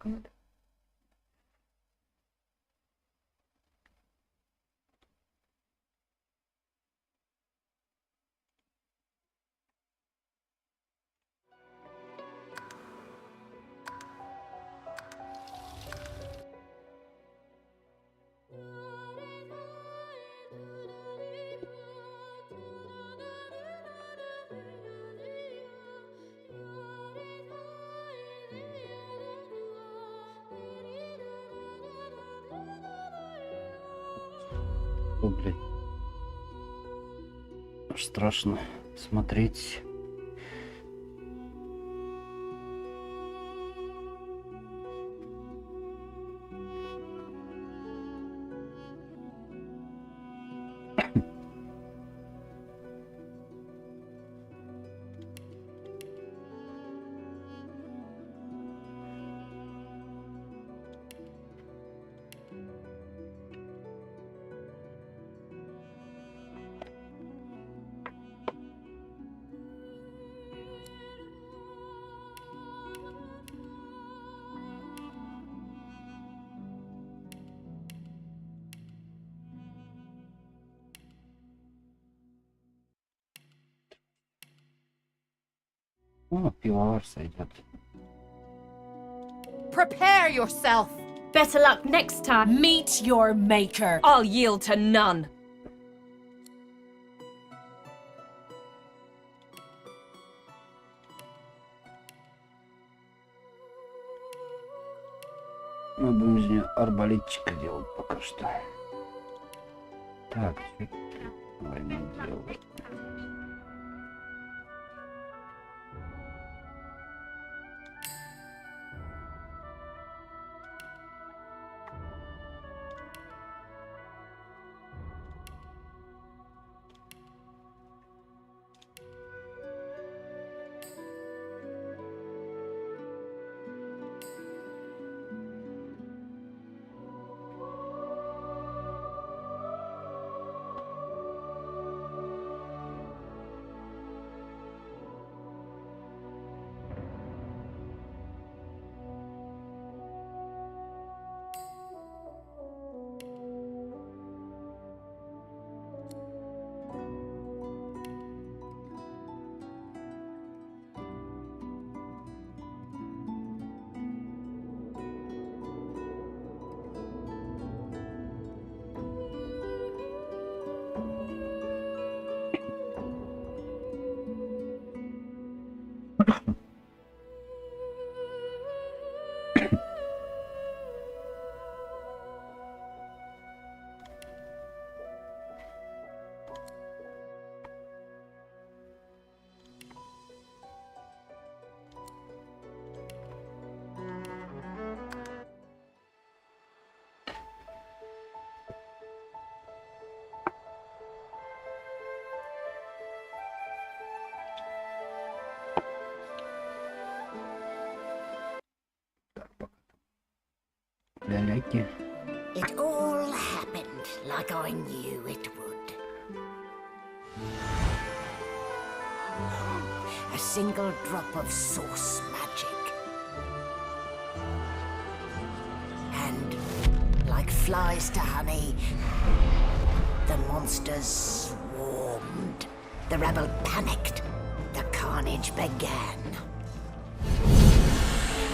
предлагает. О, блин. Аж страшно смотреть. О, пивовар сойдет. Prepare yourself. Better luck next time. Meet your maker. I'll yield to none. Мы будем из нее арбалетчика делать пока что. Так, давай не делать. Ляляки. It all happened like I knew it would. A single drop of source magic. And, like flies to honey, the monsters swarmed. The rabble panicked. The carnage began.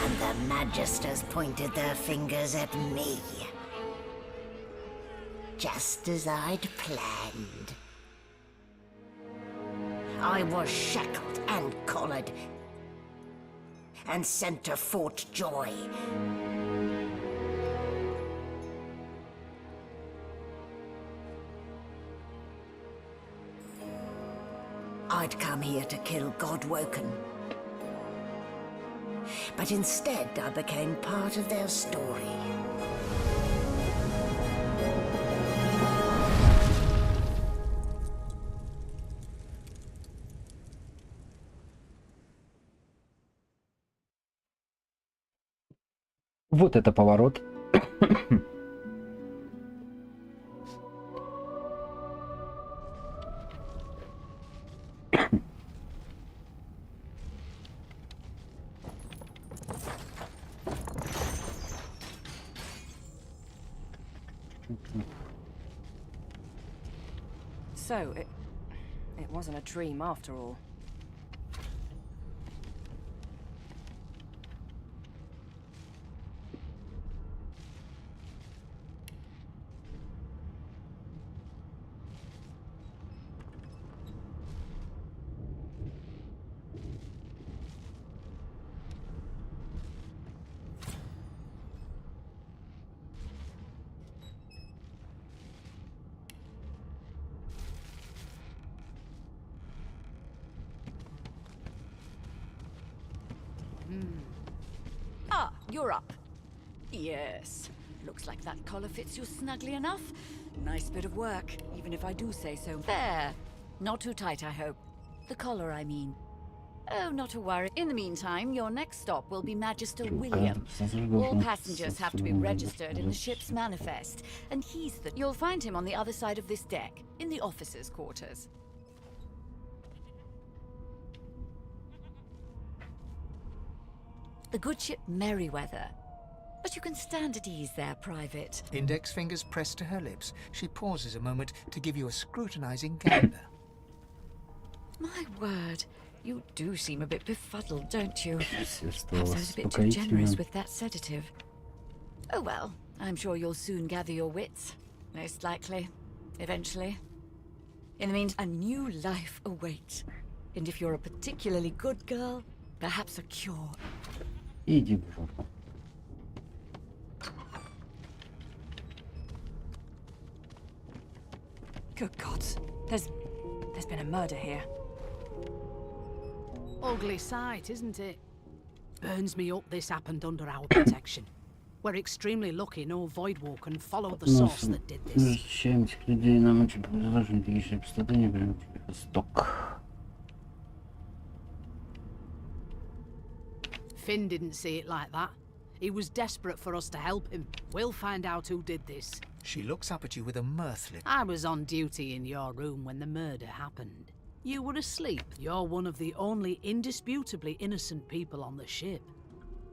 And the magisters pointed their fingers at me. Just as I'd planned. I was shackled and collared. And sent to Fort Joy. I'd come here to kill Godwoken. But instead, I became part of their story. Вот это поворот. So, it wasn't a dream after all. Ah, you're up. Yes. Looks like that collar fits you snugly enough. Nice bit of work, even if I do say so. Fair. Not too tight, I hope. The collar, I mean. Oh, not to worry. In the meantime, your next stop will be Magister William. All passengers have to be registered in the ship's manifest, and you'll find him on the other side of this deck, in the officers' quarters. The good ship Merryweather. But you can stand at ease there, Private. Index fingers pressed to her lips, she pauses a moment to give you a scrutinizing gander. My word, you do seem a bit befuddled, don't you? Perhaps I was a bit too generous with that sedative. Oh well, I'm sure you'll soon gather your wits. Most likely. Eventually. In the meantime, a new life awaits. And if you're a particularly good girl, perhaps a cure. Иди в жопу. Good gods. There's been a murder here. Ugly sight, isn't it? Burns me up this happened under our protection. We're extremely lucky no Voidwalk can follow the source that did Мы this. защищаем этих людей, нам очень предложены такие пустоты, не прям исток. Finn didn't see it like that. He was desperate for us to help him. We'll find out who did this. She looks up at you with a mirthless... I was on duty in your room when the murder happened. You were asleep. You're one of the only indisputably innocent people on the ship.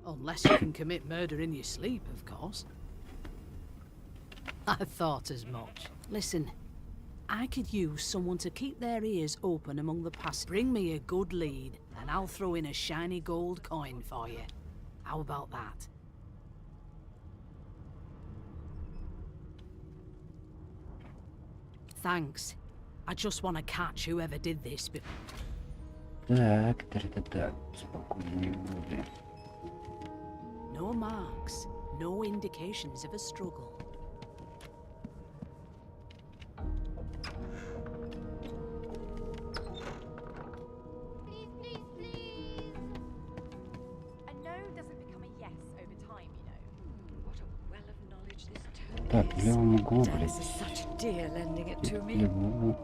Unless you can commit murder in your sleep, of course. I thought as much. Listen, I could use someone to keep their ears open among the past. Bring me a good lead, and I'll throw in a shiny gold coin for you. How about that? Thanks. I just want to catch whoever did this. Так, так, спокойнее буду. No marks, no indications of a struggle. A no doesn't become a yes over time, you know. What a well of knowledge this tone Так, в левом углу, блядь. is such a dear lending it to В me. левом углу.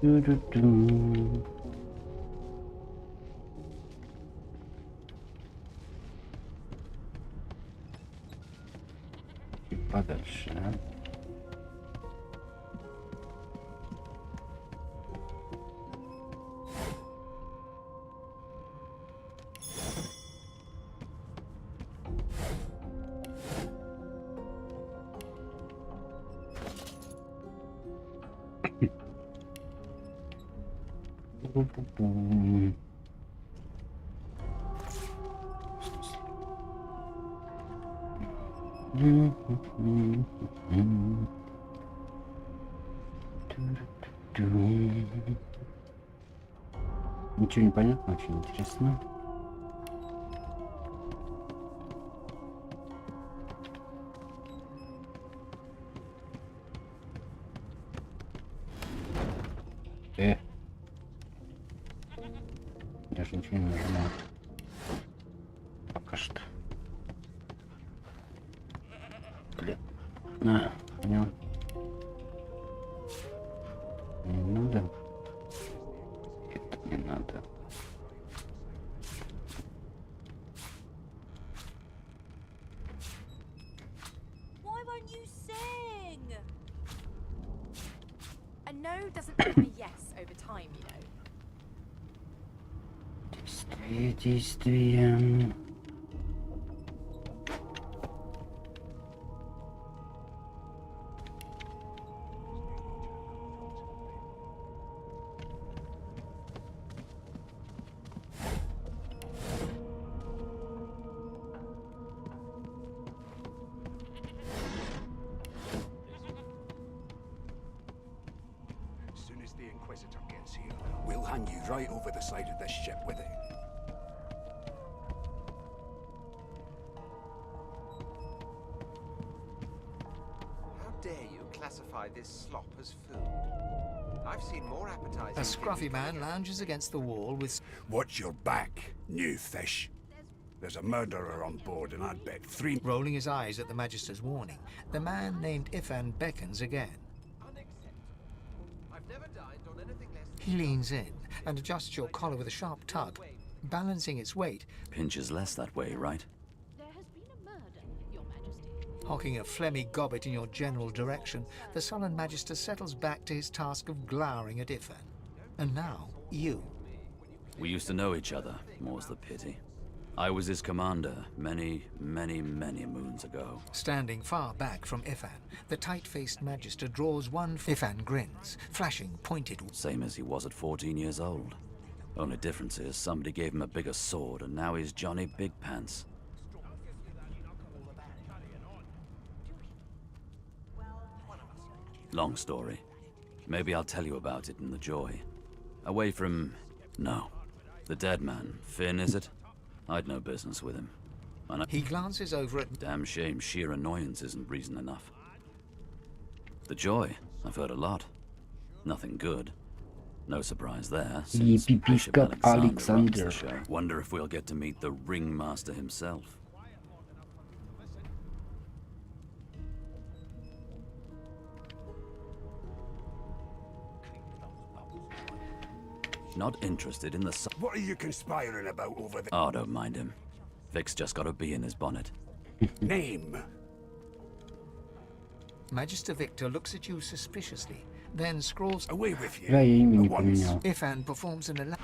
Ту-ду-ду. И подальше, а? Бу-бу-бу. Ничего не понятно, очень интересно. Я же ничего не нажимаю. Так. пока что. Блин. На, понял. Не надо. Это не надо. Why won't you sing? A no doesn't become a yes over time, you know. Действие. As soon as the Inquisitor gets here, we'll hand you right over the side of this ship with it. How dare you classify this slop as food? I've seen more appetizing. A scruffy man lounges against the wall with... Watch your back, new fish. There's a murderer on board, and I'd bet 3... Rolling his eyes at the Magister's warning, the man named Ifan beckons again. I've never dined on anything less than... He leans in and adjusts your collar with a sharp tug, balancing its weight. Pinches less that way, right? There has been a murder, Your Majesty. Hocking a phlegmy gobbet in your general direction, the sullen Magister settles back to his task of glowering at Ifan. And now, you. We used to know each other, more's the pity. I was his commander many, many, many moons ago. Standing far back from Ifan, the tight-faced Magister draws one... Ifan grins, flashing pointed... Same as he was at 14 years old. Only difference is somebody gave him a bigger sword and now he's Johnny Big Pants. Long story. Maybe I'll tell you about it in the joy. Away from... no. The dead man. Finn, is it? I'd no business with him. And He glances over at... Damn shame sheer annoyance isn't reason enough. The joy. I've heard a lot. Nothing good. No surprise there, since Bishop Alexander runs the show. Wonder if we'll get to meet the ringmaster himself. Not interested in the... What are you conspiring about over there? Oh, don't mind him. Vic's just got a bee in his bonnet. Name. Magister Victor looks at you suspiciously, then scrawls... Away with you. Я имя не At once. поменял. Ifan performs an elaborate...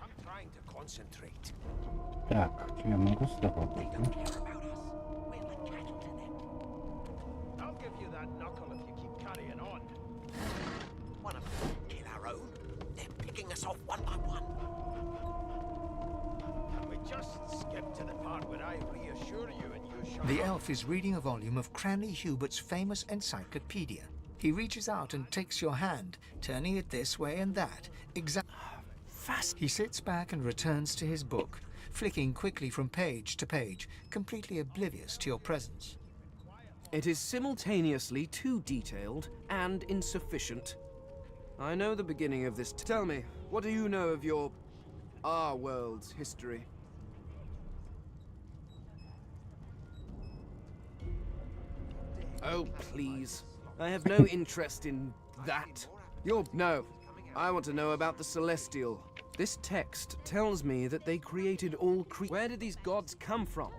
I'm trying to concentrate. Так, что я могу сюда попасть? I'll give you that knuckle if you keep carrying on. One of them kill our own. They're picking us off one by one. And we just skip to the part where I reassure you and you shut The up. elf is reading a volume of Cranley Hubert's famous encyclopedia. He reaches out and takes your hand, turning it this way and that. Fast. He sits back and returns to his book, flicking quickly from page to page, completely oblivious to your presence. It is simultaneously too detailed and insufficient. I know the beginning of this. Tell me, what do you know of our world's history? Oh, please. I have no interest in that. No. I want to know about the Celestial. This text tells me that they created all Where did these gods come from?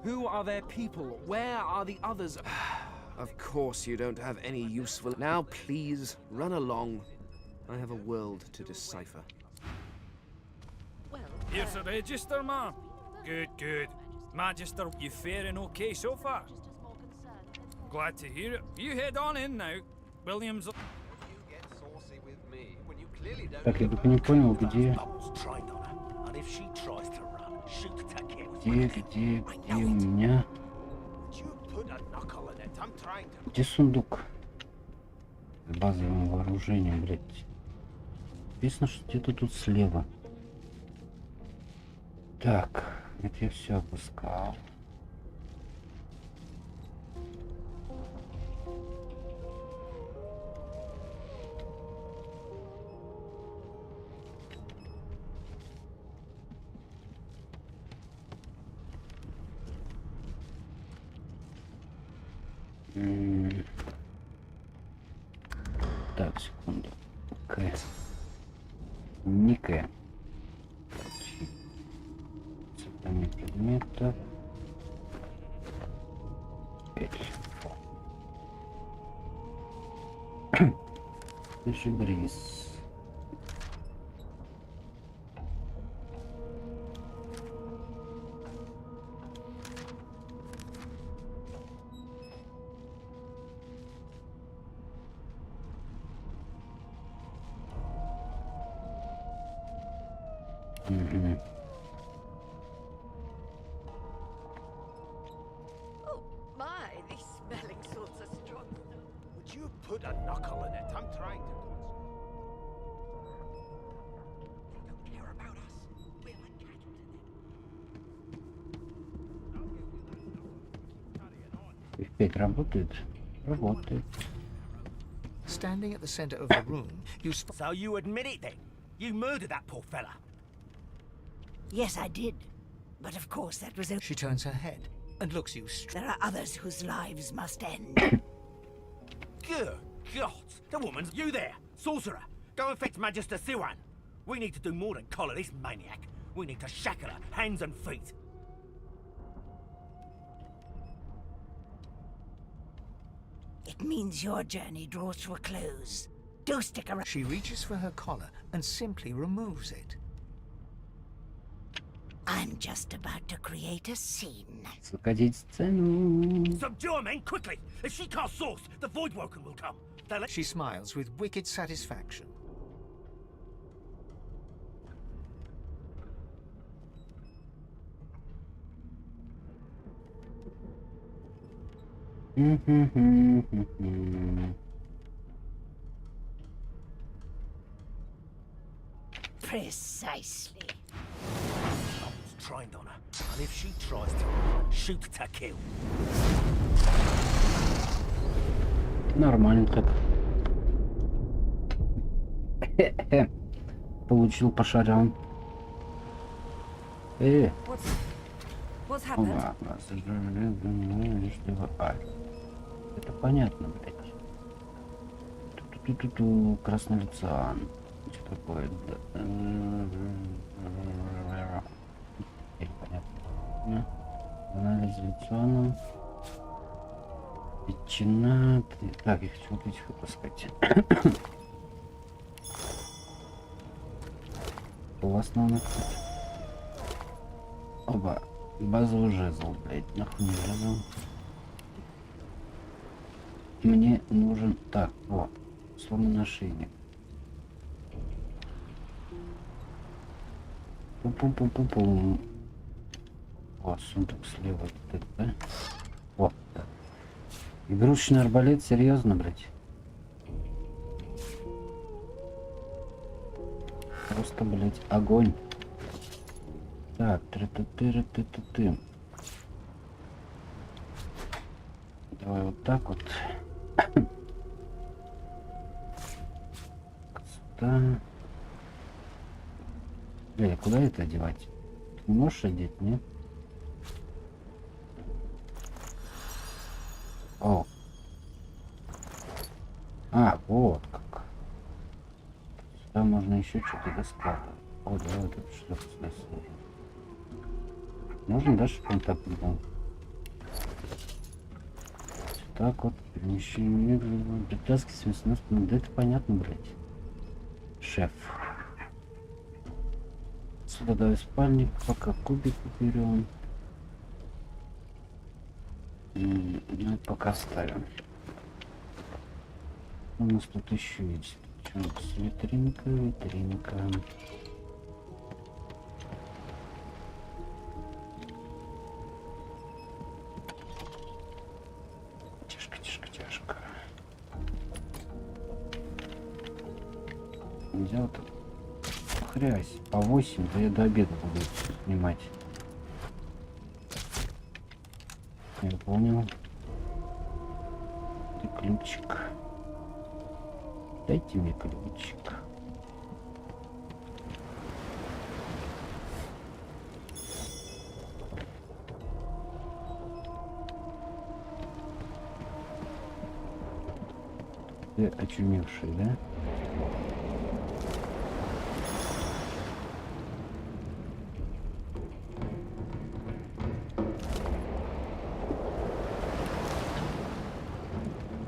Who are their people? Where are the others? Of course you don't have any useful... Now, please, run along. I have a world to decipher. Here's the register, man. Good, good. Magister, you faring okay so far? Glad to hear it. You head on in now. Williams... Так, я только не понял, где у меня... Где сундук? С базовым вооружением, блядь. Написано, что где-то тут слева. Так, это я все опускал. Так, секунду. К. Не К. Создание предмета. Дальше бриз. Oh, my, these smelling salts are strong. Would you put a knuckle in it? I'm trying to. They don't care about us. We're like cattle to them. F5 работает? Работает. Standing at the center of the room, you So you admit it then? You murdered that poor fella? Yes, I did. But of course that was... She turns her head and looks you straight. There are others whose lives must end. Good God! The woman's... You there! Sorcerer! Go and fetch Magister Siwan! We need to do more than collar this maniac. We need to shackle her, hands and feet. It means your journey draws to a close. Do stick around. She reaches for her collar and simply removes it. I'm just about to create a scene. Закатить сцену. Subdue her, men, quickly! If she casts source, the Voidwoken will come. They'll... She smiles with wicked satisfaction. Precisely. Someone's trained on her, and if she tries to, shoot to kill. Нормально так. Получил по шарам. What's happened? Это понятно, блядь. Ту-ту-ту-ту, красный лица. Что такое? Понятно. Анализ лица. Ветчина. Так, я хочу вот этих выпускать. Классно у нас тут. Оба. Базовый жезл, блядь. Нахуй не жезл. Мне нужен... Так, вот. Сломанный ошейник. Пум-пум-пум-пум-пум. Вот, сундук слева. Вот это, да? Вот. Игрушечный арбалет, серьезно, блядь? Просто, блядь, огонь. Так, ты. Давай вот так вот. Сюда. Бля, куда это одевать? Не можешь одеть, нет? О. А, вот как. Сюда можно еще что-то доскладывать. О, давай тут что-то сюда сложим. Можно дальше контакт был. Так вот, перемещение, притаски, смесность, да это понятно, блядь. Шеф. Сюда давай спальник, пока кубик берем. Ну это пока оставим. У нас тут еще есть. Витринка. Тяжко. Нельзя вот так. Хрясь. По 8, да я до обеда буду снимать. Я понял. И ключик. Дайте мне ключик. Ты очумевший, да?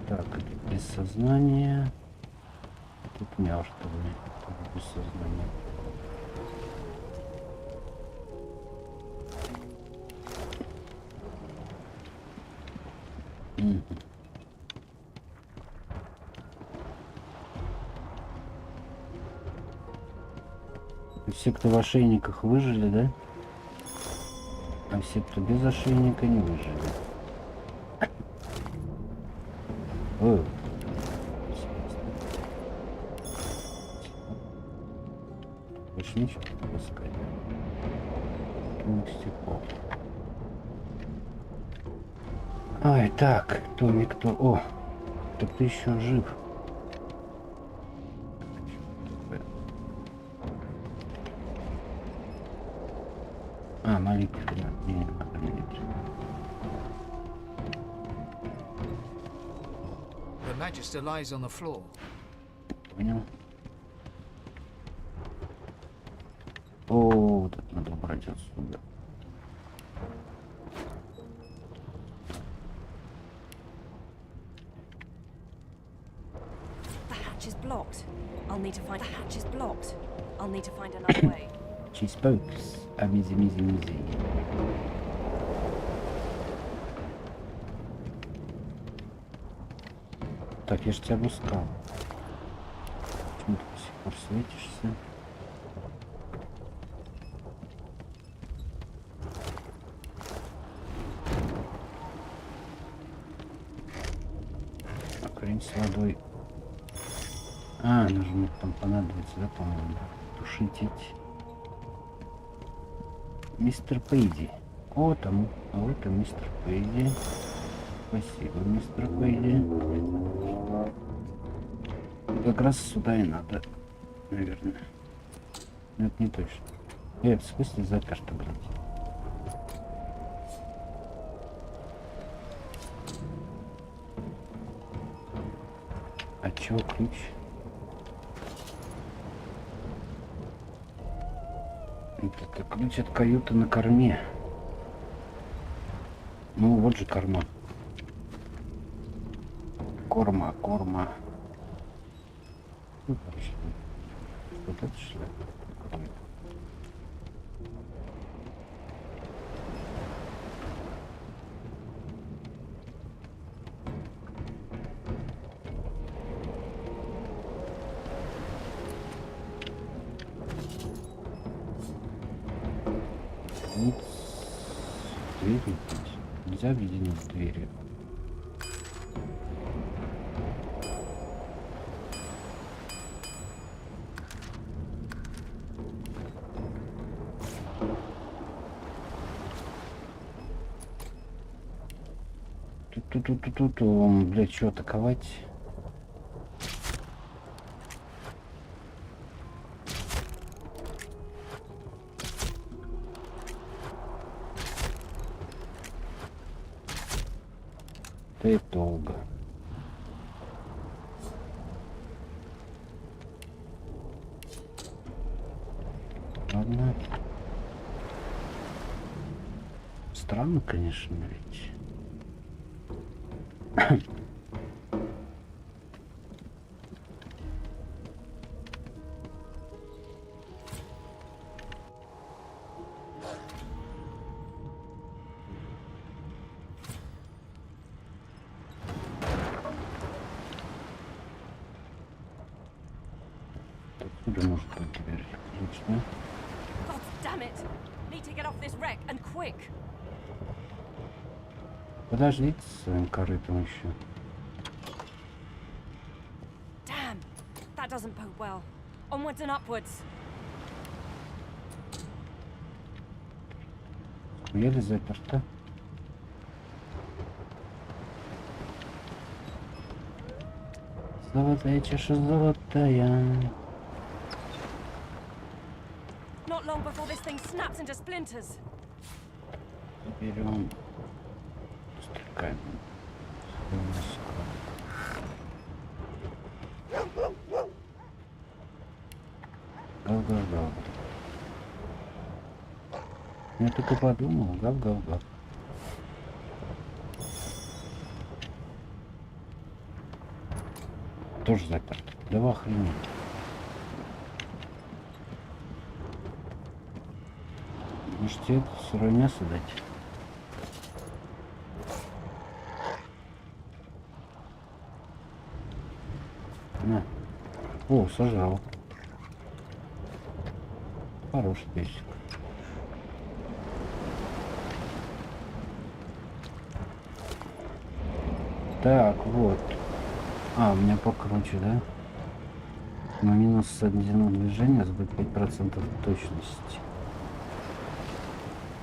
Так, это без сознания. Тут мертвый. Тут без сознания. Все, кто в ошейниках, выжили, да? А все, кто без ошейника, не выжили. О. Больше ничего не пускай. Стекло. Ай, так, кто никто. О, кто-то еще жив. А, молитва, да. Не надо молитвы. The Magister lies on the floor. Понял. О, вот это надо убрать отсюда. The hatch is blocked. I'll need to find the hatch is blocked. I'll need to find another way. She spokes. Амизи. Так, я же тебя обыскал. Почему ты до сих пор светишься? А, крем с водой. А, нужно там понадобится, да, по-моему, тушить. Мистер Пейди. О, там. А вот и мистер Пейди. Спасибо, мистер Пейди. Как раз сюда и надо, наверное. Но это не точно. Это в смысле заперто, блин. А чё ключ? Это ключ от каюты на корме. Ну вот же корма. Корма. Ну, короче, вот это шляп. Двери здесь. Нельзя объединить двери. Тут, блядь, что атаковать? Да и долго. Ладно. Странно, конечно, ведь. Откуда может быть дверь? Отлично. God damn it! Need to get off this wreck and quick. Подождите с своим корытом еще. Damn, that doesn't bode well. Onwards and upwards. Еле заперто. Золотая чаша, золотая. Not long before this thing snaps into splinters. Берем. Стрекаем. Гав-гав-гав. Я только подумал, гав-гав-гав. Тоже заперт. Да в охренеть. Можете это сырое мясо дать? На. О, сожрал. Хороший песик. Так, вот. А, у меня покруче, да? На минус одного движения сбыть 5% точности.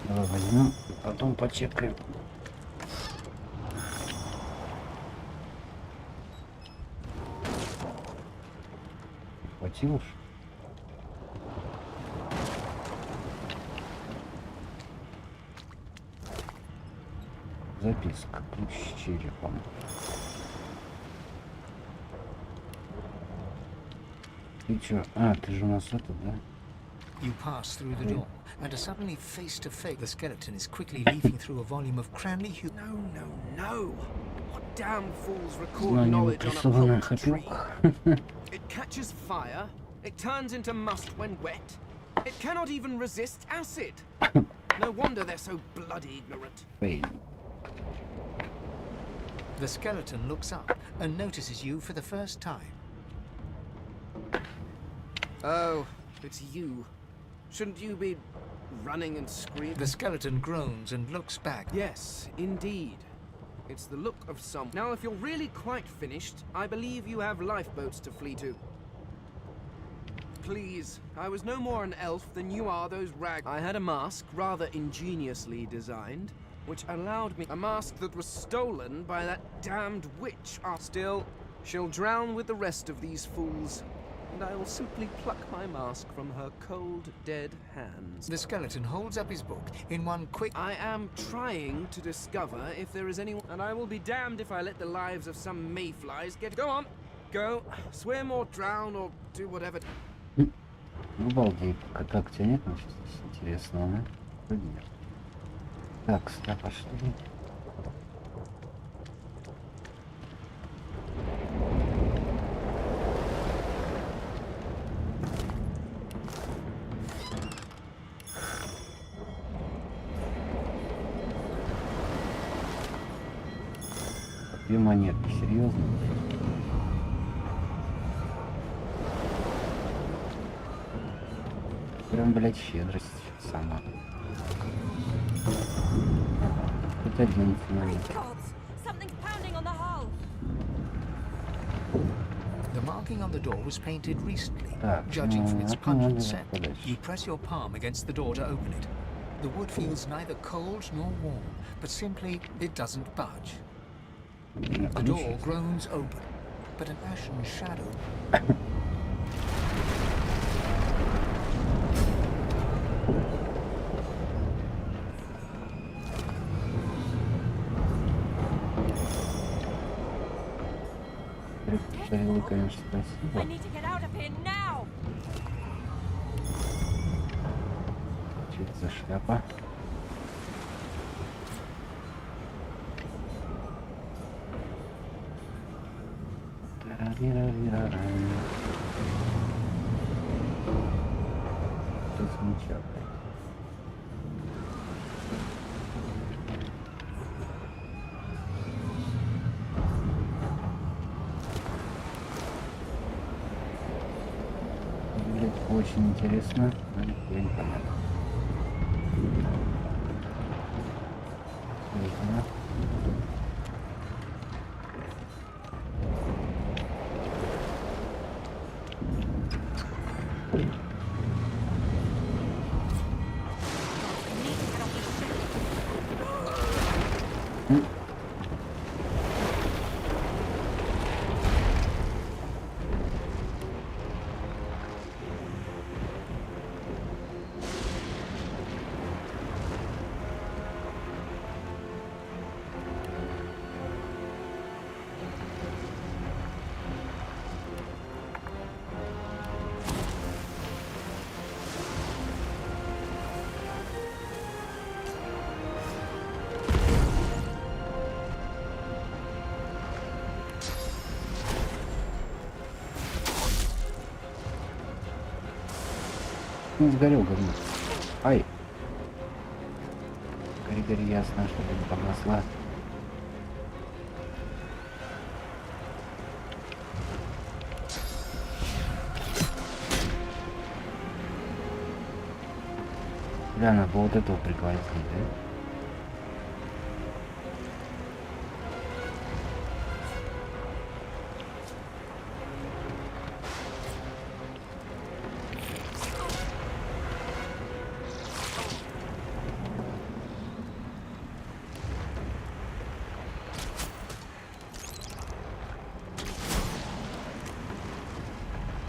Давай возьмем, потом почекаем. Хватило ж? Записка. Ключ с черепом. Ты чё? А, ты же у нас это, да? You pass through the door and are suddenly face to face. The skeleton is quickly leafing through a volume of Cranley Hugh. No, no, no. What damn fools record Знание knowledge on a выпрессованных pulped tree? опилок. It catches fire. It turns into must when wet. It cannot even resist acid. No wonder they're so bloody ignorant. Pain. The skeleton looks up and notices you for the first time. Oh, it's you. Shouldn't you be running and screaming? The skeleton groans and looks back. Yes, indeed. It's the look of some. Now, if you're really quite finished, I believe you have lifeboats to flee to. Please, I was no more an elf than you are those rags. I had a mask, rather ingeniously designed, which allowed me... A mask that was stolen by that damned witch. Still, she'll drown with the rest of these fools, and I will simply pluck my mask from her cold, dead hands. The skeleton holds up his book in one quick... I am trying to discover if there is anyone... And I will be damned if I let the lives of some mayflies get... Go on, go, swim or drown or do whatever... Ну, балдей, пока так тянет, значит, интересно, да? Вроде нет. Так, сюда пошли. Две монетки, серьезно? Прям, блядь, щедрость сама. Хоть один финал. The marking on the door was painted recently. Так, Judging from its pungent scent, подальше. you press your palm against the door to open it. The wood feels neither cold nor warm, but simply it doesn't budge. The door groans open, but an ashen shadow... Конечно, спасибо. I need to get out of here now. Что это за шляпа? Что с меча? Очень интересно, но нихуя не понятно. не сгорел, говно. Ай. Гори, ясно, что не погасла. Да, надо вот этого прикладывать, да?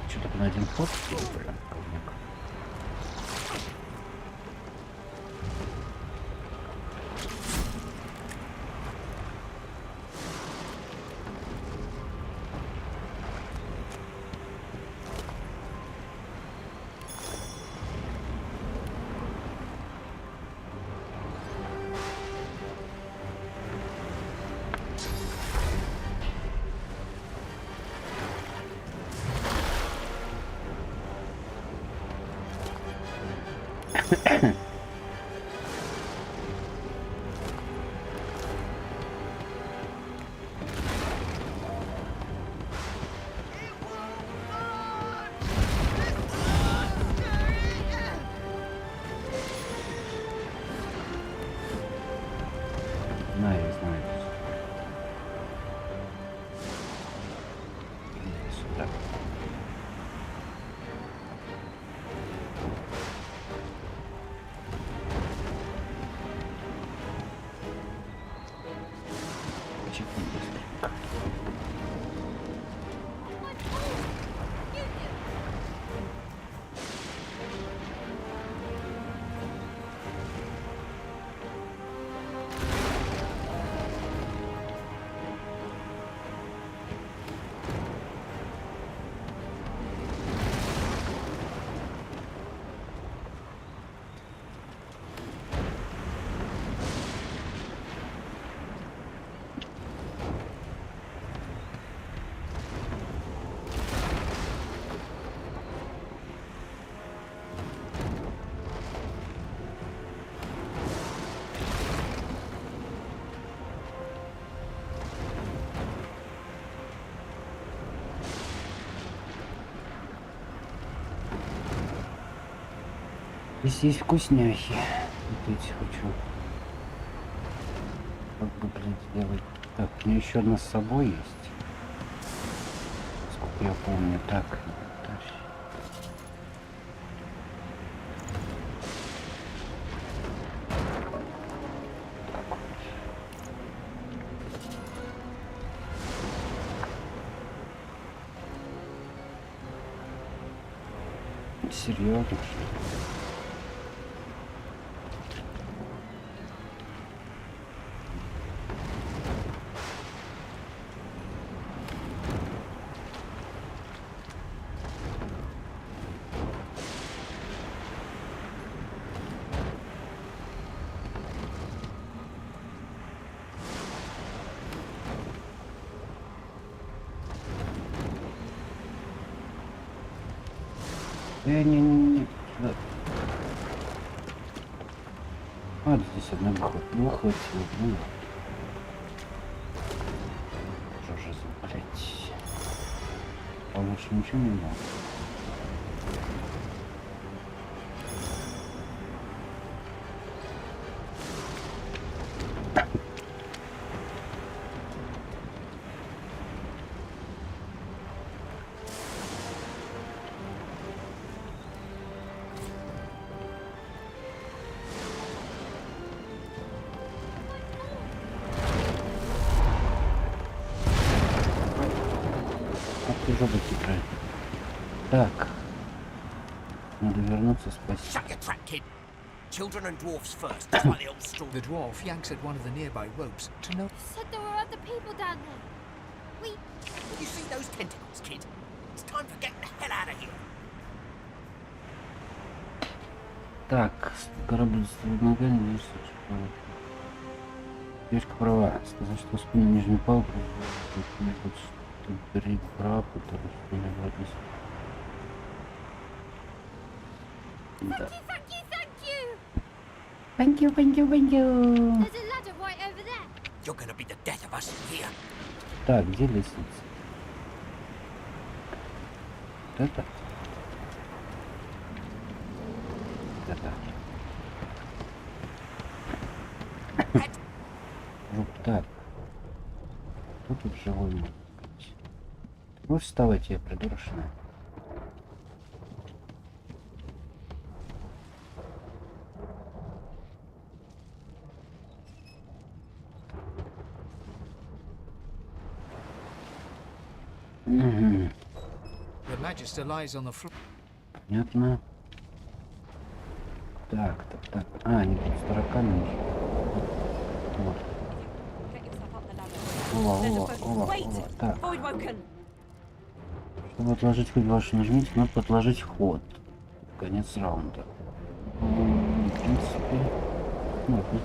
Что-то на один ход, прям. Знаю. Сюда. Здесь есть вкусняхи. Вот эти хочу. Как бы, блин, сделать. Так, у меня еще одна с собой есть. Сколько я помню. Так, инвентарь. Серьезно, что ли? Не. А, здесь одного хватило. Ну, что же, блять. Получше ничего не надо. Так. Надо вернуться спасти. Children and dwarfs first. That's my little story. The dwarf yanks at one of the nearby ropes to know. Said there were other people down there. You see those tentacles, kid? It's time for getting the hell out of here. Так, корабль с ногами, девочка права. Сказать, что спину нижнюю палку, что переправа, которую спину вроде. Да. Thank you, thank you. Thank you. There's a ladder right over there. You're gonna be the death of us here. Так, где лестница? Вот это? Вот это. Вот так. Кто тут живой может быть? Ты можешь вставать, я придурочная? The Magister lies on the floor. Понятно. Так. А, они тут с тараканами. Вот. Ова. Так. Чтобы отложить ход ваш, нажмите кнопку «Отложить ход». Конец раунда. В принципе, можно.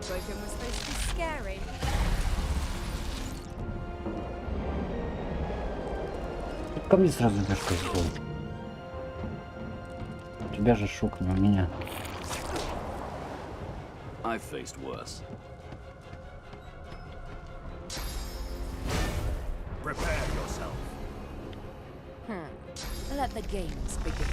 Broken was supposed to be scary. Ко мне сразу идешь, козел. У тебя же шок, не у меня. I've faced worse. Prepare yourself. Let the games begin.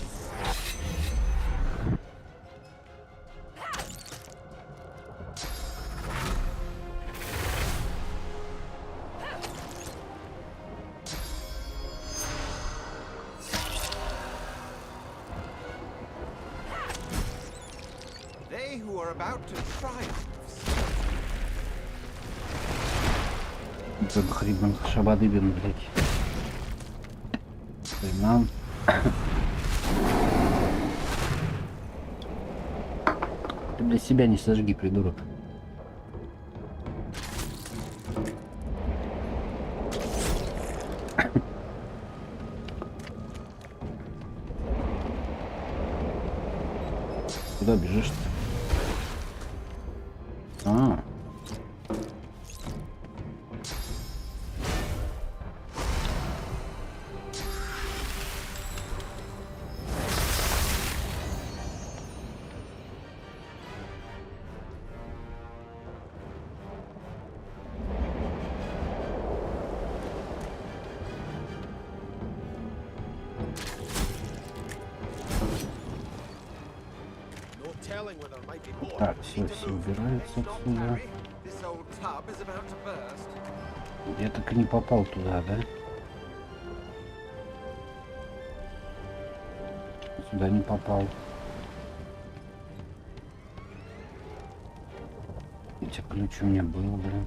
Хрибан шабадыбин, блядь. Нам. Ты для себя не сожги, придурок. Куда бежишь-то? А. Так, все убираются отсюда. Я так и не попал туда, да? Сюда не попал. Хотя ключ у меня был, блин.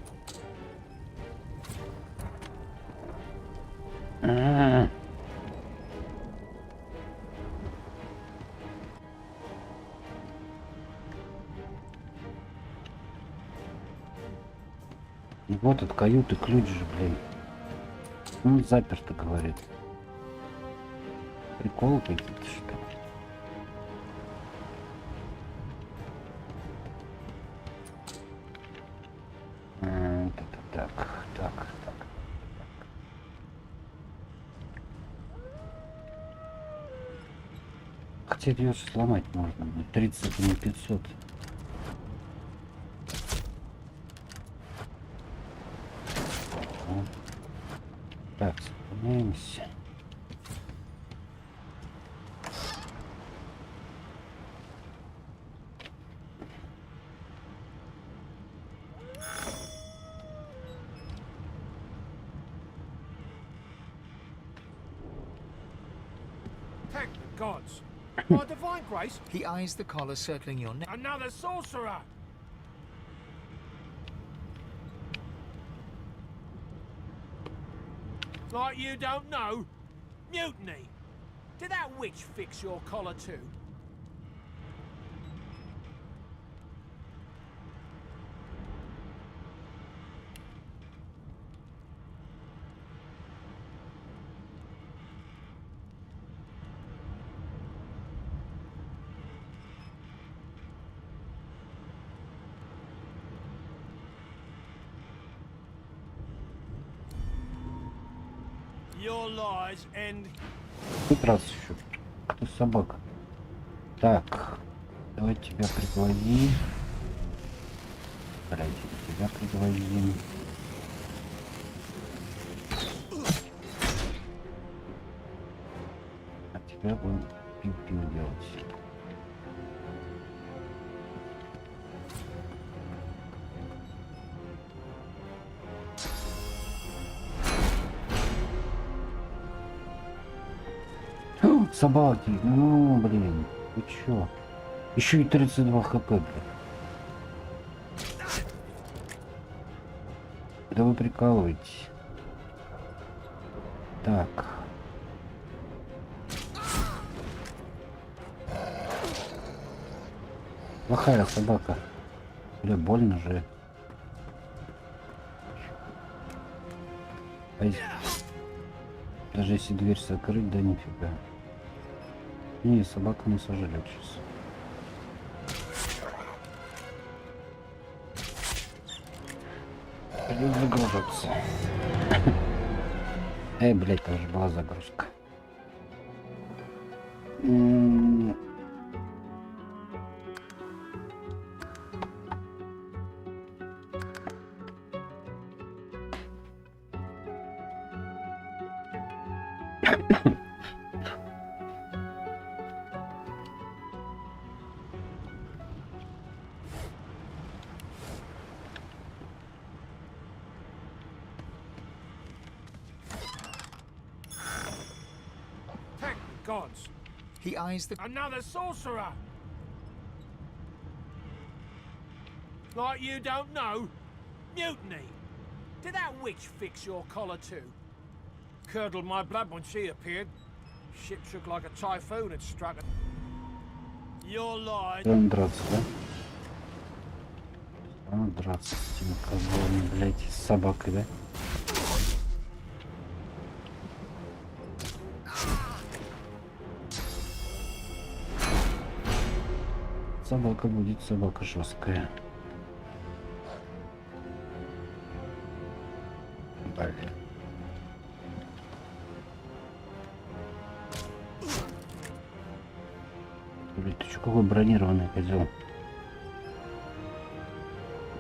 Вот от каюты ключ же, блин. Ну, заперто, говорит. Приколы какие-то, что ли? Так. Хотя ее сломать можно. 30 на 500. Так, сохраняемся. Thank the gods. My divine grace. He eyes the collar circling your neck. Another sorcerer. Like you don't know? Mutiny! Did that witch fix your collar too? Хоть раз еще. Ты собака. Так. Давай тебя пригвоздим. Давайте тебя пригвоздим. А тебя будем пиу-пиу делать. Собаки, ну блин, вы чё? Еще и 32 хп, блин. Да вы прикалываетесь. Так. Плохая собака. Бля, больно же. Даже если дверь закрыть, да нифига. Не, собака не сожалеет сейчас. Придется загружаться. Эй, блядь, там же была загрузка. Gods. He eyes the... Another sorcerer! Like you don't know? Mutiny! Did that witch fix your collar too? Curdled my blood when she appeared. Shit shook like a typhoon had struck it. Your lie. Будем драться, да? Драться с этими козлами, блядь, с собакой, да? Собака будет, собака жесткая. Блин. Блин, ты что, какой бронированный козел?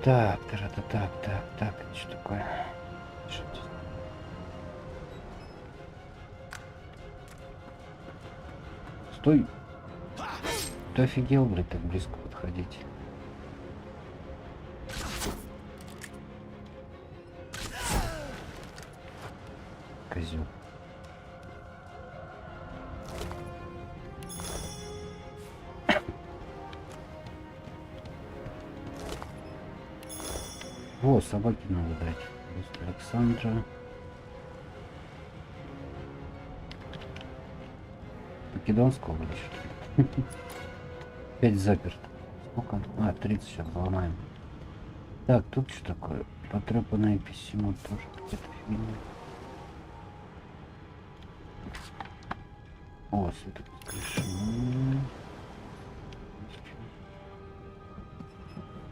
Так, так, это что такое? Что это? Стой! Ты офигел, блядь, так близко подходить. Козел. Во, собаки надо дать. Просто Александра. Македонского были, что ли? 5 заперт. Сколько? А, 30 сейчас заломаем. Так, тут что такое? Потрепанное письмо тоже какая-то фигня. О, свиток крыши.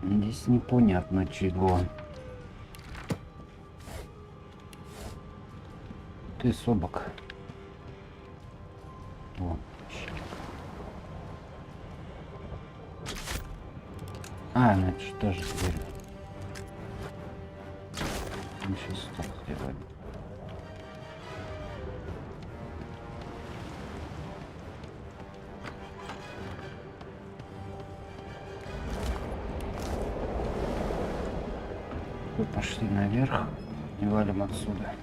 Здесь непонятно чего. Ты собак. О, а, ну это что же теперь? Мы сейчас так сделаем. Мы пошли наверх и валим отсюда.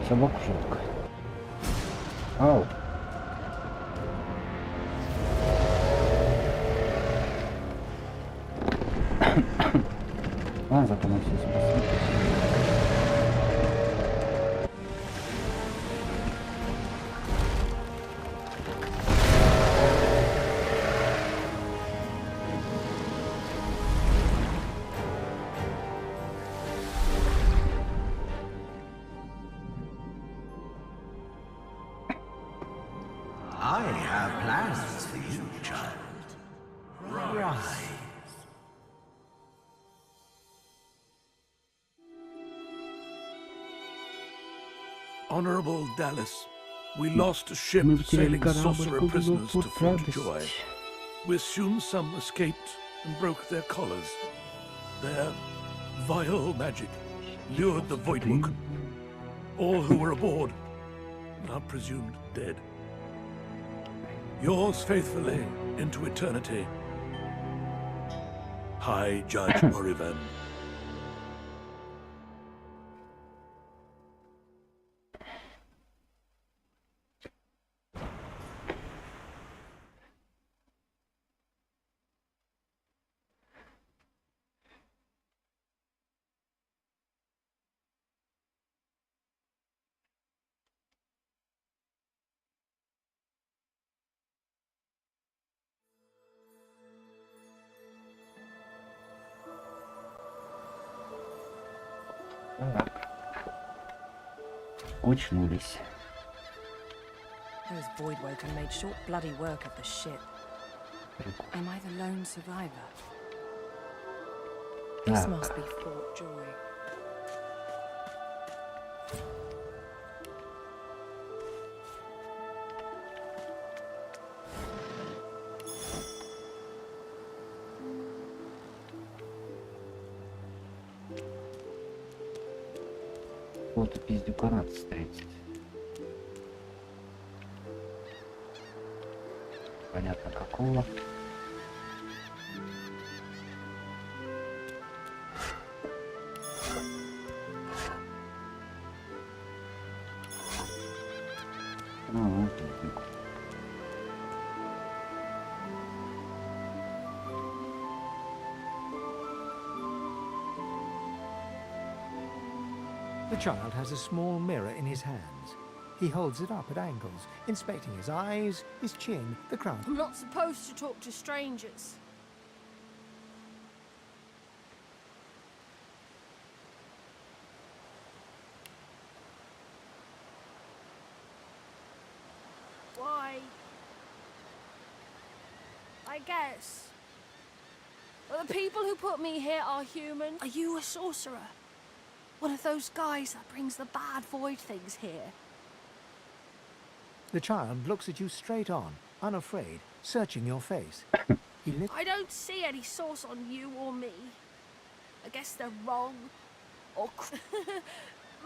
Собаку жалко. Ау. Ладно, зато мы все спасли. I have plans for you, child. Rise. Honorable Dallas, we lost a ship sailing sorcerer prisoners to Fort Joy. We assume some escaped and broke their collars. Their vile magic lured the Voidwoken. All who were aboard are presumed dead. Yours faithfully into eternity, High Judge Orivan. Очнулись. Those Voidwoken made short bloody work of the ship. Am I the lone survivor? This must be Fort Joy. Вот пиздюка надо встретить. Понятно какого. The child has a small mirror in his hands. He holds it up at angles, inspecting his eyes, his chin, the crown. I'm not supposed to talk to strangers. Why? I guess. Well, the people who put me here are human. Are you a sorcerer? One of those guys that brings the bad void things here? The child looks at you straight on, unafraid, searching your face. I don't see any source on you or me. I guess they're wrong. Or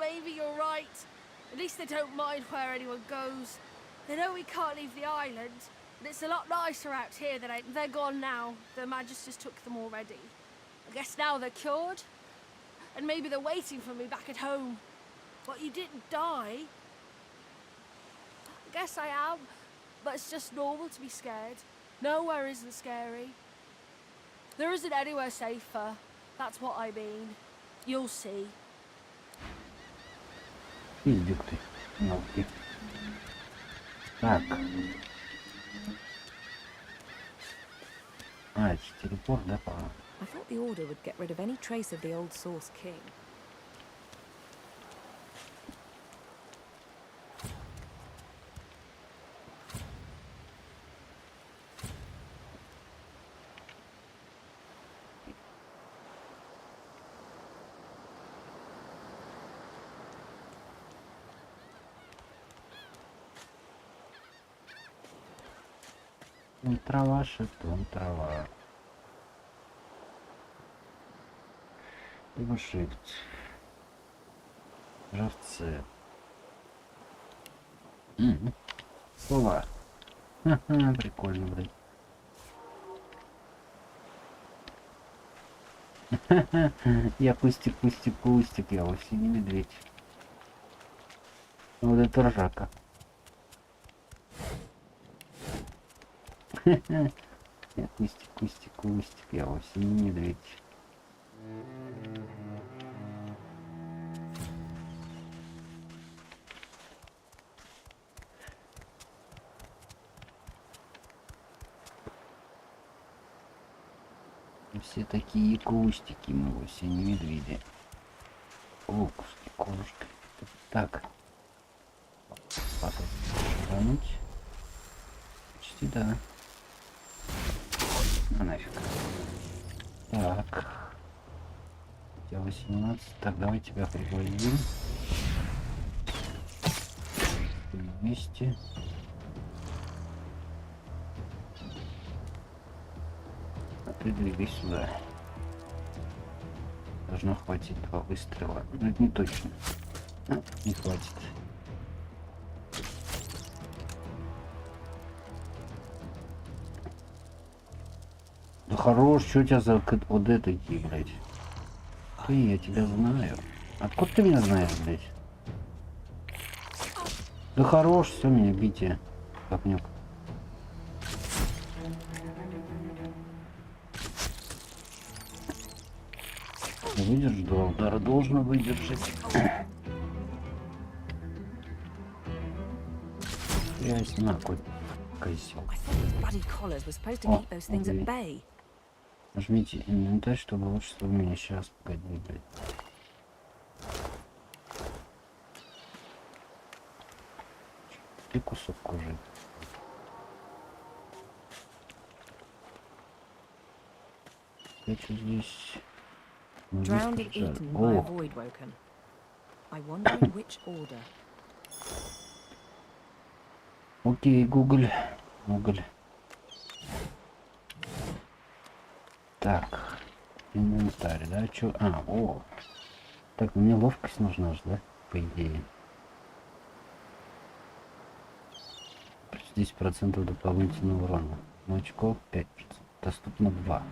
maybe you're right. At least they don't mind where anyone goes. They know we can't leave the island, and it's a lot nicer out here than they're gone now. The Magisters took them already. I guess now they're cured. And maybe they're waiting for me back at home. But you didn't die. I guess I am, but it's just normal to be scared. Nowhere isn't scary. There isn't anywhere safer. That's what I mean. You'll see. Пиздюк ты, мелкий. Так. А, это телепорт, да, по-моему? I thought the Order would get rid of any trace of the old Source King. Трава, шитом, трава. Его шифт. Живцы. Слова. Ха-ха, прикольно, блин. Я кустик, кустик, кустик, я вовсе не медведь. Вот это ржака. Я кустик, кустик, кустик, я вовсе не медведь. Все такие кустики, мы вовсе не медведи. О, куски, кожушка. Так. Шагануть. Почти да. А нафиг. Так. У тебя 18. Так, давай тебя пригвоздим. 200. А ты двигай сюда. Должно хватить 2 выстрела. Но это не точно. А, не хватит. Да хорош, что у тебя за вот это идти, блядь? Ты, я тебя знаю. Откуда ты меня знаешь, блядь? Да хорош, все, меня битие. Говнюк. Выдержит 2 удара, должен выдержать. Ясно, какой козел. Нажмите инвентарь, чтобы лучше у меня сейчас, погоди, блядь. Ты кусок кожи. Я что здесь? Drowned and eaten by a void woken. I wonder in which order. Окей, Google. Так. Инвентарь, да? Чё? А, о. Так, мне ловкость нужна же, да? По идее. 10% дополнительного урона. Очков 5%. Доступно 2.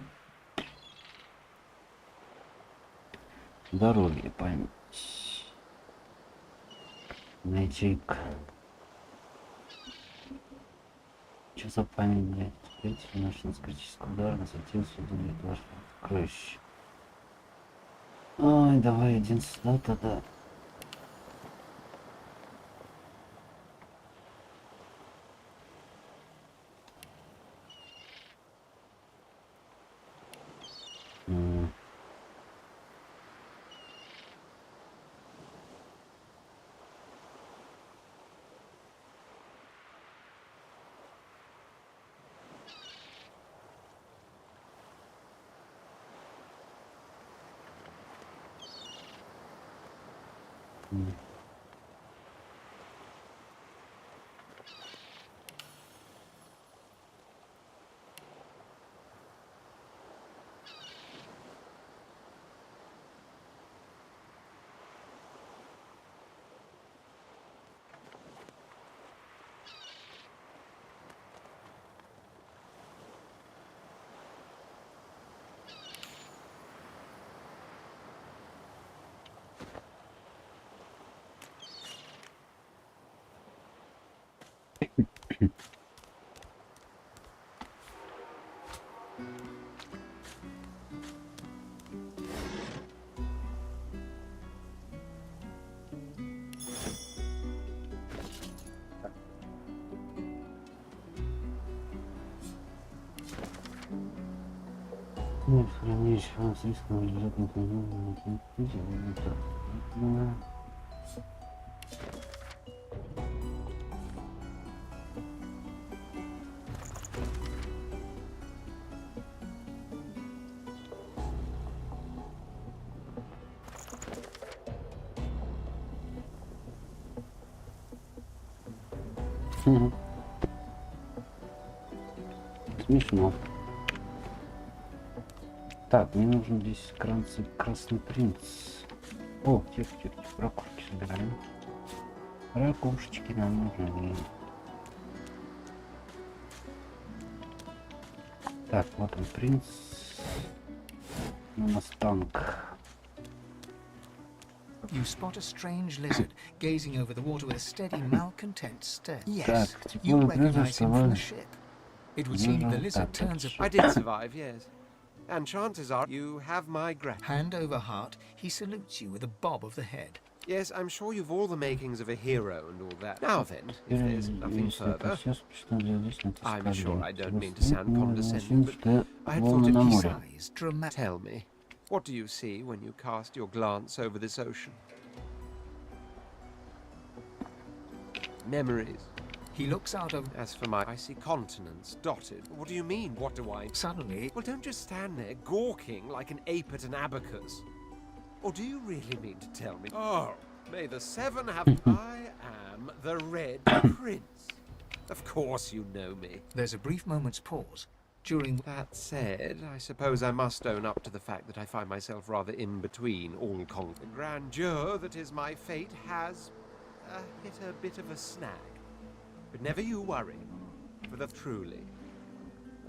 Здоровье, память. Найти. Что за память, блядь? 5 наш критический удар, насветил сюда для того, что проще. Ой, давай один сюда тогда. Ну, хранишь французского лежат на смешно. Так, мне нужен здесь красный принц. О, тихо, ракушки собираем. Ракушечки нам нужны. Так, вот он принц. У нас танк. You spot a strange lizard gazing over the water with a steady, malcontent stare. Yes, Так, you recognize him from the ship. It would seem the lizard turns a... I did survive, yes. And chances are you have my gratitude. Hand over heart, he salutes you with a bob of the head. Yes, I'm sure you've all the makings of a hero and all that. Now then, if there's nothing further, I'm sure I don't mean to sound condescending, but I had thought it'd be size dramatic. Tell me, what do you see when you cast your glance over this ocean? Memories. He looks out of... As for my... I see continents dotted. What do you mean, what do I... Suddenly... Well, don't just stand there gawking like an ape at an abacus. Or do you really mean to tell me... Oh, May the seven have... I am the Red Prince. Of course you know me. There's a brief moment's pause. During that said, I suppose I must own up to the fact that I find myself rather in between all the grandeur that is my fate has hit a bit of a snag. But never you worry, for the truly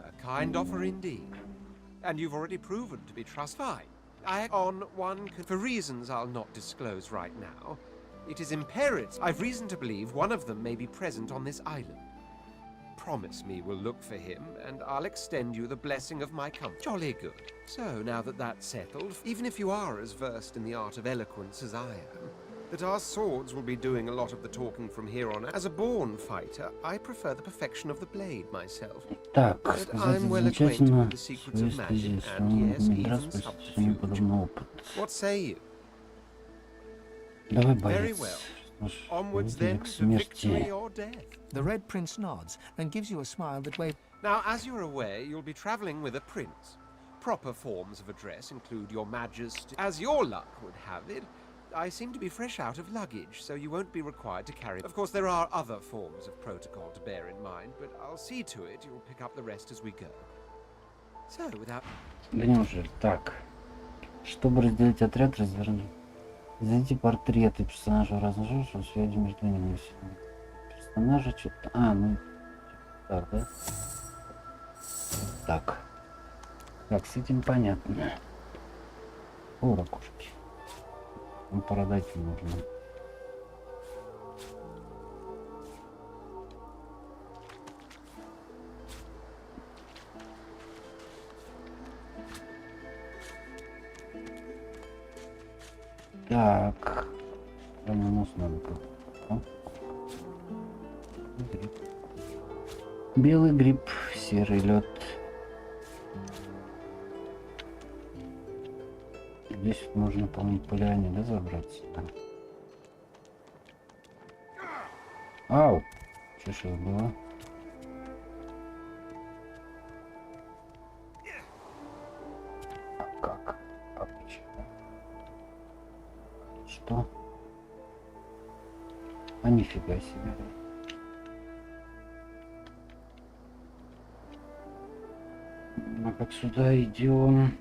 a kind offer indeed. And you've already proven to be trustful. I on one for reasons I'll not disclose right now. It is imperative. I've reason to believe one of them may be present on this island. Promise me we'll look for him, and I'll extend you the blessing of my comfort. Jolly good. So, now that that's settled, even if you are as versed in the art of eloquence as I am, that our swords will be doing a lot of the talking from here on. As a born fighter, I prefer the perfection of the blade myself. Так, but I'm well acquainted with the secrets of magic, and yes, even subterfuge. What say you? Давай, Very боец. well. Onwards then to victory or death. The Red Prince nods and gives you a smile that waves. Now, as you're aware, you'll be traveling with a prince. Proper forms of address include Your Majesty. As your luck would have it, I seem to be fresh out of luggage, so you won't be required to carry. Of course, there are other forms of protocol to bear in mind, but I'll see to it you'll pick up the rest as we go. So, without... Да неужели? Так. Чтобы разделить отряд, развернуть. Зайти портреты персонажа разложил, что связи между ними. Персонажа что-то... А, ну... Так, да? Так. Так, с этим понятно. О, ракушки. Ну, продать нужно. Так. Нос надо как-то. Гриб. Белый гриб, серый лед. Здесь можно, по-моему, поляне, да, забраться? Да. Ау! Что ж это было? А как? А почему? Что? А нифига себе. Мы как сюда идем?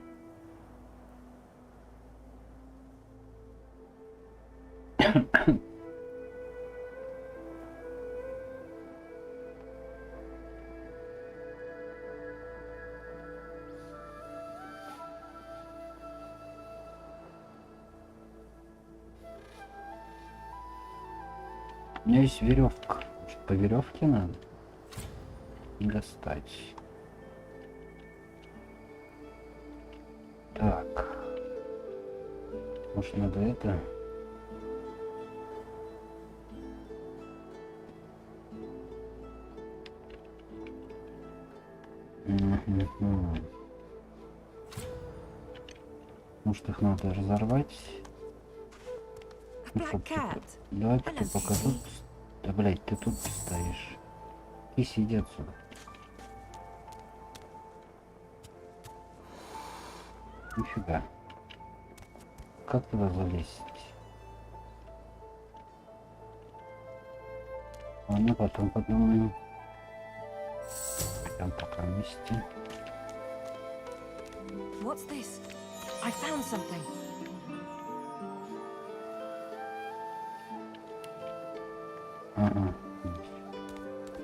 У меня есть веревка. Может, по веревке надо достать. Так. Может, надо это? Может, их надо разорвать? Ну, давай-ка ты пока тут... Да, блядь, ты тут стоишь. И сиди отсюда. Нифига. Как туда залезть? Ладно, потом подумаем. Там пока вместе. What's this? I found something.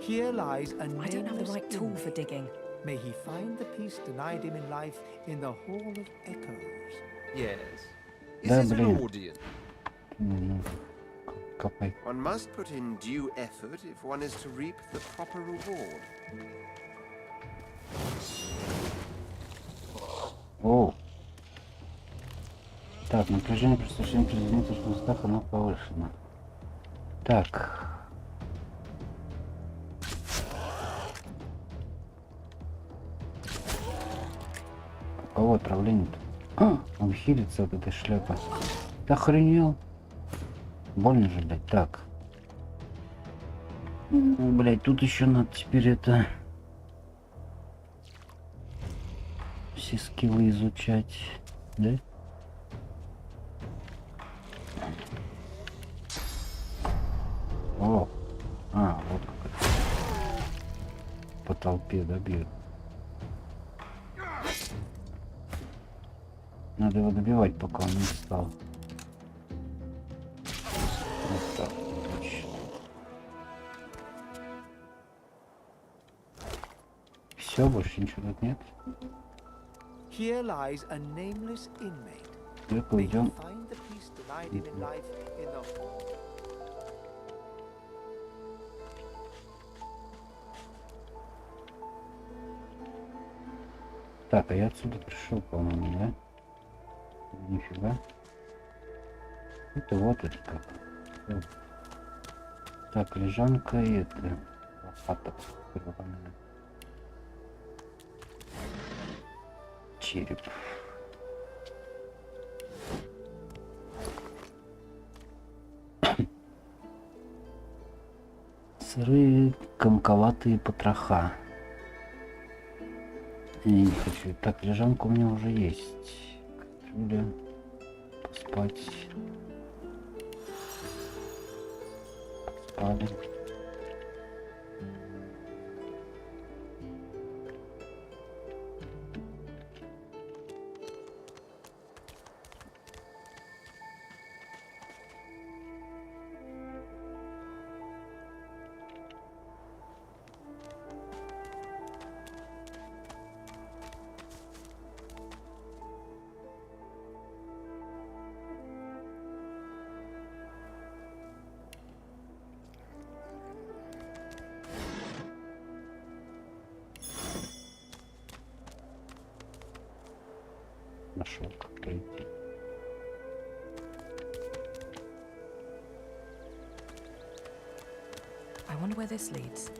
Here lies a I don't have the right tool for digging. May he find the peace denied him in life in the Hall of Echoes. Yes. Is Да, it an блин. audience? Копай. One must put in due effort if one is to reap the proper reward. Оу. Так, напряжение при слушании предметов в устах оно повышено. Так. У кого отравление-то? А, он хилится от этой шляпы. Ты охренел? Больно же, блядь. Так. Ну, блядь, тут еще надо теперь это... Все скиллы изучать, да? добью. Надо его добивать, пока он не встал. Вот так, точно. Все, больше ничего тут нет. Here lies a nameless inmate. Мы пойдем. Find the peace denied him in life in the Так, а я отсюда пришел, по-моему, да? Нифига. Это вот это как. Вот. Так, лежанка и это. Лопата. Череп. Сырые комковатые потроха. Я не хочу. Так, лежанка у меня уже есть. Кастрюля. Поспать. Поспали. Нашел, как пройти. I wonder where this leads.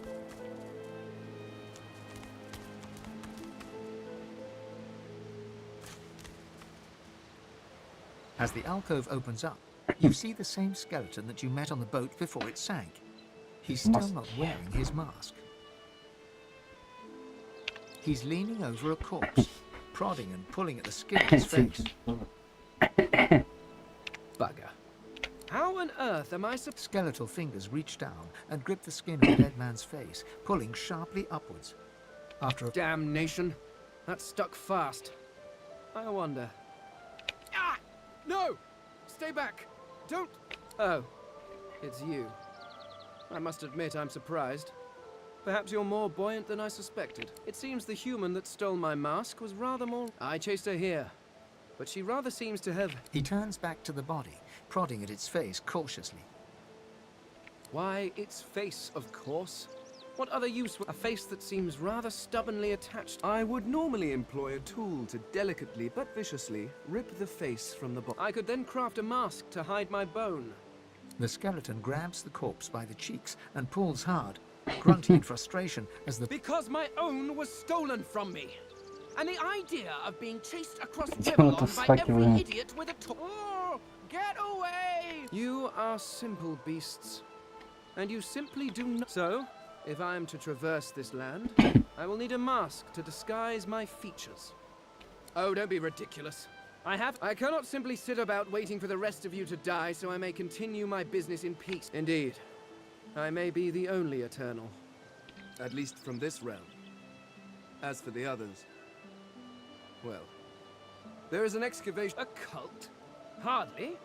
As the alcove opens up, you see the same skeleton that you met on the boat before it sank. He's still not wearing his mask. He's leaning over a corpse, prodding and pulling at the skin of his face. Bugger. How on earth am I Skeletal fingers reach down and grip the skin of the dead man's face, pulling sharply upwards. After a Damnation. That stuck fast. I wonder. Ah! No! Stay back! Don't... Oh. It's you. I must admit I'm surprised. Perhaps you're more buoyant than I suspected. It seems the human that stole my mask was rather more... I chased her here, but she rather seems to have... He turns back to the body, prodding at its face cautiously. Why, its face, of course. What other use would... A face that seems rather stubbornly attached. I would normally employ a tool to delicately but viciously rip the face from the body. I could then craft a mask to hide my bone. The skeleton grabs the corpse by the cheeks and pulls hard, grunting in frustration as the... Because my own was stolen from me. And the idea of being chased across Ривеллон by every idiot with a Oh, get away! You are simple beasts. And you simply do not... So, if I am to traverse this land, I will need a mask to disguise my features. Oh, don't be ridiculous. I cannot simply sit about waiting for the rest of you to die so I may continue my business in peace. Indeed. I may be the only eternal. At least from this realm. As for the others... Well... There is an excavation... A cult? Hardly.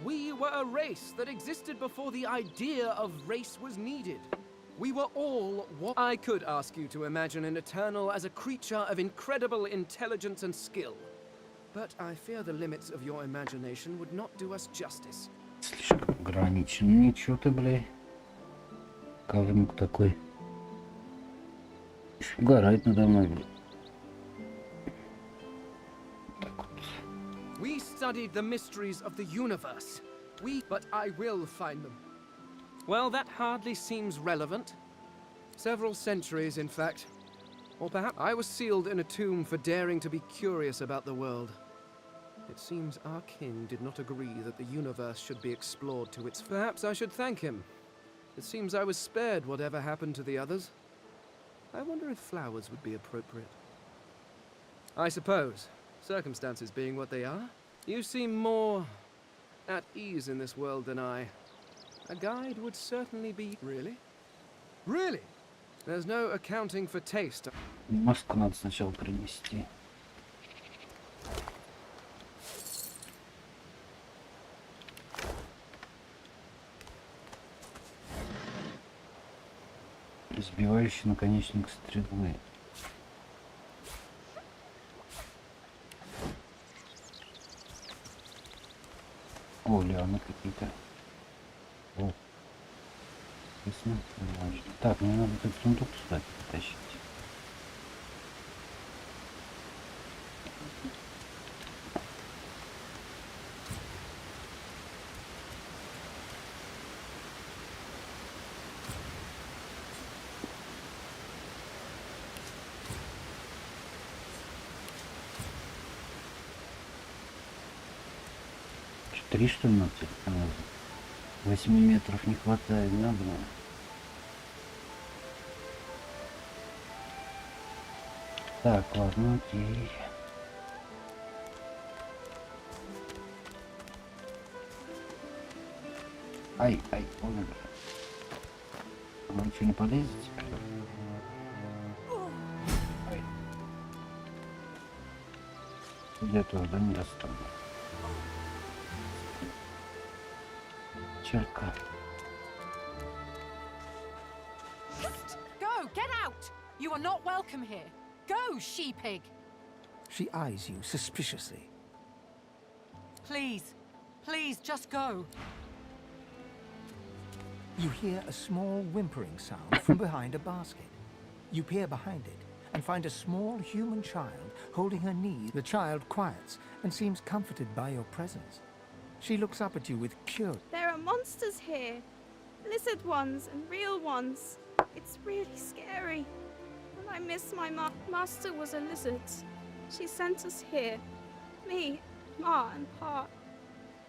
We were a race that existed before the idea of race was needed. We were all what... I could ask you to imagine an eternal as a creature of incredible intelligence and skill. But I fear the limits of your imagination would not do us justice. Слишком ограничен. Ничего ты, блядь. Говнюк такой. Угорает надо мной, блядь. Так вот. We studied the mysteries of the universe. But I will find them. Well, that hardly seems relevant. Several centuries, in fact. Or perhaps I was sealed in a tomb for daring to be curious about the world. It seems our king did not agree that the universe should be explored to its... Perhaps I should thank him. It seems I was spared whatever happened to the others. I wonder if flowers would be appropriate. I suppose, circumstances being what they are, you seem more at ease in this world than I. A guide would certainly be... Really? Really? There's no accounting for taste. Маску надо сначала принести. Сбивающий наконечник стрелы. О, лианы какие-то. О. Так, мне надо этот сундук сюда потащить. Три что ли надо? 8 метров не хватает, надо. Так, ладно, окей. Ай, он. Вы ничего не полезете? Ай. Я тоже не достану. Черка. Go, get out! You are not welcome here. Go, she-pig! She eyes you suspiciously. Please, please, just go. You hear a small whimpering sound from behind a basket. You peer behind it and find a small human child holding her knees. The child quiets and seems comforted by your presence. She looks up at you with curiosity. There are monsters here. Lizard ones and real ones. It's really scary. And I miss my master was a lizard. She sent us here. Me, Ma and Pa.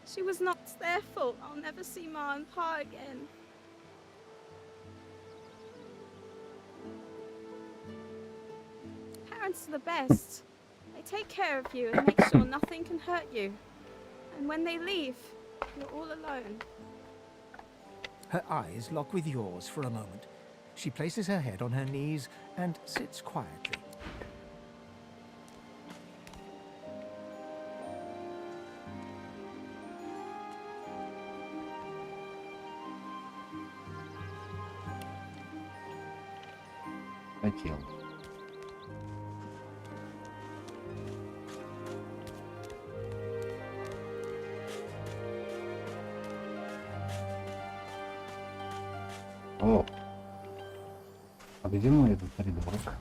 She was not their fault. I'll never see Ma and Pa again. Parents are the best. They take care of you and make sure nothing can hurt you. And when they leave, you're all alone. Her eyes lock with yours for a moment. She places her head on her knees and sits quietly. Хотел. О, а где мой этот придурок?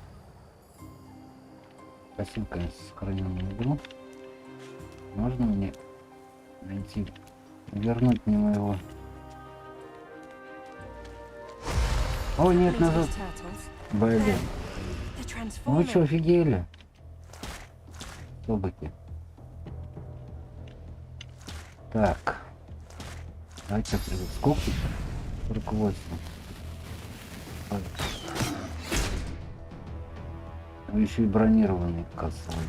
Спасибо, конечно, сохраненную игру. Можно мне найти, вернуть мне моего? О, нет, назад. Блин. Вы что, офигели? Собаки. Так. Давайте придут. Сколько? 48. Еще и бронированный кассовый.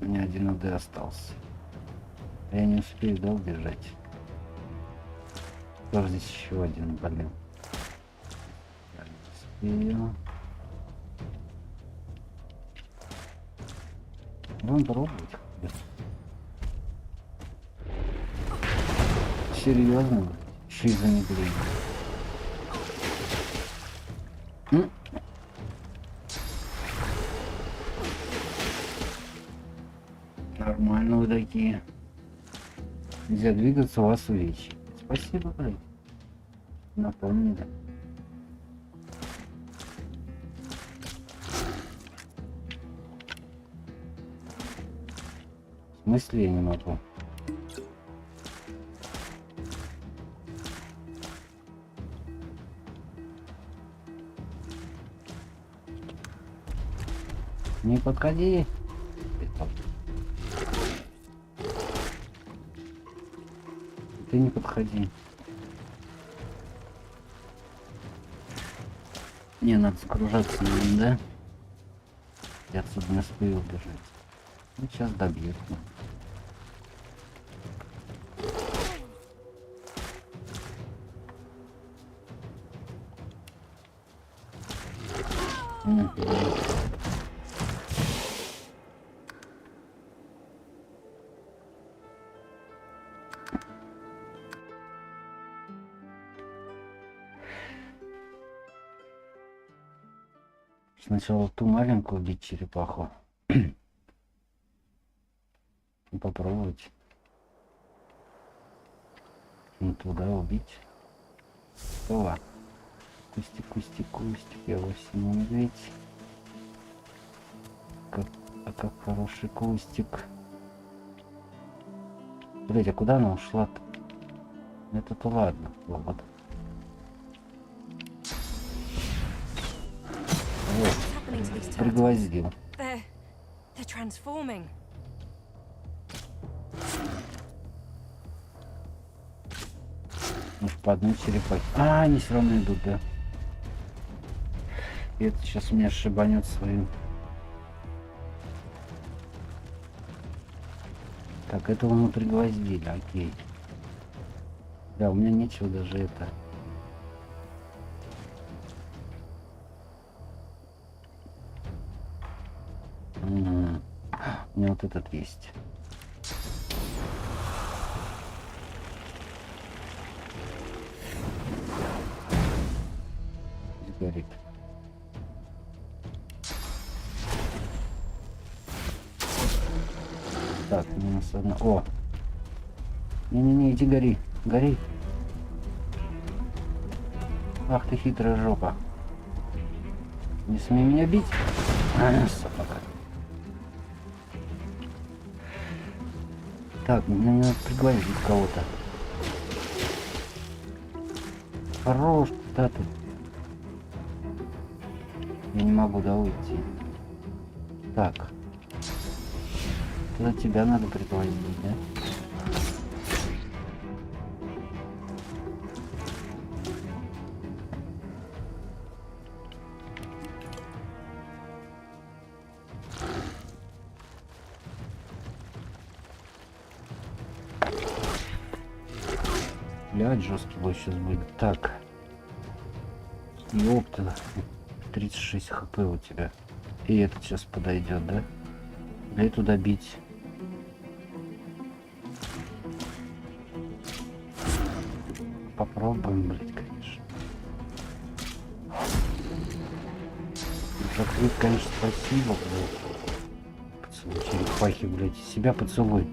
У меня один АД остался. Я не успею, да, убежать? Тоже здесь еще один, блин. Я не успею. Будем пробовать. Серьезно? Еще и замедление. Нормально вы такие. Нельзя двигаться, вас увечья. Спасибо, блин. Напомнили. В смысле я не могу? Не подходи. Ты не подходи. Не, надо загружаться на ним, да? Я отсюда не успею убежать. Ну, сейчас добьют. поделить. Сначала ту маленькую убить черепаху. И попробовать. Ну, туда убить. О, кустик, кустик, кустик. Я вовсе не медведь. Как хороший кустик. Блять, а куда она ушла-то? Это-то ладно. Вот. Пригвоздил. They're transforming. Может, по одной черепахе. А, они все равно идут, да. И это сейчас меня шибанет своим. Так, этого мы пригвоздили, окей. Да, у меня нечего даже это. У меня вот этот есть. Горит. Так, минус одна. О! Не-не-не, иди гори. Гори. Ах ты хитрая жопа. Не смей меня бить. А, собака. Так, мне надо пригвоздить кого-то. Хорош, куда ты? Я не могу, да, уйти. Так. Тогда тебя надо пригвоздить, да? Блядь, жесткий бой сейчас будет. Так. Ёпта. 36 хп у тебя. И этот сейчас подойдет, да? Дай туда бить. Попробуем, блядь, конечно. Закрыть, конечно, спасибо, блядь. Поцелуй черепахи, блядь. Себя поцелуй.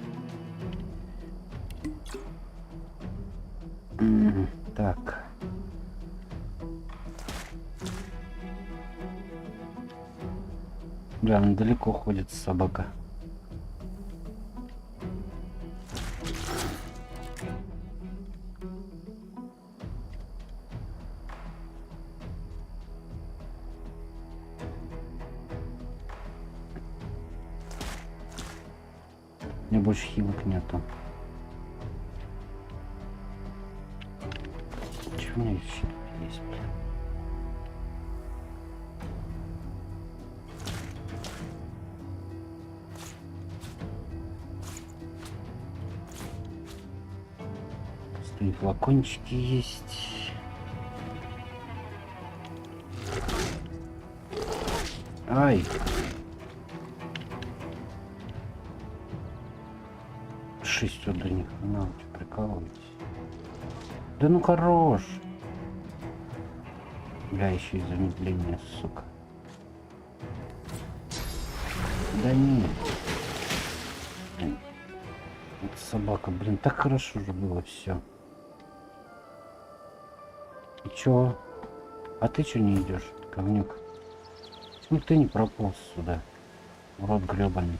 Так. Да, она далеко ходит, собака. У меня больше хилок нету. Чего у меня еще есть, блин? Пустые флакончики есть. Ай! Шестью до них. На, вы что, прикалываетесь? Да ну хорош! Бля, еще и замедление, сука. Да нет. Это собака, блин, так хорошо же было все. И чё? А ты чё не идешь, говнюк? Почему ты не прополз сюда? Урод гребаный.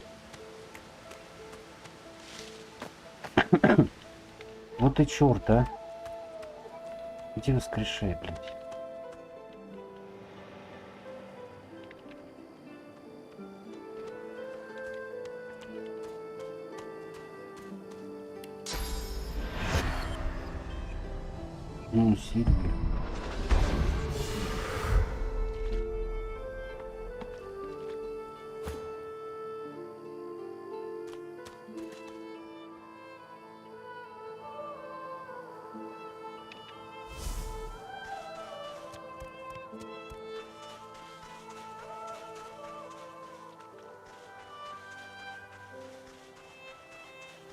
Вот и черт, а. Иди воскрешай, блядь. Ну, сильно.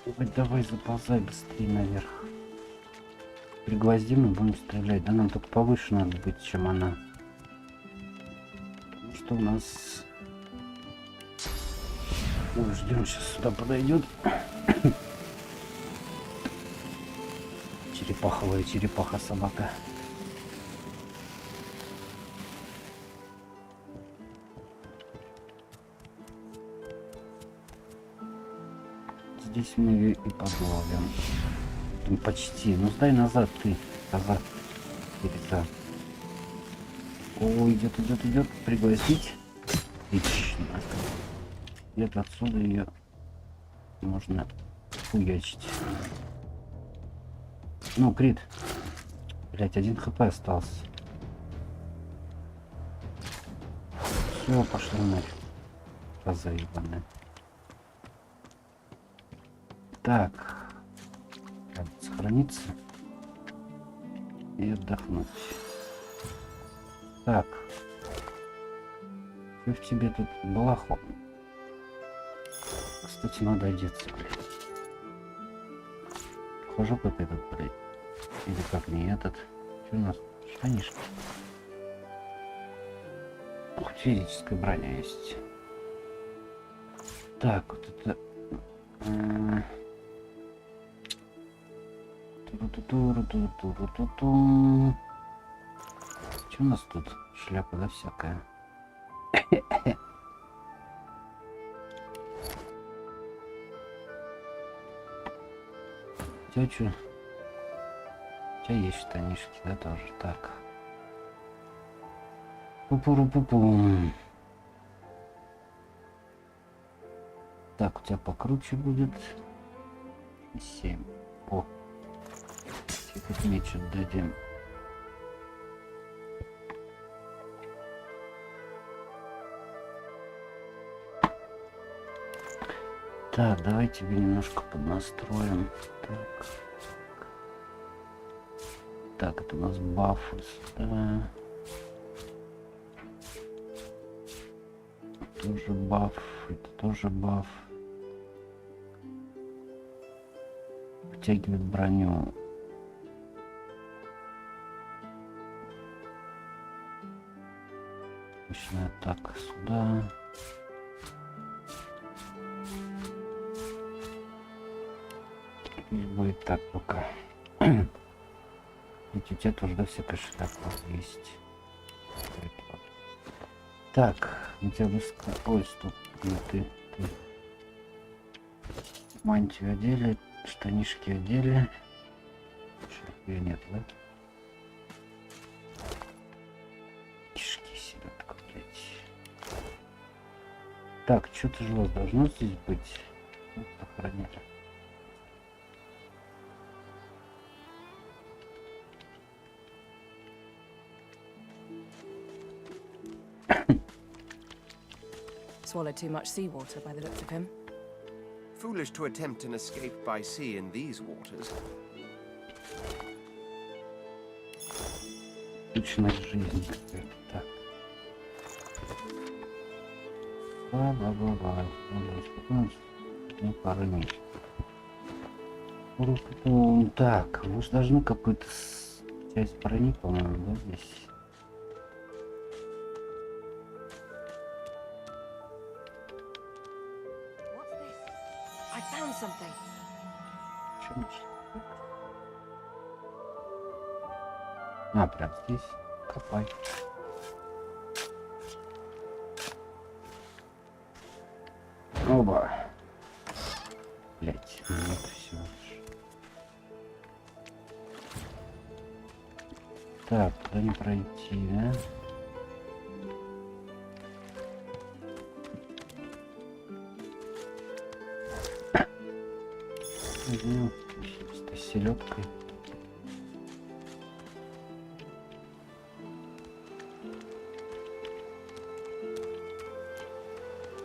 Давай, давай, заползай быстрее наверх. Пригвоздим и будем стрелять. Да нам только повыше надо быть, чем она. Потому что у нас... Ой, ждем, сейчас сюда подойдет. Черепаховая черепаха-собака. Здесь мы ее и подловим. Ну, почти. Ну сдай назад ты, коза. Переза. О, идет, идет, идет. Пригласить. Отлично. Где-то отсюда ее можно хуячить. Ну, Крит. Блять, 1 хп остался. Все, пошли нафиг. Коза ебаная. Так. Надо сохраниться. И отдохнуть. Так. Что в тебе тут балахон? Кстати, надо одеться, блядь. Похожу как этот, блядь. Или как не этот. Что у нас? Штанишки. Хоть физическая броня есть. Так, вот это... Что у нас тут? Шляпа, да, всякая. У тебя что? У тебя есть штанишки, да, тоже? Так. Пу-пу-ру-пу-пум. Так, у тебя покруче будет. 7. О. Этот меч отдадим. Так, давай тебе немножко поднастроим. Так. Так, это у нас бафы. Да. Тоже баф. Это тоже баф. Вытягивает броню. Мощная атака сюда. И будет так пока. Ведь у тебя тоже, да, всякая шляпа есть. Так, у тебя выска... Ой, стоп. Ну, ты. Мантию одели, штанишки одели. Ее нет, да? Кишки селедка, блядь. Так, что-то же у вас должно здесь быть. Вот, охраняли. Swallowed too much seawater by the looks of him. Foolish to attempt an escape by sea in these waters. Личность жизни какая-то. Так. Ба-ба-ба-ба. Надо успокоиться. Не порыми. Так, мы же должны какую-то часть брони, по-моему, да, здесь. А, прям здесь. Копай. Оба. Блять, нет, все. Так, туда не пройти, да? С селедкой.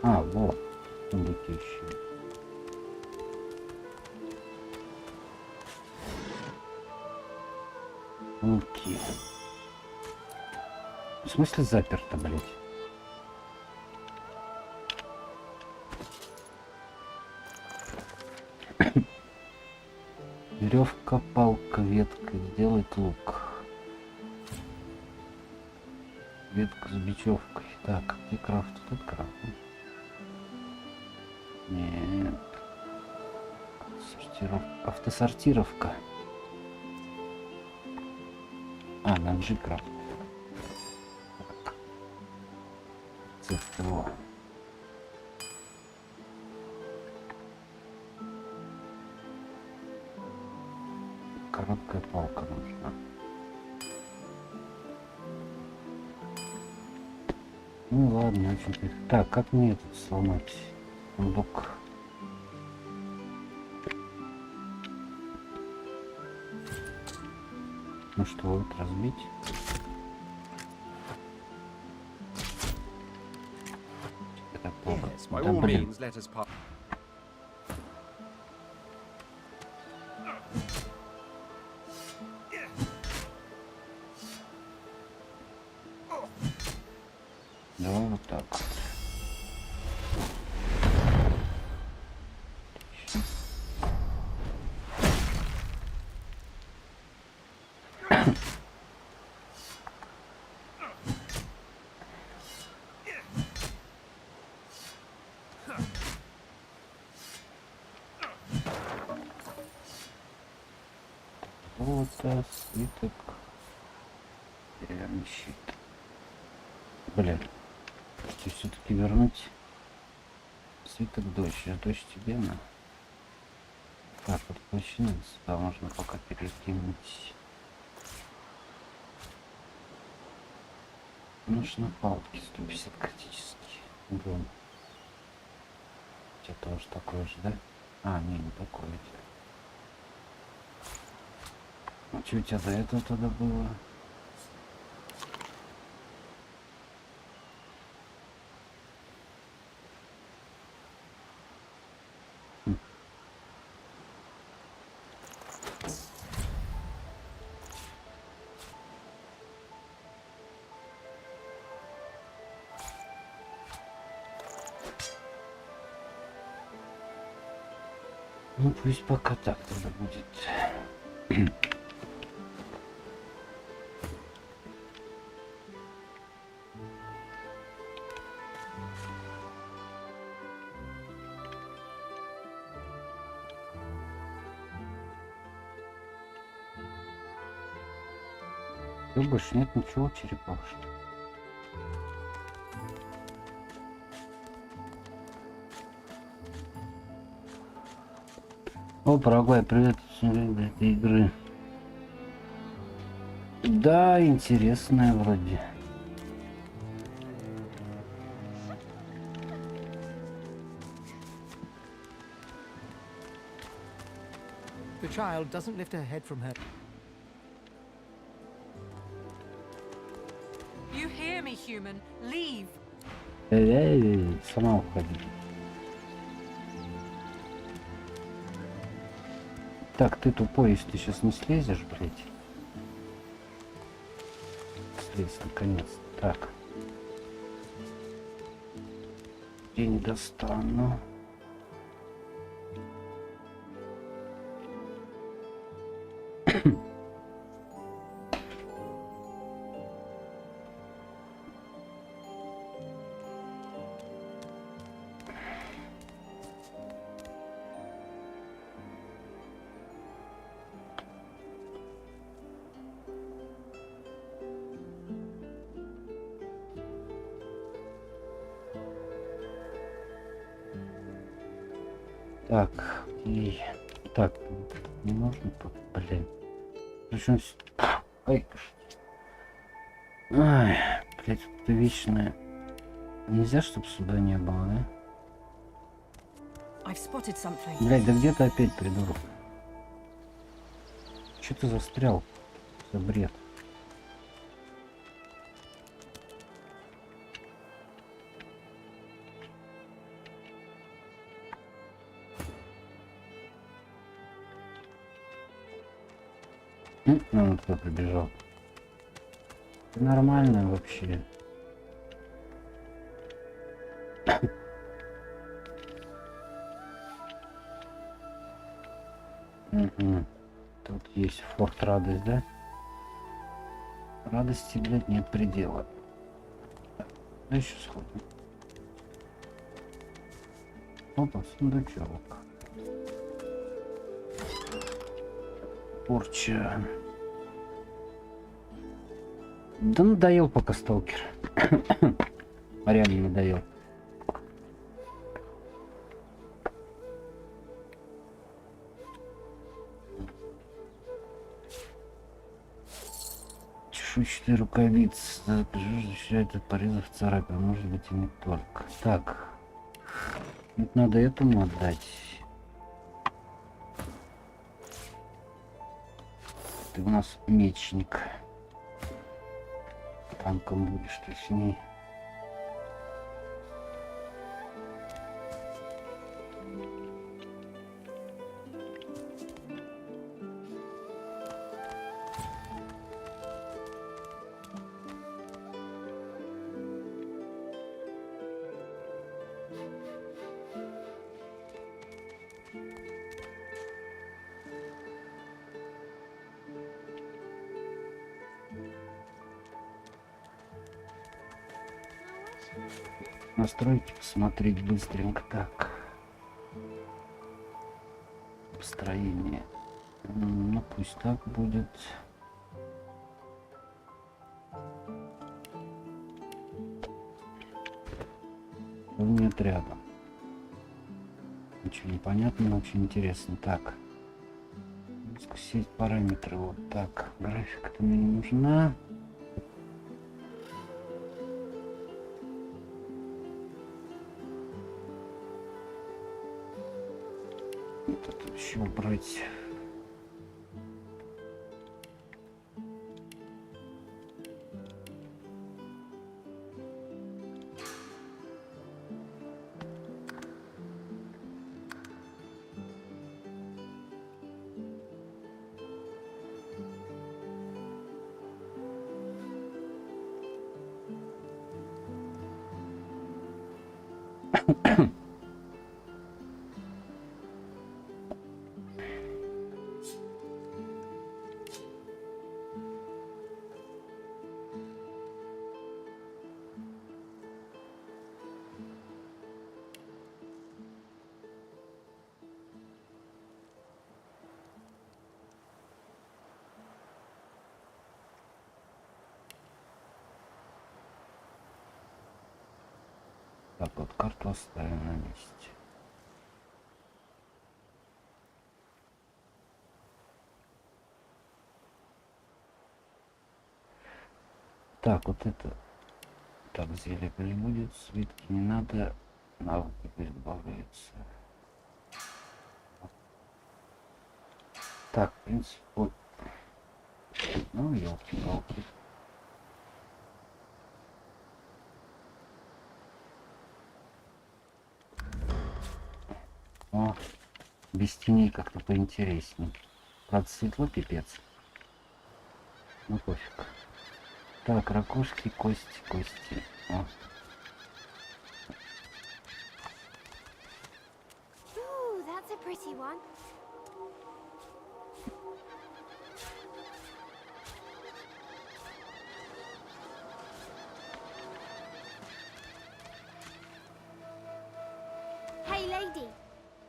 А, вот. Сундуки еще. Окей. В смысле заперто, блять? Веревка, палка, ветка. Сделать лук. Ветка с бечевкой. Так, где крафт? Тут крафт. Нет. Автосортировка. А, на G крафт. Так. ЦТО. Короткая палка нужна. Ну ладно, очень. Так, как мне это сломать? Сундук. Ну что, вот разбить. Это плохо. Да, блин. Давай вот так. Вот свиток. Щит. Блин. Все-таки вернуть свиток дождь. Дождь тебе на. Так, вот почему сюда можно пока перекинуть. Нужно палки 150 критические. Блин. У тебя тоже такое же, да? А, не такое. А что у тебя до этого тогда было? Ну пусть пока так тогда будет. Ну, больше нет ничего, черепах, что ли? О, Парагвай, привет для этой игры. Да, интересная вроде. The child doesn't lift her head from her. You hear me, human? Leave. Сама уходи. Так, ты тупой, если ты сейчас не слезешь, блядь. Слезь, наконец. Так. Я не достану. Так, и так, не нужно тут, блин. Причем... Ай, ай, блядь, это вечное. Нельзя, чтобы сюда не было, да? Блядь, да где ты опять, придурок? Че ты застрял? За бред. Он кто прибежал. Нормально вообще. Угу. Тут есть форт радость, да? Радости, блядь, нет предела. Да еще сходим. Опа, сундучок. Порча. Да надоел пока сталкер. Реально надоел. Чешуйчатые рукавицы. Защищает порезов, царапин. Может быть и не только. Так. Вот надо этому отдать. Ты у нас мечник. Танком будешь, точнее. Настройки посмотреть быстренько. Так. Построение. Ну пусть так будет. Уровень отряда. Ничего не понятно, но очень интересно. Так. Сеть параметры. Вот так. Графика-то мне не нужна. Тут еще убрать. Так вот, карту оставим на месте. Так, вот это. Так, зелье будет, свитки не надо, навыки добавляются. Так, в принципе, вот. Ну, елки-палки. О, без теней как-то поинтересней. Правда, светло пипец. Ну пофиг. Так, ракушки, кости. О. Ooh, that's a pretty one. Hey, lady.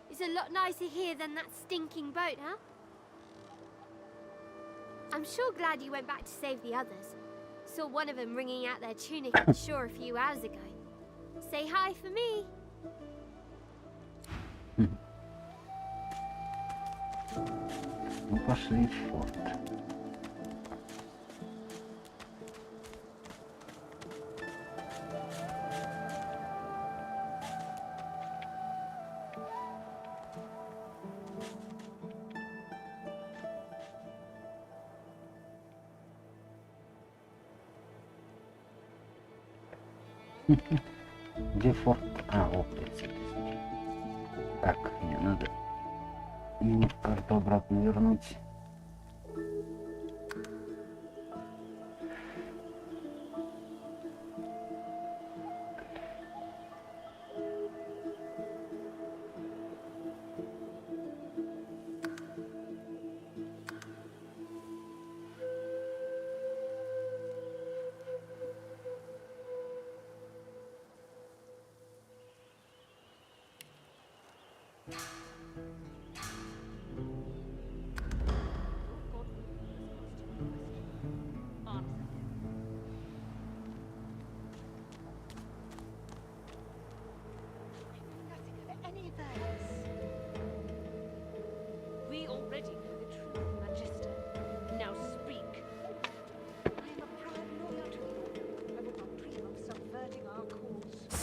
It's a lot nicer here than that stinking boat, huh? I'm sure glad you went back to save the others. Saw one of them wringing out their tunic on shore a few hours ago. Say hi for me. Мы пошли в форт. Где форт? А, вот здесь. Так, мне надо карту обратно вернуть.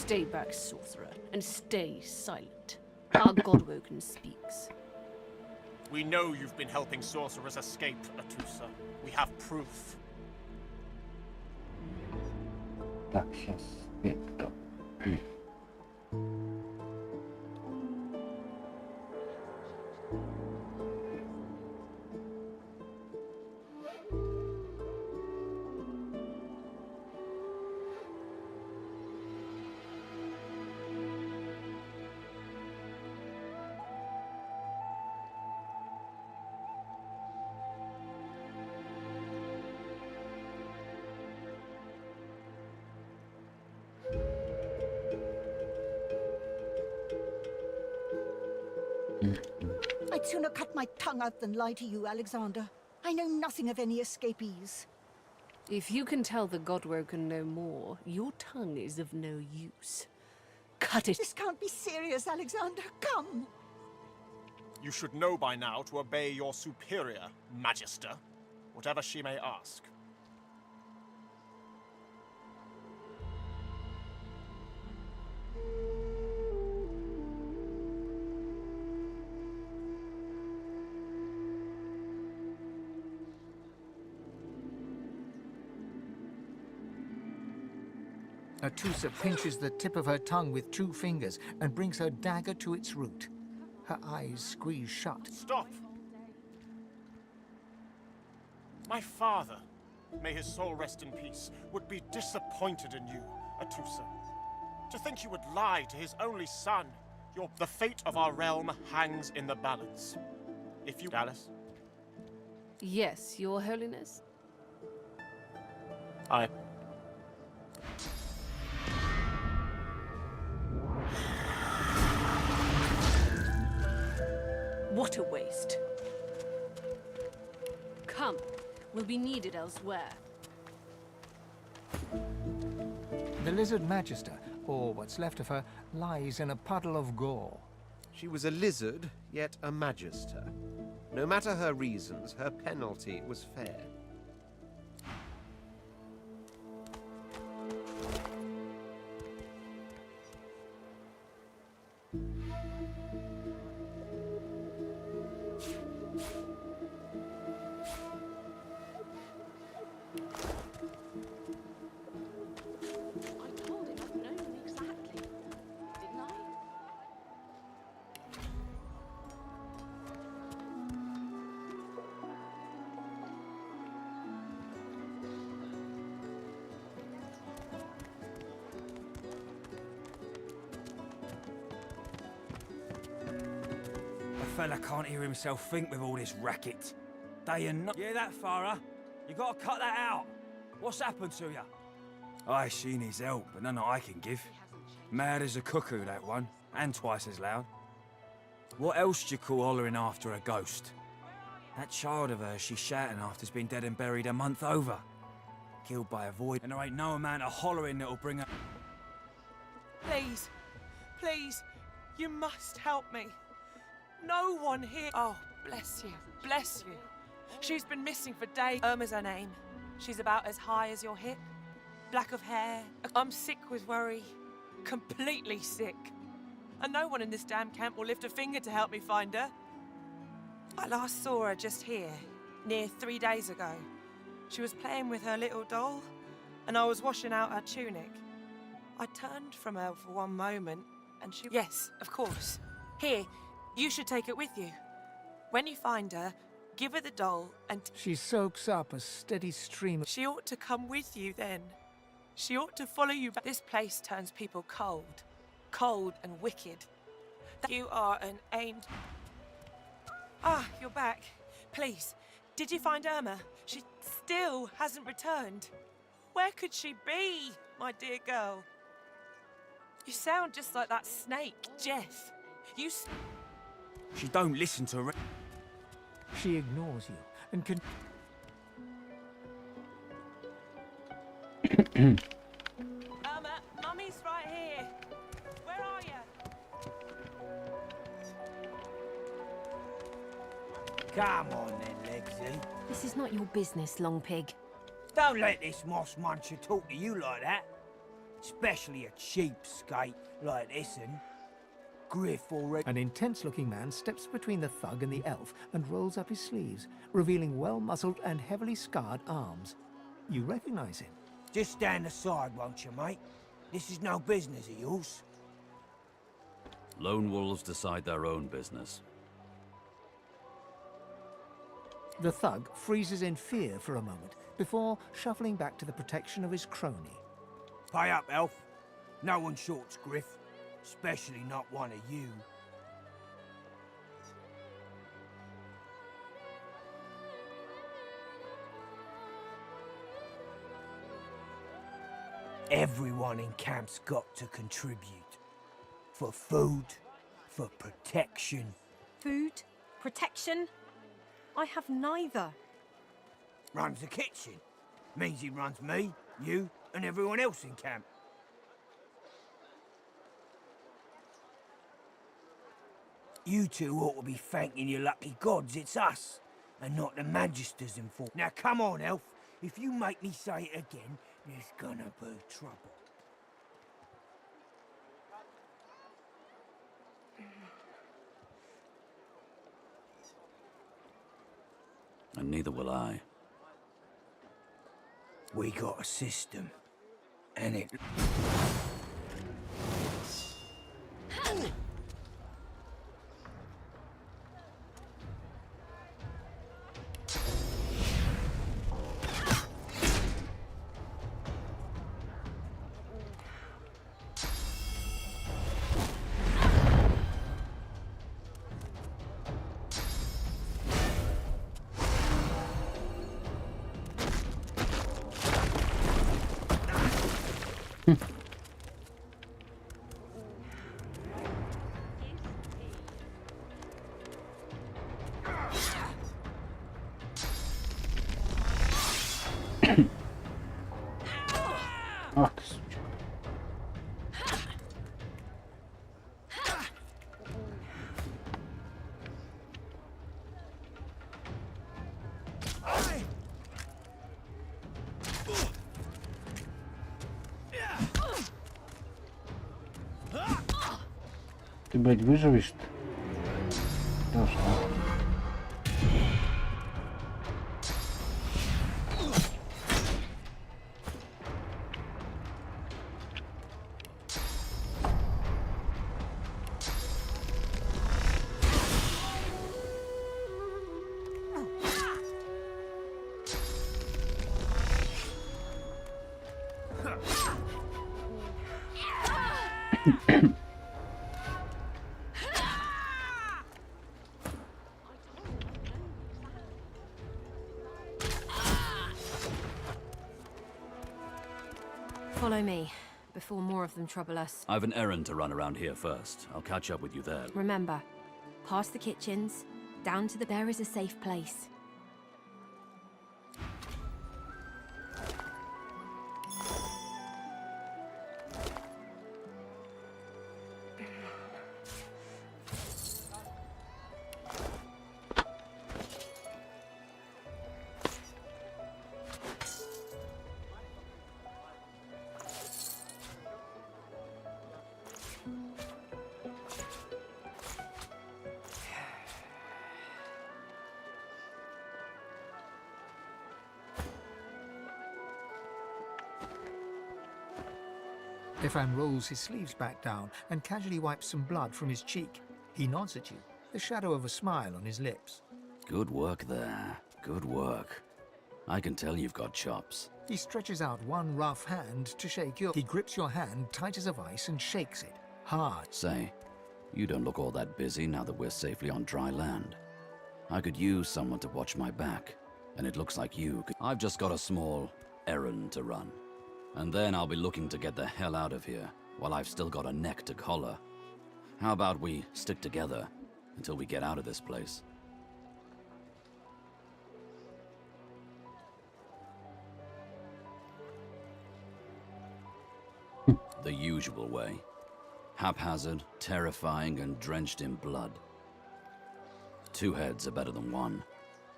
Stay back, sorcerer, and stay silent. Our Godwoken speaks. We know you've been helping sorcerers escape, Atusa. We have proof. Так, сейчас это. I'd sooner cut my tongue out than lie to you, Alexander. I know nothing of any escapees. If you can tell the Godwoken no more, your tongue is of no use. Cut it. This can't be serious, Alexander. Come. You should know by now to obey your superior, Magister, whatever she may ask. Atusa pinches the tip of her tongue with 2 fingers and brings her dagger to its root. Her eyes squeeze shut. Stop! My father, may his soul rest in peace, would be disappointed in you, Atusa. To think you would lie to his only son. The fate of our realm hangs in the balance. If you... Alice? Yes, Your Holiness? I... What a waste. Come, we'll be needed elsewhere. The lizard magister, or what's left of her, lies in a puddle of gore. She was a lizard, yet a magister. No matter her reasons, her penalty was fair. Fella can't hear himself think with all this racket. Day and night. Yeah, that Farah. You gotta cut that out. What's happened to you? She needs help, but none that I can give. Mad as a cuckoo, that one, and twice as loud. What else do you call hollering after a ghost? That child of hers she's shouting after's been dead and buried a month over. Killed by a void, and there ain't no amount of hollering that'll bring her... Please, please, you must help me. No one here. Oh, bless you, bless you. She's been missing for days. Irma's her name. She's about as high as your hip. Black of hair. I'm sick with worry. Completely sick. And no one in this damn camp will lift a finger to help me find her. I last saw her just here, near 3 days ago. She was playing with her little doll, and I was washing out her tunic. I turned from her for one moment, and she... Yes, of course. Here. You should take it with you. When you find her, give her the doll and... She soaks up a steady stream of... She ought to come with you then. She ought to follow you back. This place turns people cold. Cold and wicked. You are an angel. Ah, you're back. Please, did you find Irma? She still hasn't returned. Where could she be, my dear girl? You sound just like that snake, Jeff. You... She don't listen to her. She ignores you and can... Irma, Mummy's right here. Where are you? Come on then, Lexi. This is not your business, Long Pig. Don't let this moss muncher talk to you like that. Especially a cheapskate like this one. Griff already. An intense-looking man steps between the thug and the elf and rolls up his sleeves, revealing well-muscled and heavily scarred arms. You recognize him. Just stand aside, won't you, mate? This is no business of yours. Lone wolves decide their own business. The thug freezes in fear for a moment before shuffling back to the protection of his crony. Pay up, elf. No one shorts Griff. Especially not one of you. Everyone in camp's got to contribute. For food, for protection. Food? Protection? I have neither. Runs the kitchen. Means he runs me, you, and everyone else in camp. You two ought to be thanking your lucky gods it's us, and not the Magisters in fault. Now come on, elf. If you make me say it again, there's gonna be trouble. And neither will I. We got a system, and it... Ах ты, сучка. Ты, блядь, выживешь-то? Должна. Follow me, before more of them trouble us. I've an errand to run around here first. I'll catch up with you there. Remember, past the kitchens, down to the... There is a safe place. Stefan rolls his sleeves back down and casually wipes some blood from his cheek. He nods at you, the shadow of a smile on his lips. Good work there. Good work. I can tell you've got chops. He stretches out one rough hand to shake your... He grips your hand tight as a vice and shakes it, hard. Say, you don't look all that busy now that we're safely on dry land. I could use someone to watch my back, and it looks like you could... I've just got a small errand to run. And then I'll be looking to get the hell out of here, while I've still got a neck to collar. How about we stick together until we get out of this place? The usual way. Haphazard, terrifying, and drenched in blood. Two heads are better than one,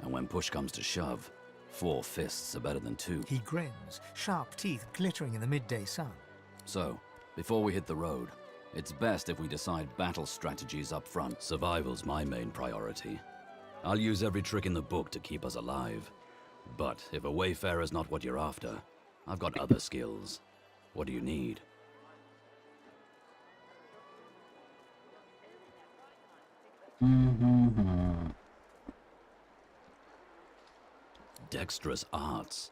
and when push comes to shove, 4 fists are better than 2. He grins, sharp teeth glittering in the midday sun. So, before we hit the road, it's best if we decide battle strategies up front. Survival's my main priority. I'll use every trick in the book to keep us alive. But if a wayfarer's not what you're after, I've got other skills. What do you need? Dexterous arts.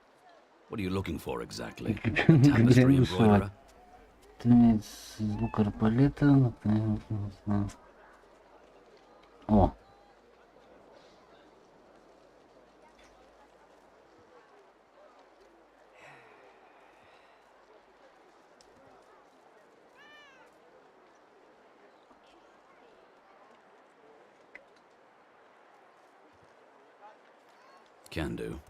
What are you looking for exactly? Tapestry embroiderer? Звук арбалета. О. Can do.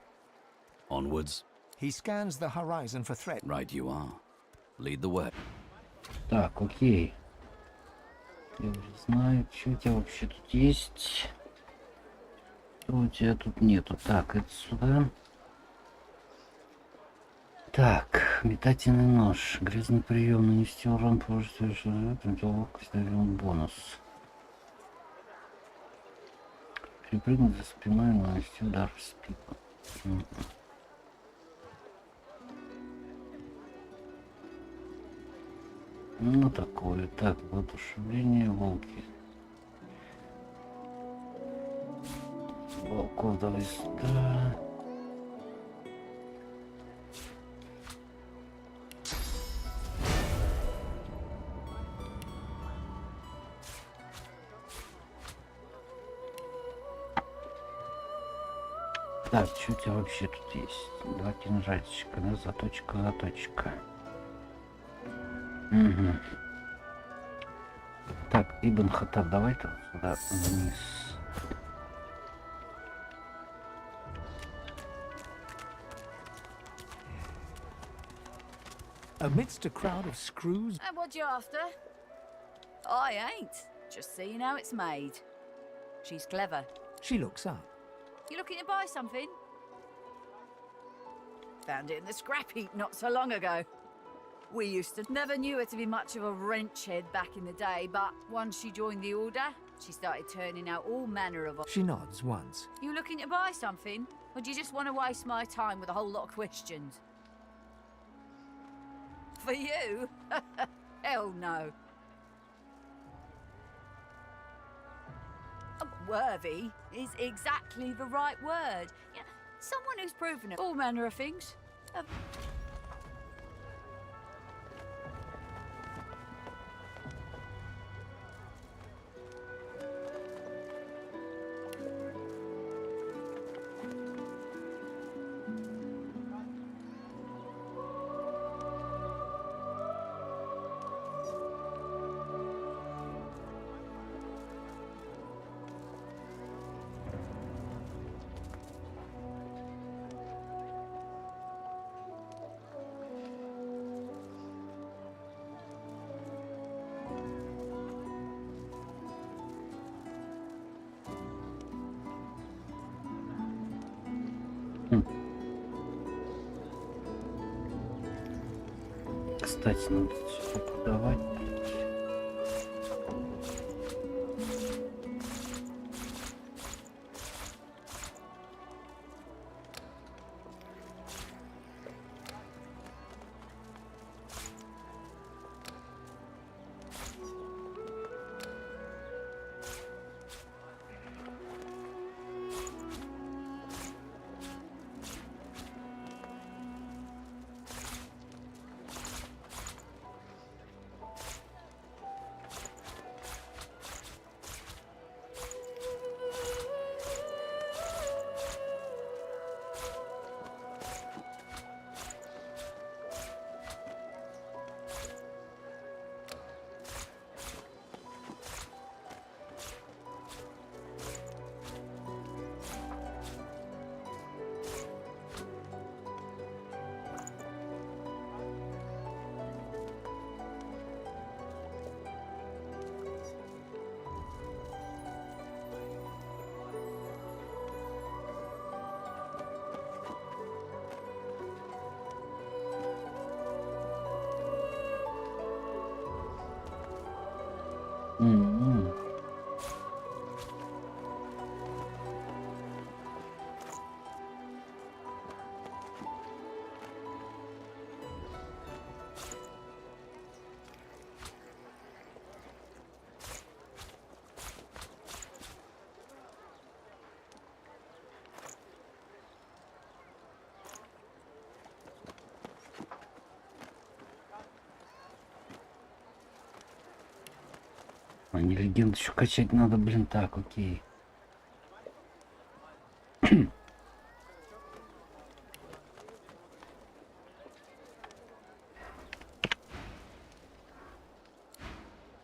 Onwards. He scans the horizon for threat. Right you are. Lead the way. Так, окей. Я уже знаю, что у тебя вообще тут есть. Что у тебя тут нету. Так, это сюда. Так, метательный нож. Грязный прием. Нанести урон, положить ловкость, даем бонус. Перепрыгнуть за спиной, нанести удар в спину. Ну такое. Так, воодушевление, волки. Волков давай сюда. Так, что у тебя вообще тут есть? Два кинжальчика, да, заточка, заточка. Угу. Так, Ибн Хаттаб, давай-то сюда вниз. Amidst a crowd of screws. And what you after? I ain't. Just seeing how it's made. She's clever. She looks up. You looking to buy something? Found it in the scrap heap not so long ago. We used to never knew her to be much of a wrench head back in the day, but once she joined the order, she started turning out all manner of... She nods once. You looking to buy something? Or do you just want to waste my time with a whole lot of questions? For you? Hell no. Worthy is exactly the right word. Yeah, someone who's proven it. All manner of things. Кстати, надо все продавать. А не легенд еще качать надо, блин, так, окей.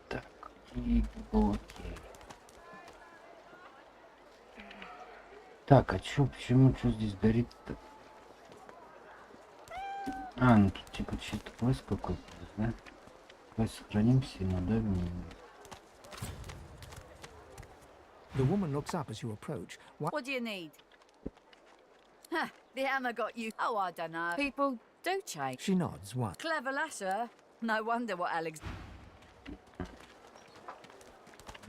Так, и окей. Так, а чё, почему, что здесь горит-то? А, ну тут типа чей-то квест какой-то, да? Давай сохранимся и надавим. The woman looks up as you approach. What do you need? Huh, the hammer got you. Oh, I don't know. People do change. She nods once. Clever lasser. No wonder what Alex...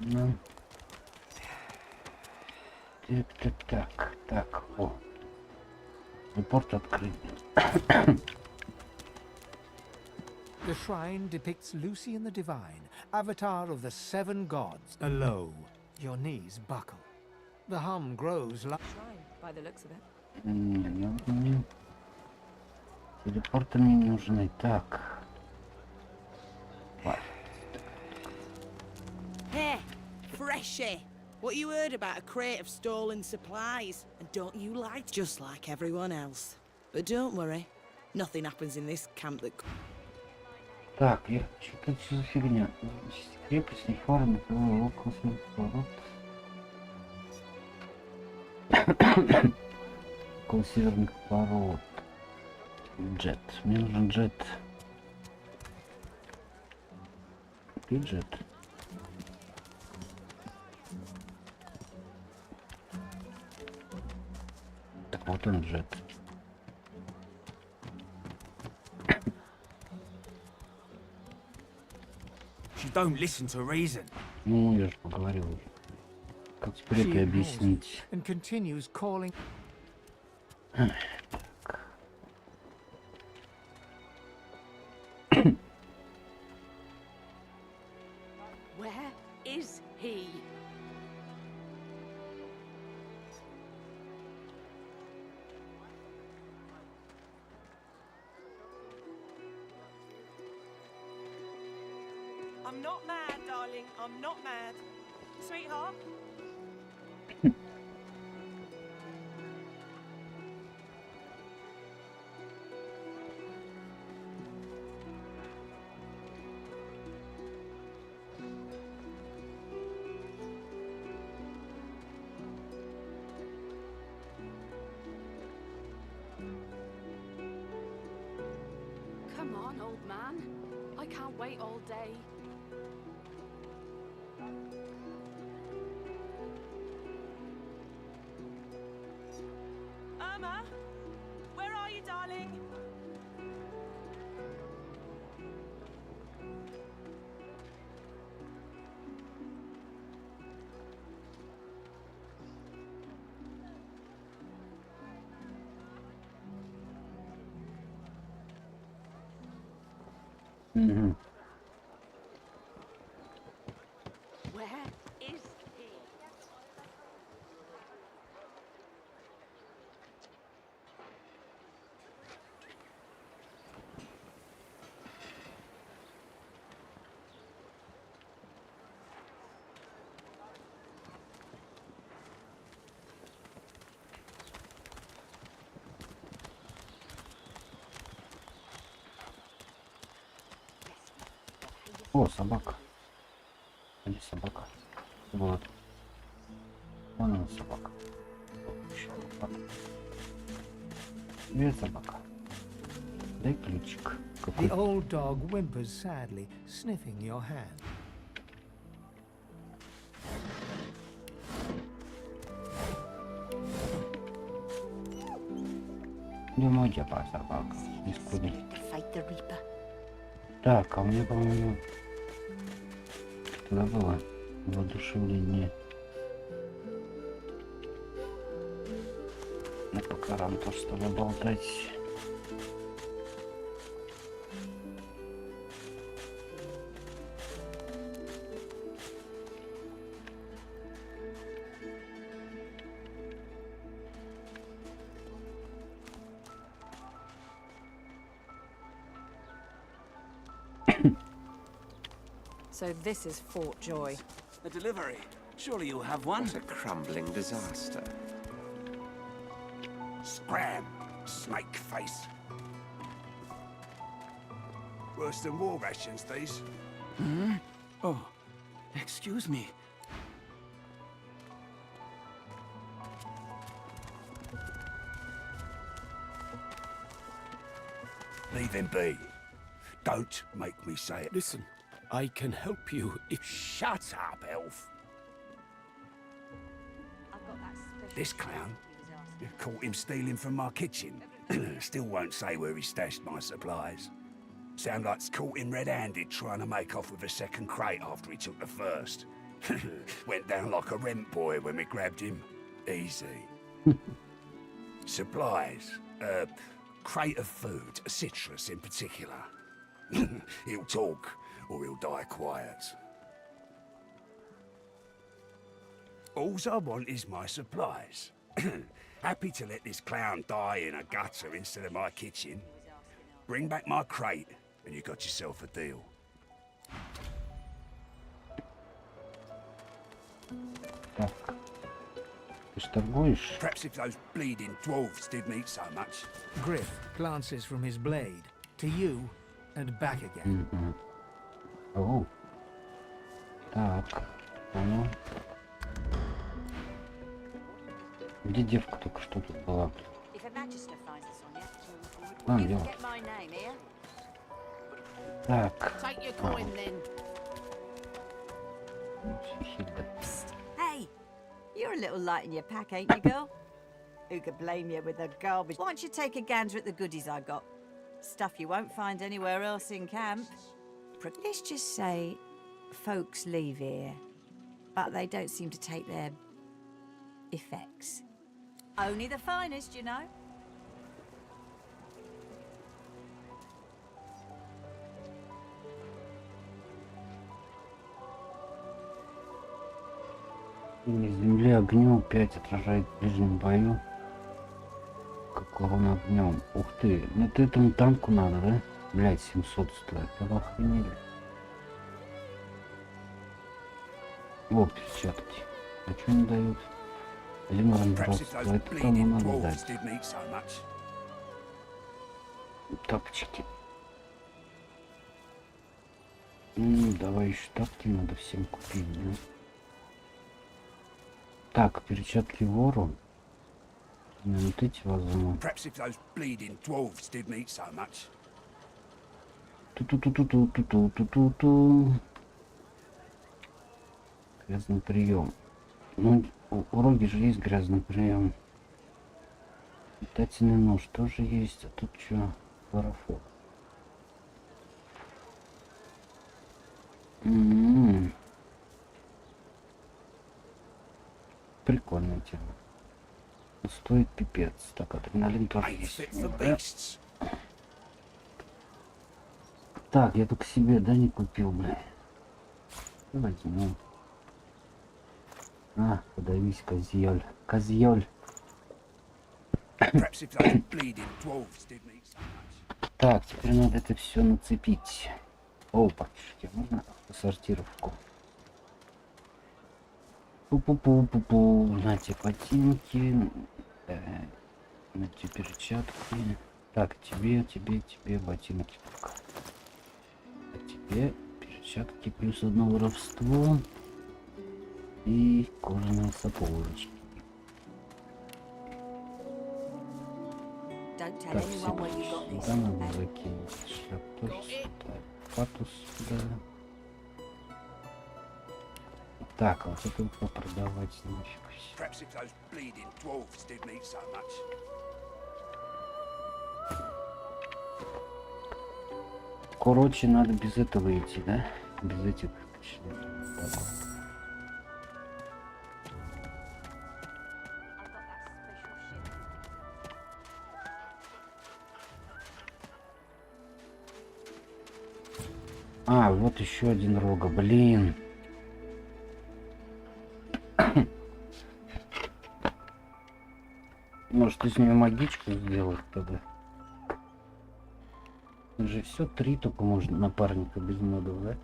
Ну. Так, о. Репорт открыт. The shrine depicts Lucy and the Divine, avatar of the seven gods, alow. Your knees buckle. The hum grows like... Shrine, by the looks of it. Не. Телепорты мне не нужны. Так. Hey, freshy. What you heard about a crate of stolen supplies? And don't you lie, just like everyone else. But don't worry, nothing happens in this camp that... Так, что за фигня? Крепостный фарм, около ворот. Около северных ворот. Джет. Мне нужен джет. Ты джет. Так вот он джет. She don't listen to reason. Ну, я же поговорил уже. Как теперь это объяснить? And continues calling... Where is he? I'm not mad, darling. I'm not mad. Sweetheart? Come on, old man. I can't wait all day. Irma? Where are you, darling? Where is he? О, собака. Где собака? Вот. Вон она, собака. Где собака? Дай ключик. The old dog whimpers sadly, sniffing your hand. Не моя собака. Искуди. Так, а у меня, по-моему, туда было воодушевление. Ну, пока рано то, что ли, болтать. So this is Fort Joy. A delivery. Surely you'll have one. What a crumbling disaster. Scram, snake face. Worse than war rations, these. Hmm? Oh, excuse me. Leave him be. Don't make me say it. Listen, I can help you if... Shut up, elf. This clown, caught him stealing from my kitchen. Still won't say where he stashed my supplies. Sound like it's caught him red-handed trying to make off with a second crate after he took the first. Went down like a rent boy when we grabbed him. Easy. Supplies. Crate of food, citrus in particular. He'll talk, or he'll die quiet. Alls I want is my supplies. Happy to let this clown die in a gutter instead of my kitchen. Bring back my crate, and you got yourself a deal. Так. Ты ж торгуешь? Perhaps if those bleeding dwarves didn't eat so much. Griff glances from his blade to you and back again. О. Так. Понял. Где девка только что тут была? А, дело. Так. Psst. Hey, you're a little light in your pack, ain't you, girl? Who could blame you with the garbage? Why don't you take a gander at the goodies I got? Stuff you won't find anywhere else in camp. Let's just say folks leave here, but they don't seem to take their effects. Only the finest, you know. Земли огню 5 отражает в ближнем бою. Как урон огнем. Ух ты, это этому танку надо, да? Блять, 700 стоит. Это охренели. О, перчатки. А что не дают? Один разбросство. Это кому надо дать? Тапочки. Давай еще тапки надо всем купить, да? Так, перчатки вору. Вот эти возьму. Ту-ту-ту-ту-ту-ту-ту-ту-ту. Грязный прием. Ну, у Роги же есть грязный прием. Метательный нож тоже есть. А тут что? Парафор. Прикольная тема. Стоит пипец. Так, адреналин тоже есть. Так, я только себе, да, не купил, бля. Возьму. А, подавись, козьёль. Козьёль. Так, теперь надо это все нацепить. О, пачки, можно сортировку. Пу-пу-пу-пу-пу. На те ботинки. На те перчатки. Так, тебе ботинки только. А тебе перчатки плюс одно воровство. И кожаные сапожечки. Так, сюда надо закинуть. Шляп тоже сюда. Патус сюда. Так, а вот это попродавать нафиг все. Короче, надо без этого идти, да? Без этих. Так. А, вот еще один рога, блин. Может, из нее магичку сделать тогда? Это же все 3 только можно напарника без модов, да?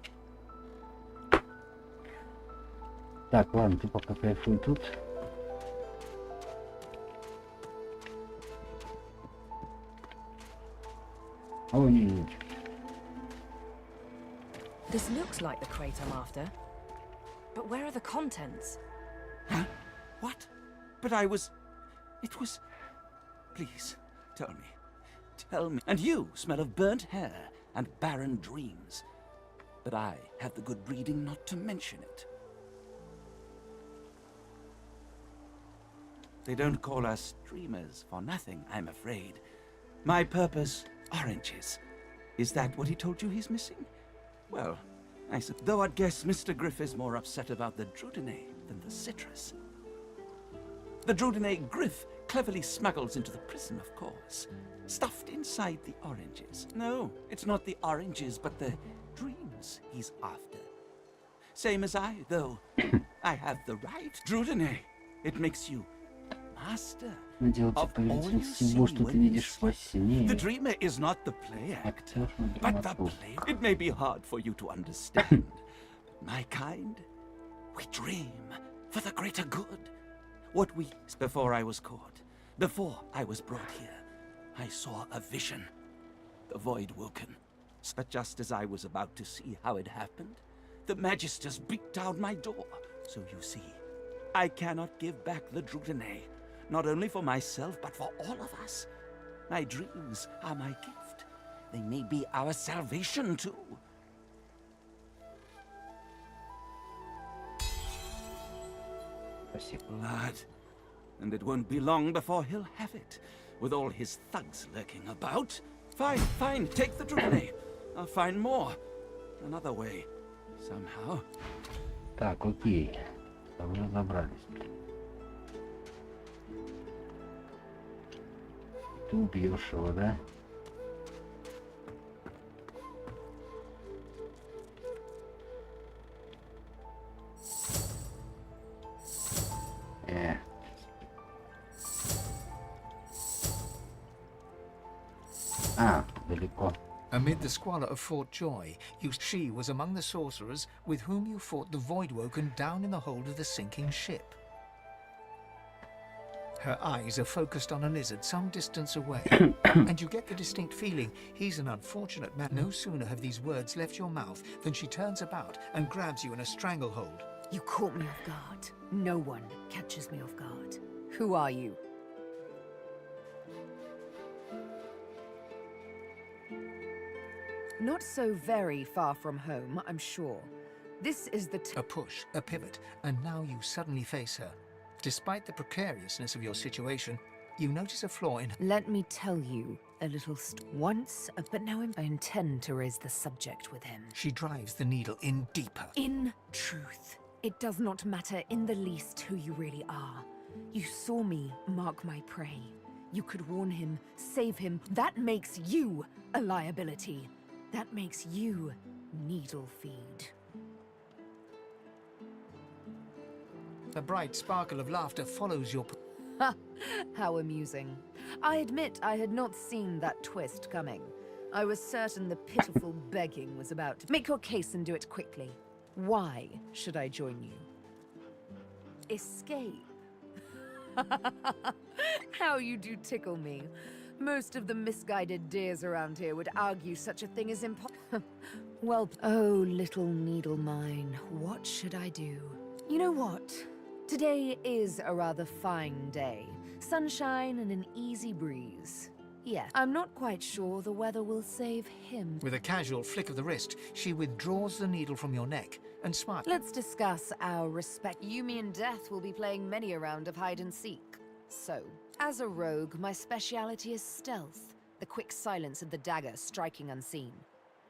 Так, ладно, ты пока кайфуй тут. О, не. This looks like the crate I'm after. But where are the contents? Huh? What? But I was... It was... Please, tell me. Tell me. And you smell of burnt hair and barren dreams. But I have the good breeding not to mention it. They don't call us dreamers for nothing, I'm afraid. My purpose, oranges. Is that what he told you he's missing? Well, though I'd guess Mr. Griff is more upset about the Drudine than the citrus. The Drudine Griff cleverly smuggles into the prison, of course. Stuffed inside the oranges. No, it's not the oranges, but the dreams he's after. Same as I, though. I have the right. Drudine, it makes you master of all you see when you sleep. The dreamer is not the play actor, but the play. It may be hard for you to understand, but my kind, we dream for the greater good. What we... Before I was caught, before I was brought here, I saw a vision. The void woken. But just as I was about to see how it happened, the Magisters beat down my door. So you see, I cannot give back the Drudine. Not only for myself, but for all of us. My dreams are my gift. They may be our salvation, too. Blood. And it won't be long before he'll have it, with all his thugs lurking about. Fine, fine, take the Drudine. I'll find more. Another way. Somehow. Так, окей. Там разобрались. Ты убьешь его, да? Далеко. Amid the squalor of Fort Joy, she was among the sorcerers with whom you fought the Voidwoken down in the hold of the sinking ship. Her eyes are focused on a lizard some distance away, and you get the distinct feeling he's an unfortunate man. No sooner have these words left your mouth than she turns about and grabs you in a stranglehold. You caught me off guard. No one catches me off guard. Who are you? Not so very far from home, I'm sure. This is the a push, a pivot, and now you suddenly face her. Despite the precariousness of your situation, you notice a flaw in her. Let me tell you a little once, but now I intend to raise the subject with him. She drives the needle in deeper. In truth, it does not matter in the least who you really are. You saw me mark my prey. You could warn him, save him. That makes you a liability. That makes you needle feed. A bright sparkle of laughter follows your... Ha! How amusing. I admit I had not seen that twist coming. I was certain the pitiful begging was about to... Make your case and do it quickly. Why should I join you? Escape. How you do tickle me. Most of the misguided dears around here would argue such a thing is impossible. Well, oh, little needle mine, what should I do? You know what? Today is a rather fine day. Sunshine and an easy breeze. Yeah, I'm not quite sure the weather will save him. With a casual flick of the wrist, she withdraws the needle from your neck and smiles. Let's discuss our respect. Yumi and Death will be playing many a round of hide and seek. So, as a rogue, my speciality is stealth, the quick silence of the dagger striking unseen.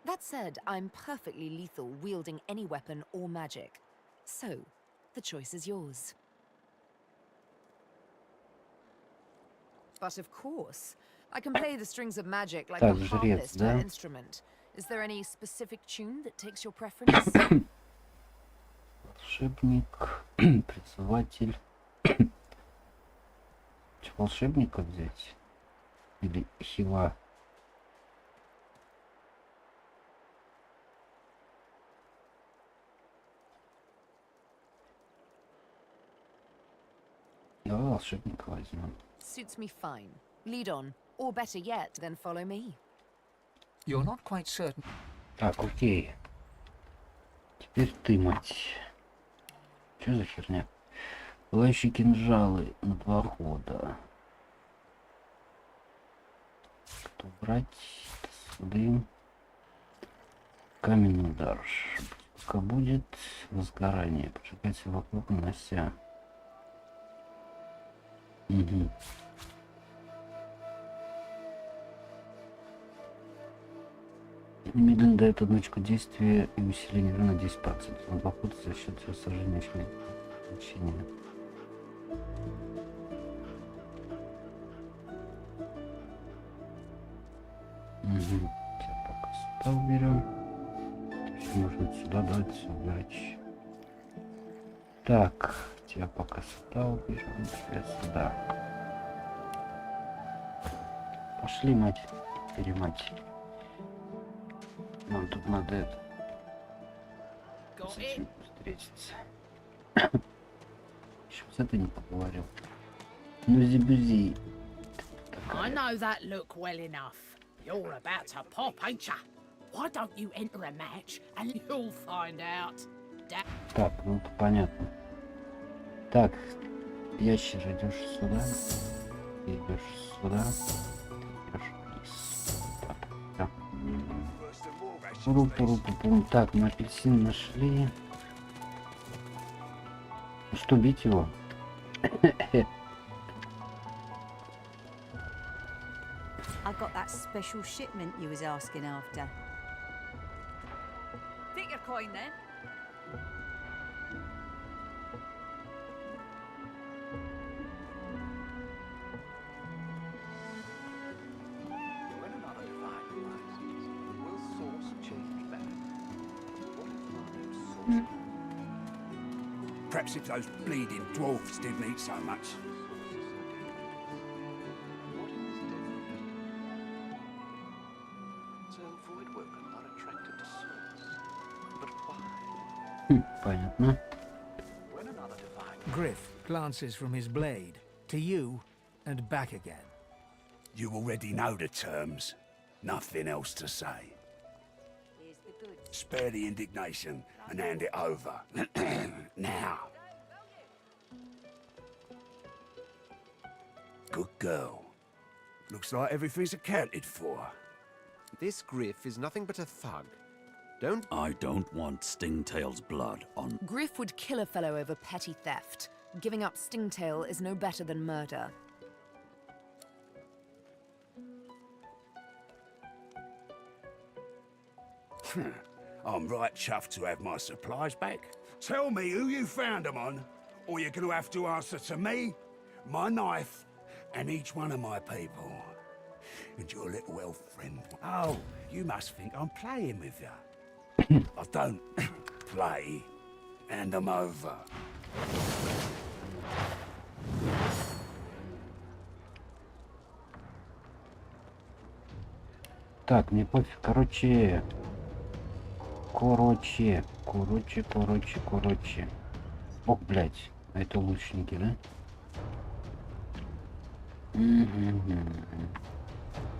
That said, I'm perfectly lethal wielding any weapon or magic. So, the choice is yours. But of course, I can play the strings of magic like a harpist or instrument. Is there any specific tune that takes your preference? Волшебник, предлагает. Волшебника взять? Или хила? Давай волшебника возьмем. Suits me fine. Lead on, or better yet, then follow me. You're not quite certain. Так, окей. Теперь ты, мать. Что за херня? Пылающие кинжалы на 2 хода. Что брать? Суды. Каменный удар. Пока будет возгорание. Поджигайте вокруг, нанося. Угу. Немедленно дает одну очко действия и усиление на 10%. На 2 хода за счет сражения значения. Угу. Тебя пока сюда уберем. Все можно сюда дать, все убирать. Так, тебя пока сюда уберем, тебя сюда. Пошли, мать, перемать. Нам тут надо это. С этим встретиться. Еще с этой не поговорил. Ну, зибузи. I know that look well enough. You're about to pop, ain't ya? Why don't you enter a match and you'll find out. Так, ну это понятно. Так, ящер, идешь сюда. Ты идешь сюда. Ты идешь вниз. Так, да. Рупу. Так, мы апельсин нашли. Ну что, бить его? I got that special shipment you was asking after. Take your coin then. When another divide arises, will source change back? What if not source? Perhaps if those bleeding dwarfs didn't eat so much. Понятно. Griff glances from his blade to you and back again. You already know the terms. Nothing else to say. Spare the indignation and hand it over. Now. Good girl. Looks like everything's accounted for. This Griff is nothing but a thug. I don't want Stingtail's blood on... Griff would kill a fellow over petty theft. Giving up Stingtail is no better than murder. I'm right chuffed to have my supplies back. Tell me who you found them on, or you're going to have to answer to me, my knife, and each one of my people. And your little elf friend. Oh, you must think I'm playing with you. I don't play. Hand them over. Так, мне пофиг. Короче. Ох, блядь. А это лучники, да?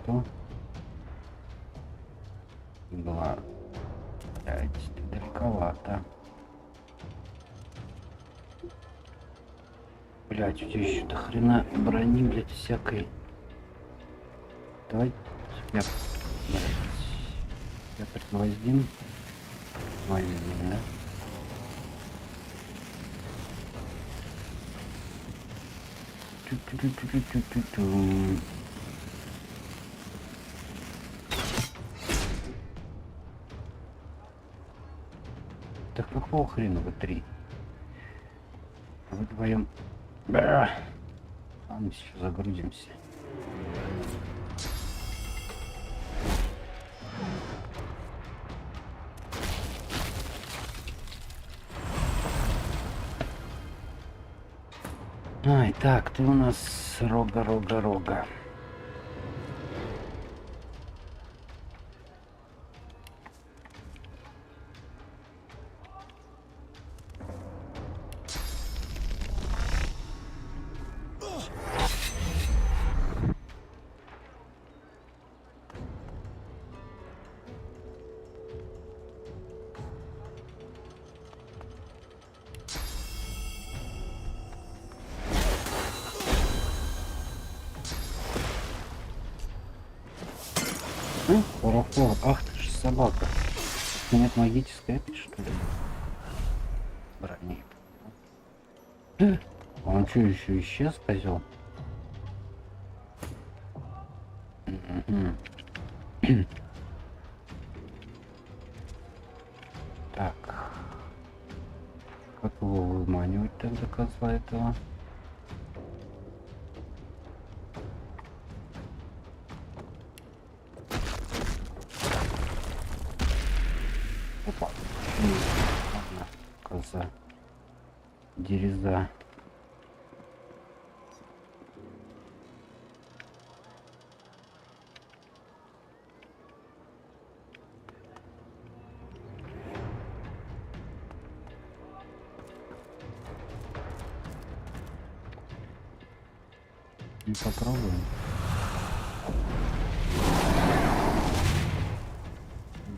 Что? Два. Блядь, далековато. Блядь, у тебя еще до хрена брони, блядь, всякой. Давай я предвоздим. Да? Так какого хрена вы три? Вы вдвоем. А мы сейчас загрузимся. Ай, так, ты у нас рога. Фарафор. Ах ты ж собака. Нет магической этой, что ли? Брони. Он что, еще исчез, козел? Так. Как его выманивать тогда, козла этого? Опа. Ладно, коза. Дереза. Попробуем.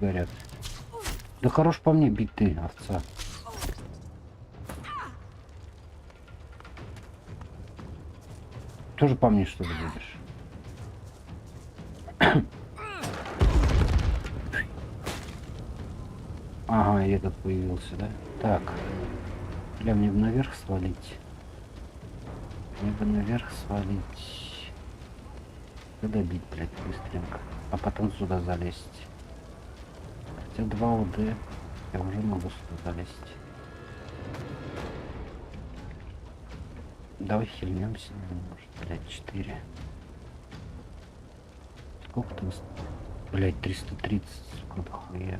Горят. Да хорош по мне бить ты, овца. Тоже по мне что ли будешь? Ага, и этот появился, да? Так. Бля, мне бы наверх свалить. Мне бы наверх свалить. Куда бить, блядь, быстренько. А потом сюда залезть. Хотя 2 УД. Я уже могу сюда залезть. Давай хильнемся. Может, блядь, 4. Сколько там? Блядь, 330. Сука, хуя.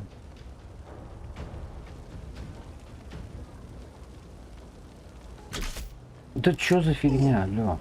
Да чё за фигня, алло?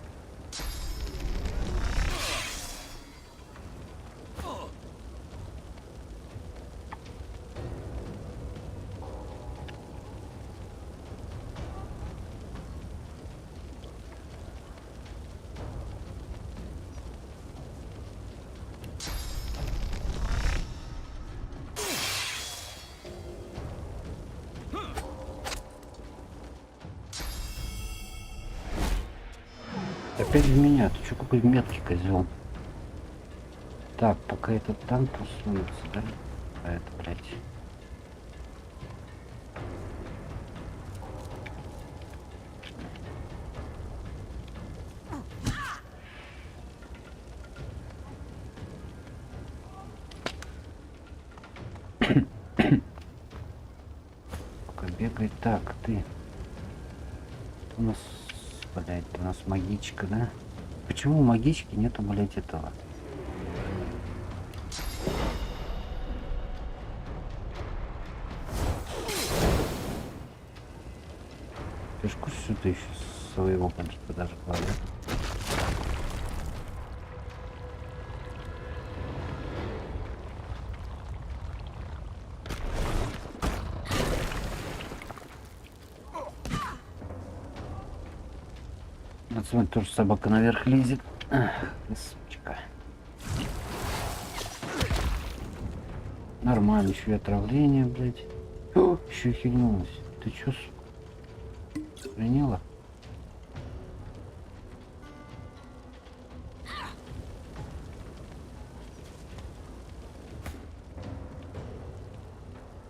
Опять в меня. Ты чё, какой меткий козел? Так, пока этот там тусуется, да? А это, блядь. Пока бегает. Так, ты. У нас, блядь, у нас магичка, да? Почему у магички нету, блядь, этого? Ты ж курс что-то еще своего кончика даже кладет. Вот смотри, тоже собака наверх лезет. Ах, сучка. Нормально, еще и отравление, блядь. О, еще хильнулась. Ты чё, приняла?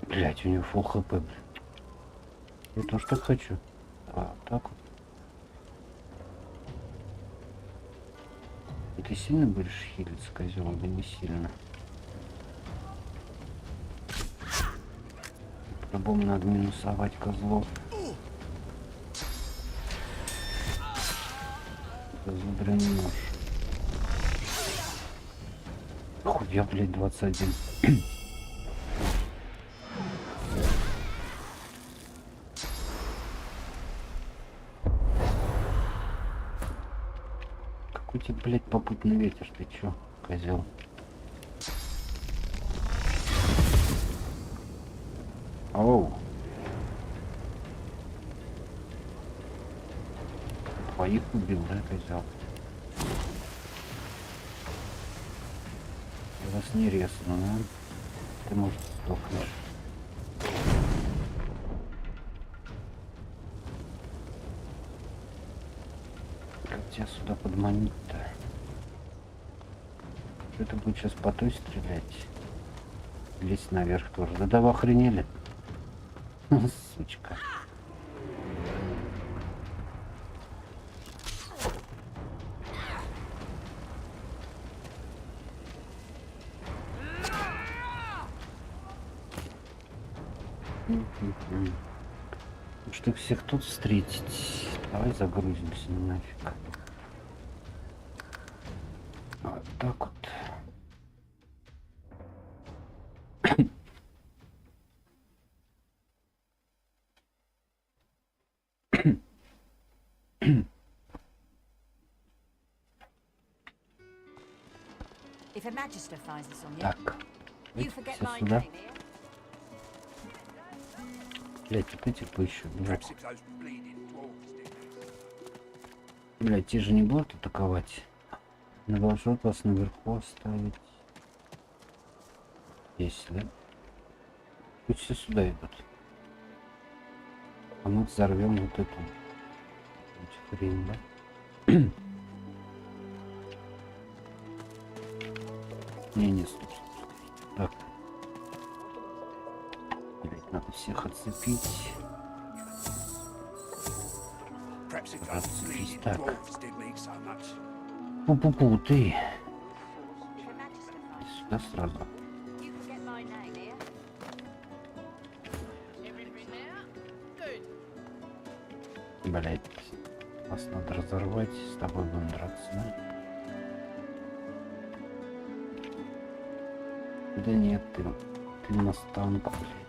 Блять, у нее фул хп, блядь. Я тоже так хочу. А, так вот. И ты сильно будешь хилиться, козел, или не сильно? По-любому надо минусовать козлов. Зубряный нож. Хуя, блядь, 21. Какой тебе, блядь, попутный ветер, ты чё, козел? Оу. Твоих убил, да, козел? Я вас не резну, да? Ты, может, сдохнешь. Как тебя сюда подманить-то? Это будет сейчас по той стрелять. Лезть наверх тоже. Да вы охренели. Сучка. Чтобы всех тут встретить. Давай загрузимся нафиг. Вот так вот. If a magister finds this on you, Так. you forget Все my сюда. name. Блять, вот эти поищу. Блять, те же не будут атаковать. Должен вас наверху оставить. Здесь, да? Пусть все сюда идут. А мы взорвем вот эту хрень, да? Не, слушай. Так. Блять, надо всех отцепить. Отцепись, так. Пу-пу-пу, ты. Сюда сразу. Блять, нас надо разорвать, с тобой будем драться, да? Да нет, ты наставник, блять.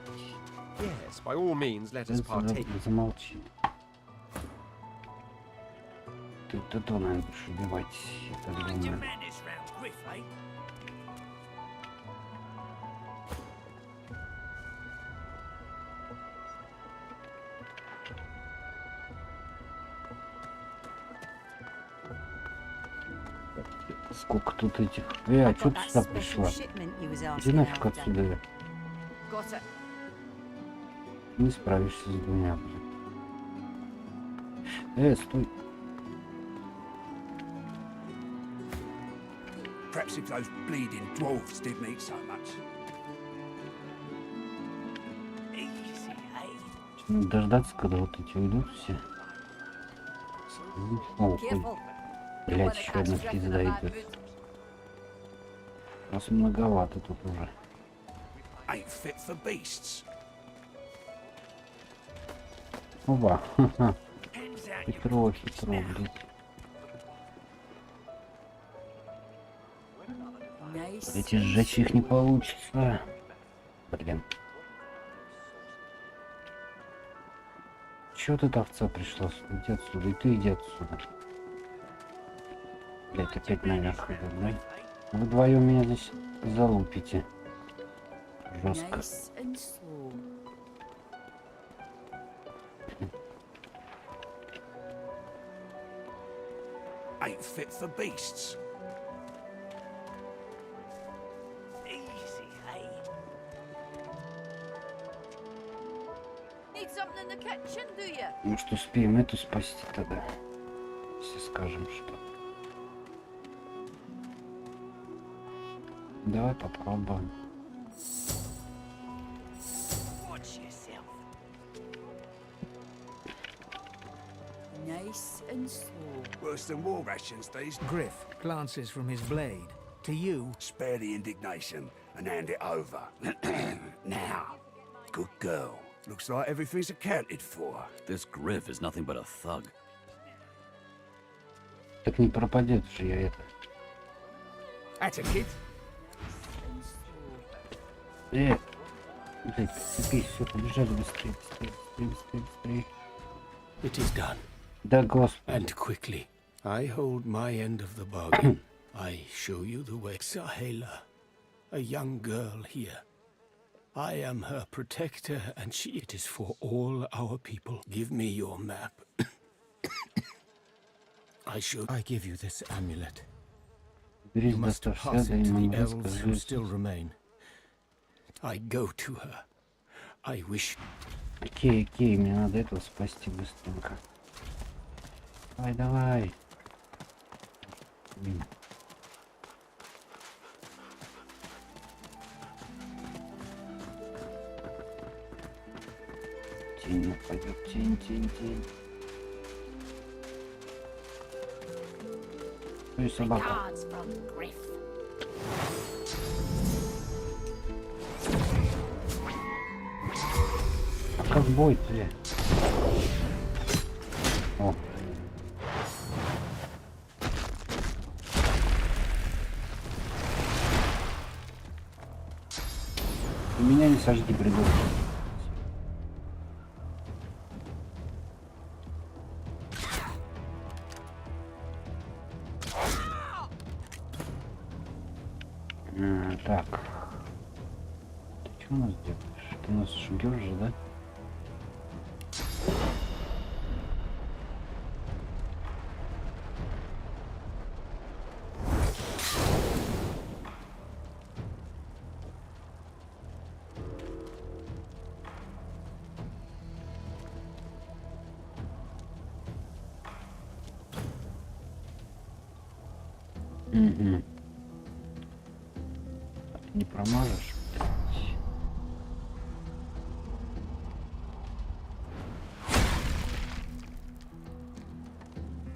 Yes, by all means, let us partake. Замолчи. Ты то, наверное, будешь убивать, я так думаю. Сколько тут этих... а что ты сюда пришла? Иди нафиг отсюда. Не справишься с двумя, блин. Стой. Perhaps if those bleeding dwarves didn't eat so much. Надо дождаться, когда вот эти уйдут все. О, блять, еще одна пизда идет. Нас многовато тут уже. Ain't fit for beasts. Оба, ха-ха. Хитро, блядь. Эти сжечь их не получится. Блин. Чё ты овца пришла? Иди отсюда, и ты иди отсюда. Блять, опять наверх идет, да? Вы вдвоем меня здесь залупите. Жестко. Ain't fit for beasts. Может, успеем эту спасти тогда, если скажем, что. Давай попробуем. Nice and slow. Worse than war rations these. Griff glances from his blade to you. Spare the indignation and hand it over. Now, good girl. Looks like everything's accounted for. This Griff is nothing but a thug. Так не пропадет же я это. That's a kid. Блять, цепись, все, побежали быстрее, быстрее. It is done. Да, господи. And quickly. I hold my end of the bargain. I show you the way. Sahela, a young girl here. I am her protector, and it is for all our people. Give me your map. I give you this amulet. You must pass it to the elves who still remain. I go to her. I wish... Окей, мне надо этого спасти быстренько. Давай. Ну, пойдет тень. Ну и собака. А как бой-то? О. Меня не сожги, придурок. Так. Ты что у нас делаешь? Ты нас жгёшь же, да? Угу. Не промажешь.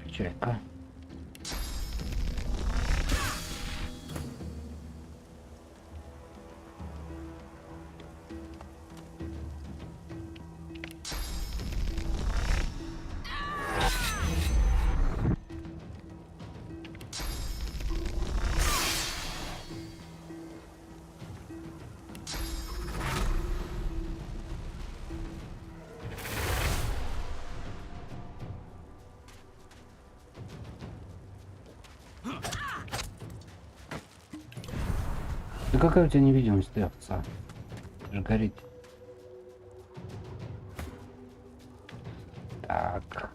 Печалька. Да какая у тебя невидимость, ты овца? Же горит. Так.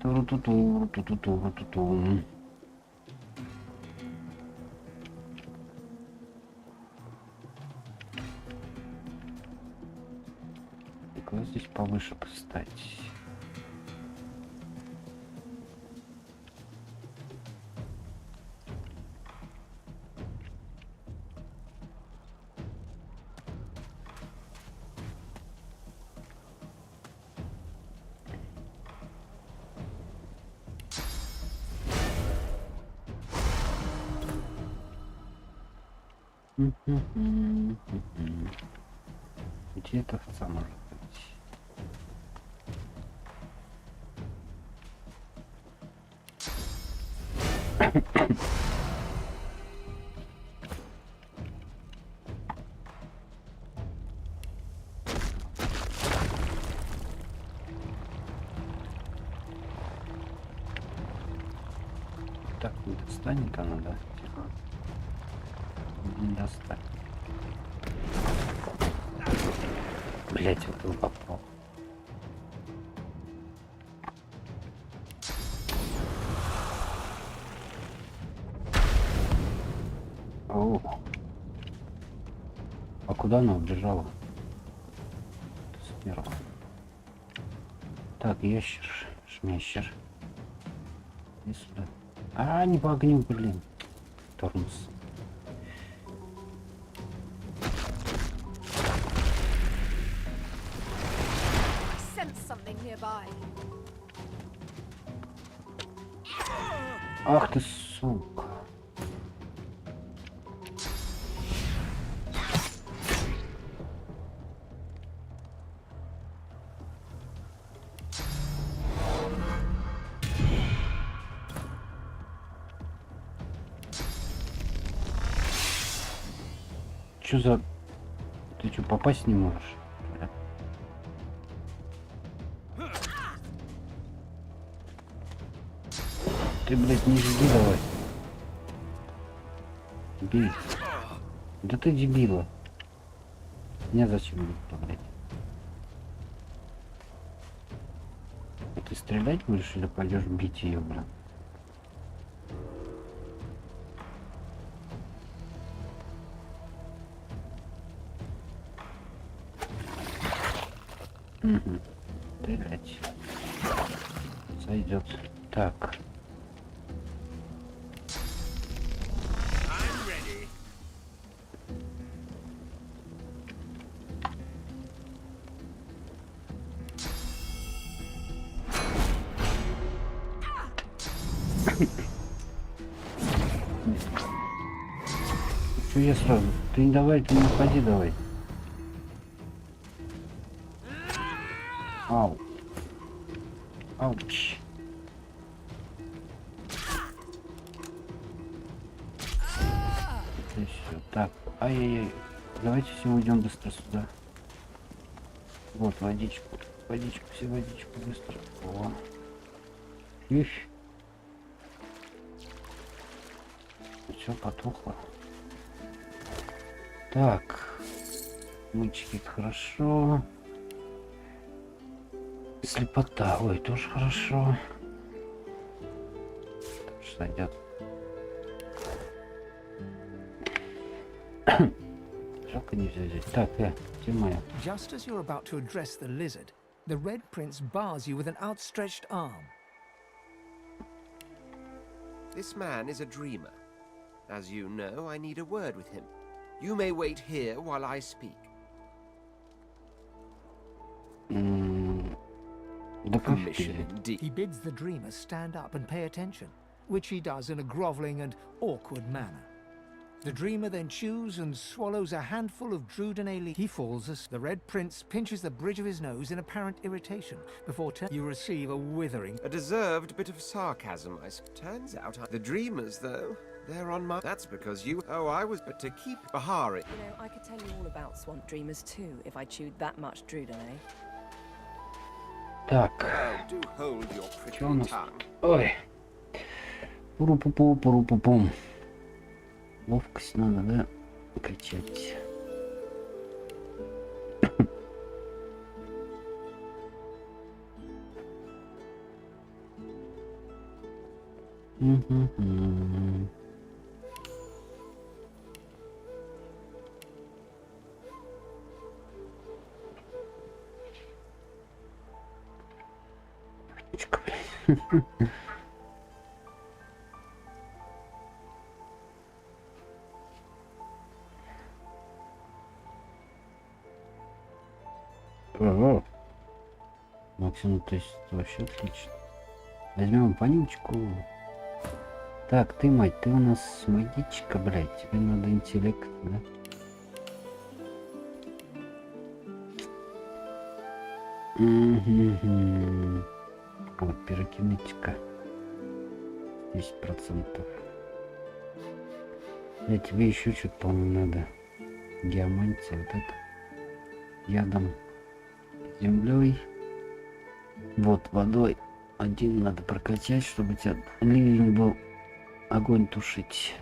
Ту-ту-ту-ту-ту-ту-ту-ту. Так, здесь повыше поставить. Где это овца может быть? Так, не достанет она, да? Не достать. Блять, вот он попал. О. А куда она убежала? Сверху. Так, ящер, шмещер. И сюда. А, не по огню, блин. Тормоз. Ах ты, сука. Чё за... Ты чё, попасть не можешь? Ты, блядь, не жди давай. Бей. Да ты дебила. Мне зачем это, блядь? А ты стрелять будешь или пойдешь бить ее, блин? Угу. Стрелять. Сойдет. Так. Что я сразу? Ты не давай, ты не уходи давай. Ау. Ауч. Все. Так, ай-яй-яй. Давайте все уйдем быстро сюда. Вот, водичку. Водичку, все водичку быстро. О. Их. Все потухло. Так. Мычки хорошо. Слепота. Ой, тоже хорошо. Тоже сойдет. Жалко нельзя взять. Так, где моя? Just as you're about to address the lizard, the Red Prince bars you with an outstretched arm. This man is a dreamer. As you know, I need a word with him. You may wait here while I speak. Commission indeed. He bids the dreamer stand up and pay attention, which he does in a groveling and awkward manner. The dreamer then chews and swallows a handful of Drudene leaf. He falls as the Red Prince pinches the bridge of his nose in apparent irritation before you receive a withering. A deserved bit of sarcasm, Turns out the dreamers, though, they're on my... That's because you... Oh, I was... But to keep Bahari... You know, I could tell you all about swamp dreamers, too, if I chewed that much Drudene. Так. Do hold your Что у нас? tongue. Ой. Пуру-пу-пу, пуру-пу-пум. Ловкость надо, да, качать. Ого. Максимум, то есть вообще отлично. Возьмем понючку. Так, ты, мать, ты у нас магичка, блядь. Тебе надо интеллект, да? Вот, пирокинетика. 10%. Да, тебе еще что-то, по-моему, надо. Геомантия, вот это. Ядом. Землей. Вот, водой. Один надо прокачать, чтобы у тебя ливень был. Огонь тушить.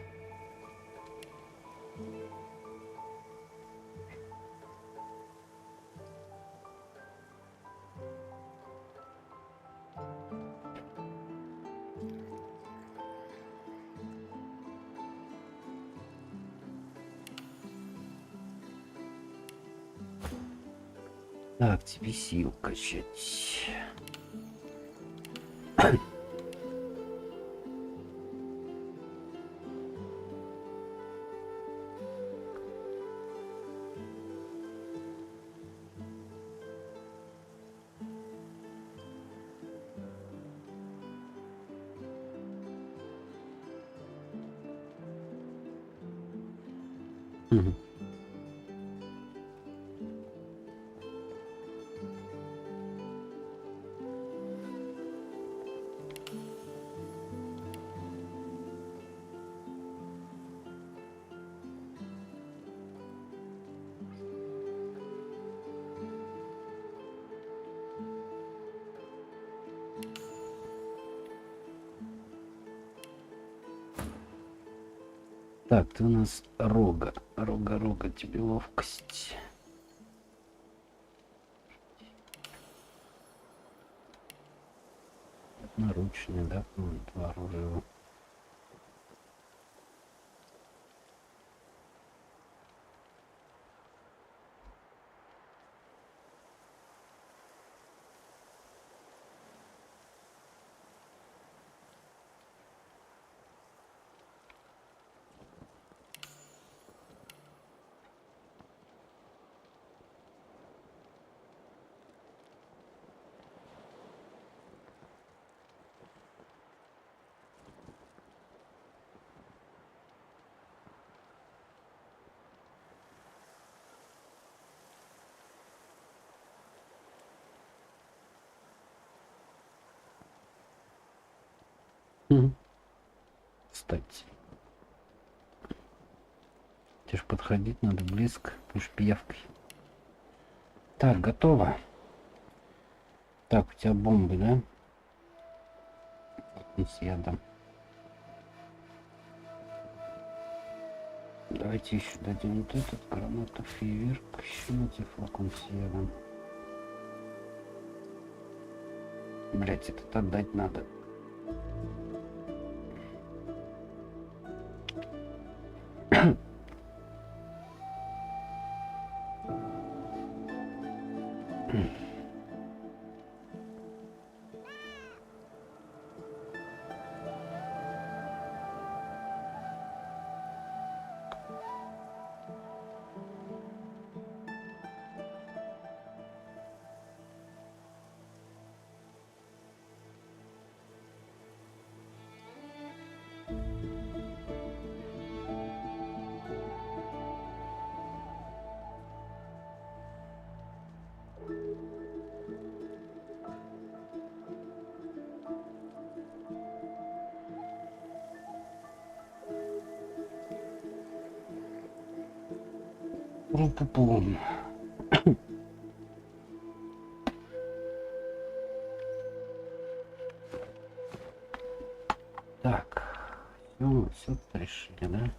Так, тебе сил качать. Так, ты у нас рога. Рога, тебе ловкость. Наручные, да? Два оружия. Кстати. Тебе ж подходить надо близко, будешь пиявкой. Так, готово. Так, у тебя бомбы, да? С ядом. Давайте еще дадим вот этот гранату, фейерверк, еще на флакон с ядом. Блять, этот отдать надо. Пум-пум-пум. Так, все решили, да?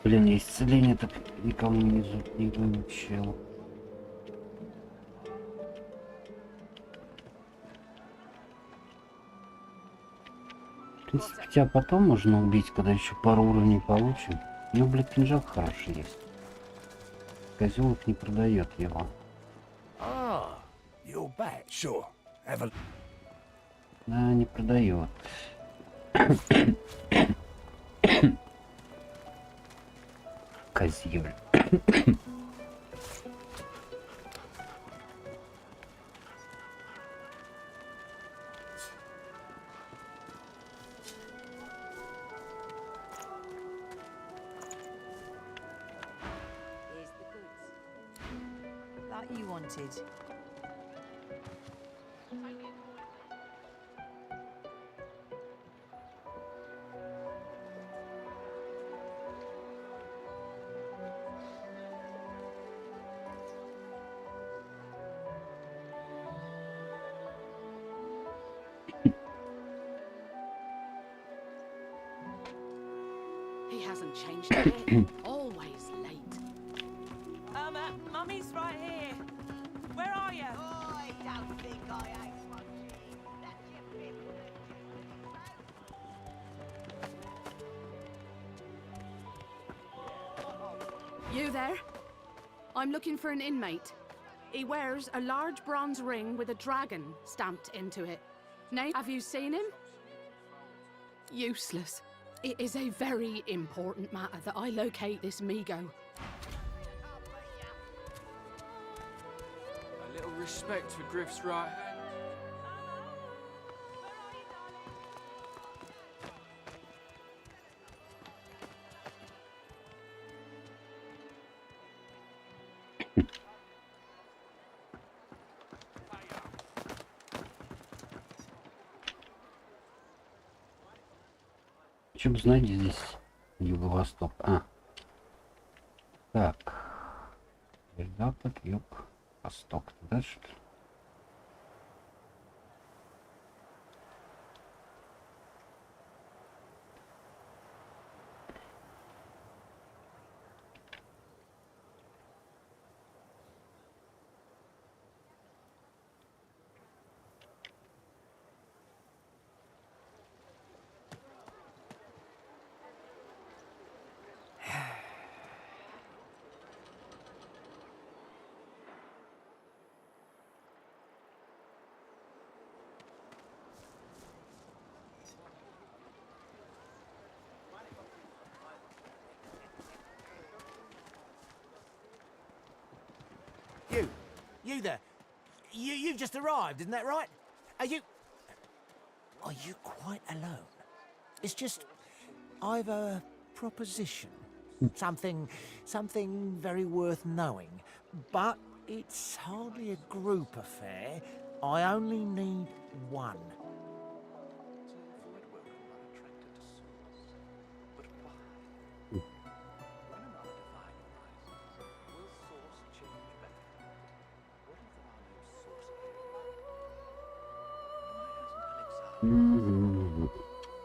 Блин, я исцеление так никому не выучил. В принципе, тебя потом можно убить, когда еще пару уровней получим. У него, блядь, кинжал хороший есть. Козел их не продает его. Да, не продает. Козел. That you wanted. He hasn't changed a bit. Always late. Mummy's right here. Where are you? Oh, I don't think I ain't You there? I'm looking for an inmate. He wears a large bronze ring with a dragon stamped into it. Name? Have you seen him? Useless. It is a very important matter that I locate this Migo. A little respect for Griff's right hand. Чем знать, здесь юго-восток. Так. Запад, юг, восток. Дальше. You there. You've just arrived, isn't that right? Are you quite alone? It's just, I've a proposition. Something very worth knowing. But it's hardly a group affair. I only need one.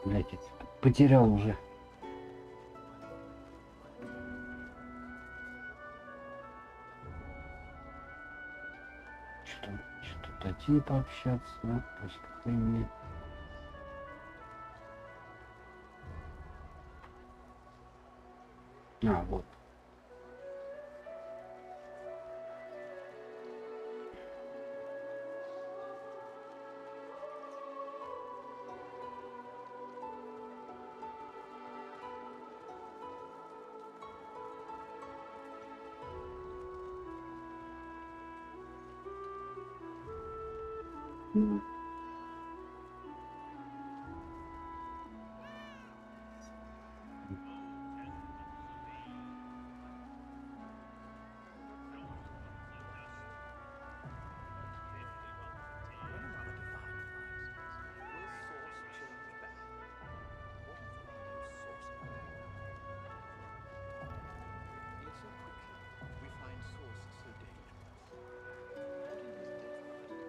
Блять, потерял уже. Что-то один пообщаться, да? Пусть какой-нибудь. А, вот.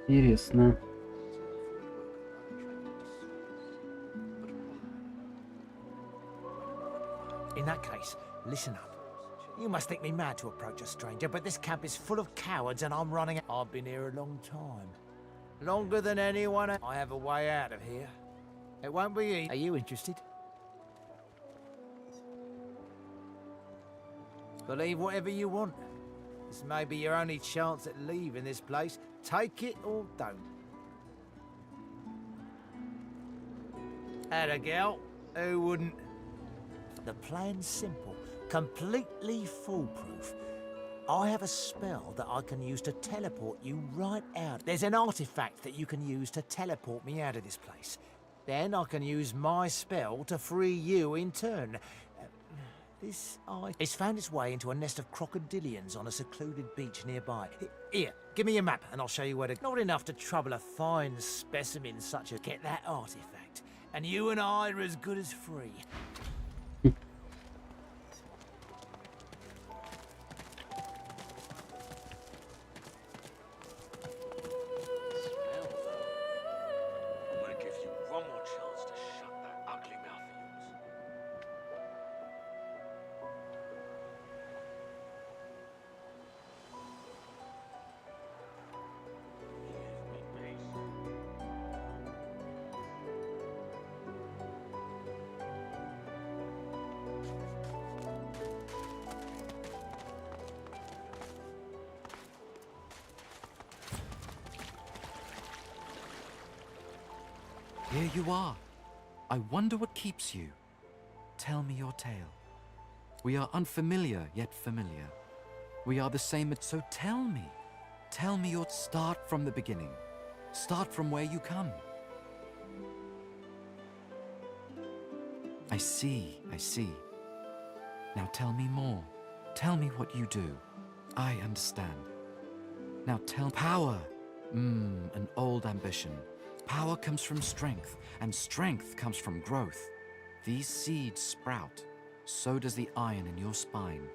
Интересно. In that case, listen up. You must think me mad to approach a stranger, but this camp is full of cowards and I'm running. I've been here a long time. Longer than anyone. I have a way out of here. It won't be easy. Are you interested? Believe whatever you want. This may be your only chance at leaving this place. Take it or don't. Atta girl. Who wouldn't? The plan's simple, completely foolproof. I have a spell that I can use to teleport you right out. There's an artifact that you can use to teleport me out of this place. Then I can use my spell to free you in turn. It's found its way into a nest of crocodilians on a secluded beach nearby. Here, give me a map and I'll show you where to... Not enough to trouble a fine specimen such as get that artifact. And you and I are as good as free. Here you are. I wonder what keeps you. Tell me your tale. We are unfamiliar yet familiar. We are the same, so tell me. Tell me your start from the beginning. Start from where you come. I see, I see. Now tell me more. Tell me what you do. I understand. Now tell power. An old ambition. Power comes from strength, and strength comes from growth. These seeds sprout. So does the iron in your spine.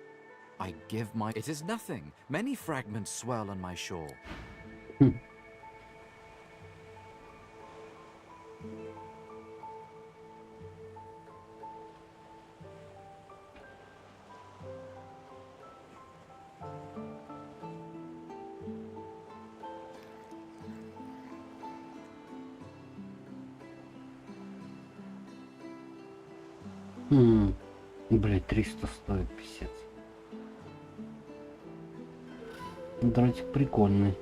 I give my... It is nothing. Many fragments swirl on my shore. Блять, 300 стоит, писец. Дротик прикольный.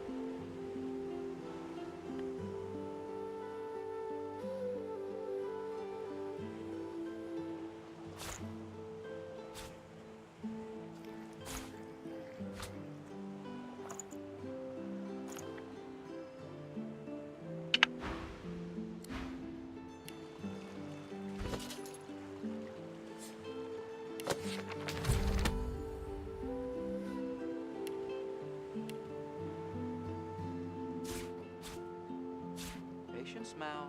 Mal,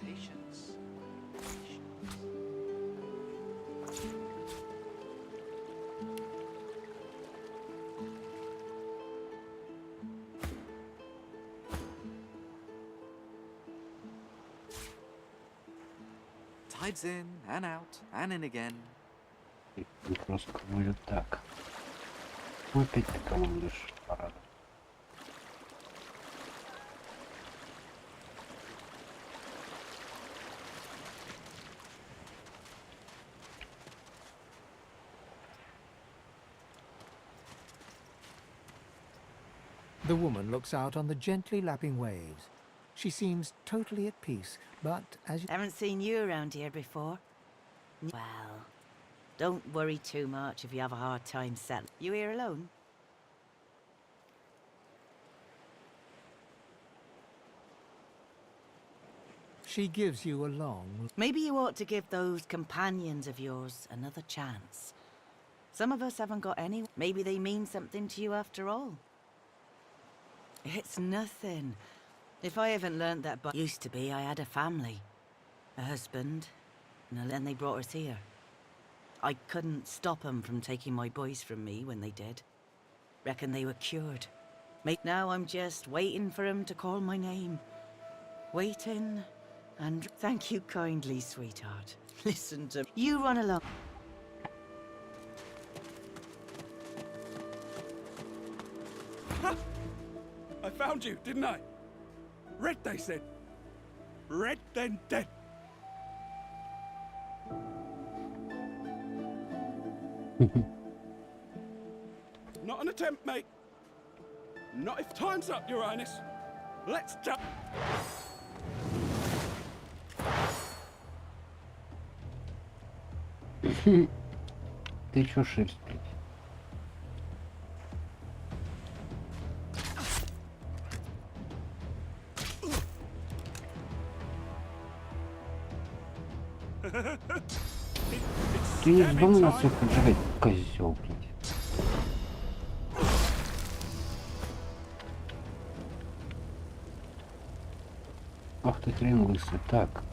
patience. Tides in and out and in again. Просто будет так. Ну, опять ты командуешь парадом. The woman looks out on the gently lapping waves. She seems totally at peace, but as you... Haven't seen you around here before. Well, don't worry too much if you have a hard time settling. You here alone? She gives you a long... Maybe you ought to give those companions of yours another chance. Some of us haven't got any. Maybe they mean something to you after all. It's nothing. If I haven't learnt that, but used to be, I had a family, a husband, and then they brought us here. I couldn't stop them from taking my boys from me when they did. Reckon they were cured. Now I'm just waiting for him to call my name. Waiting, and thank you kindly, sweetheart. Listen to me. You run along. I found you, didn't I? Red, they said. Red, then dead. Not an attempt, mate. Not if time's up, Your Highness. Let's jump. Ты чё шерсть, блядь? Ты не вздумай нас всех поджигать, козёл, блядь. Ах ты хрен лысый, так.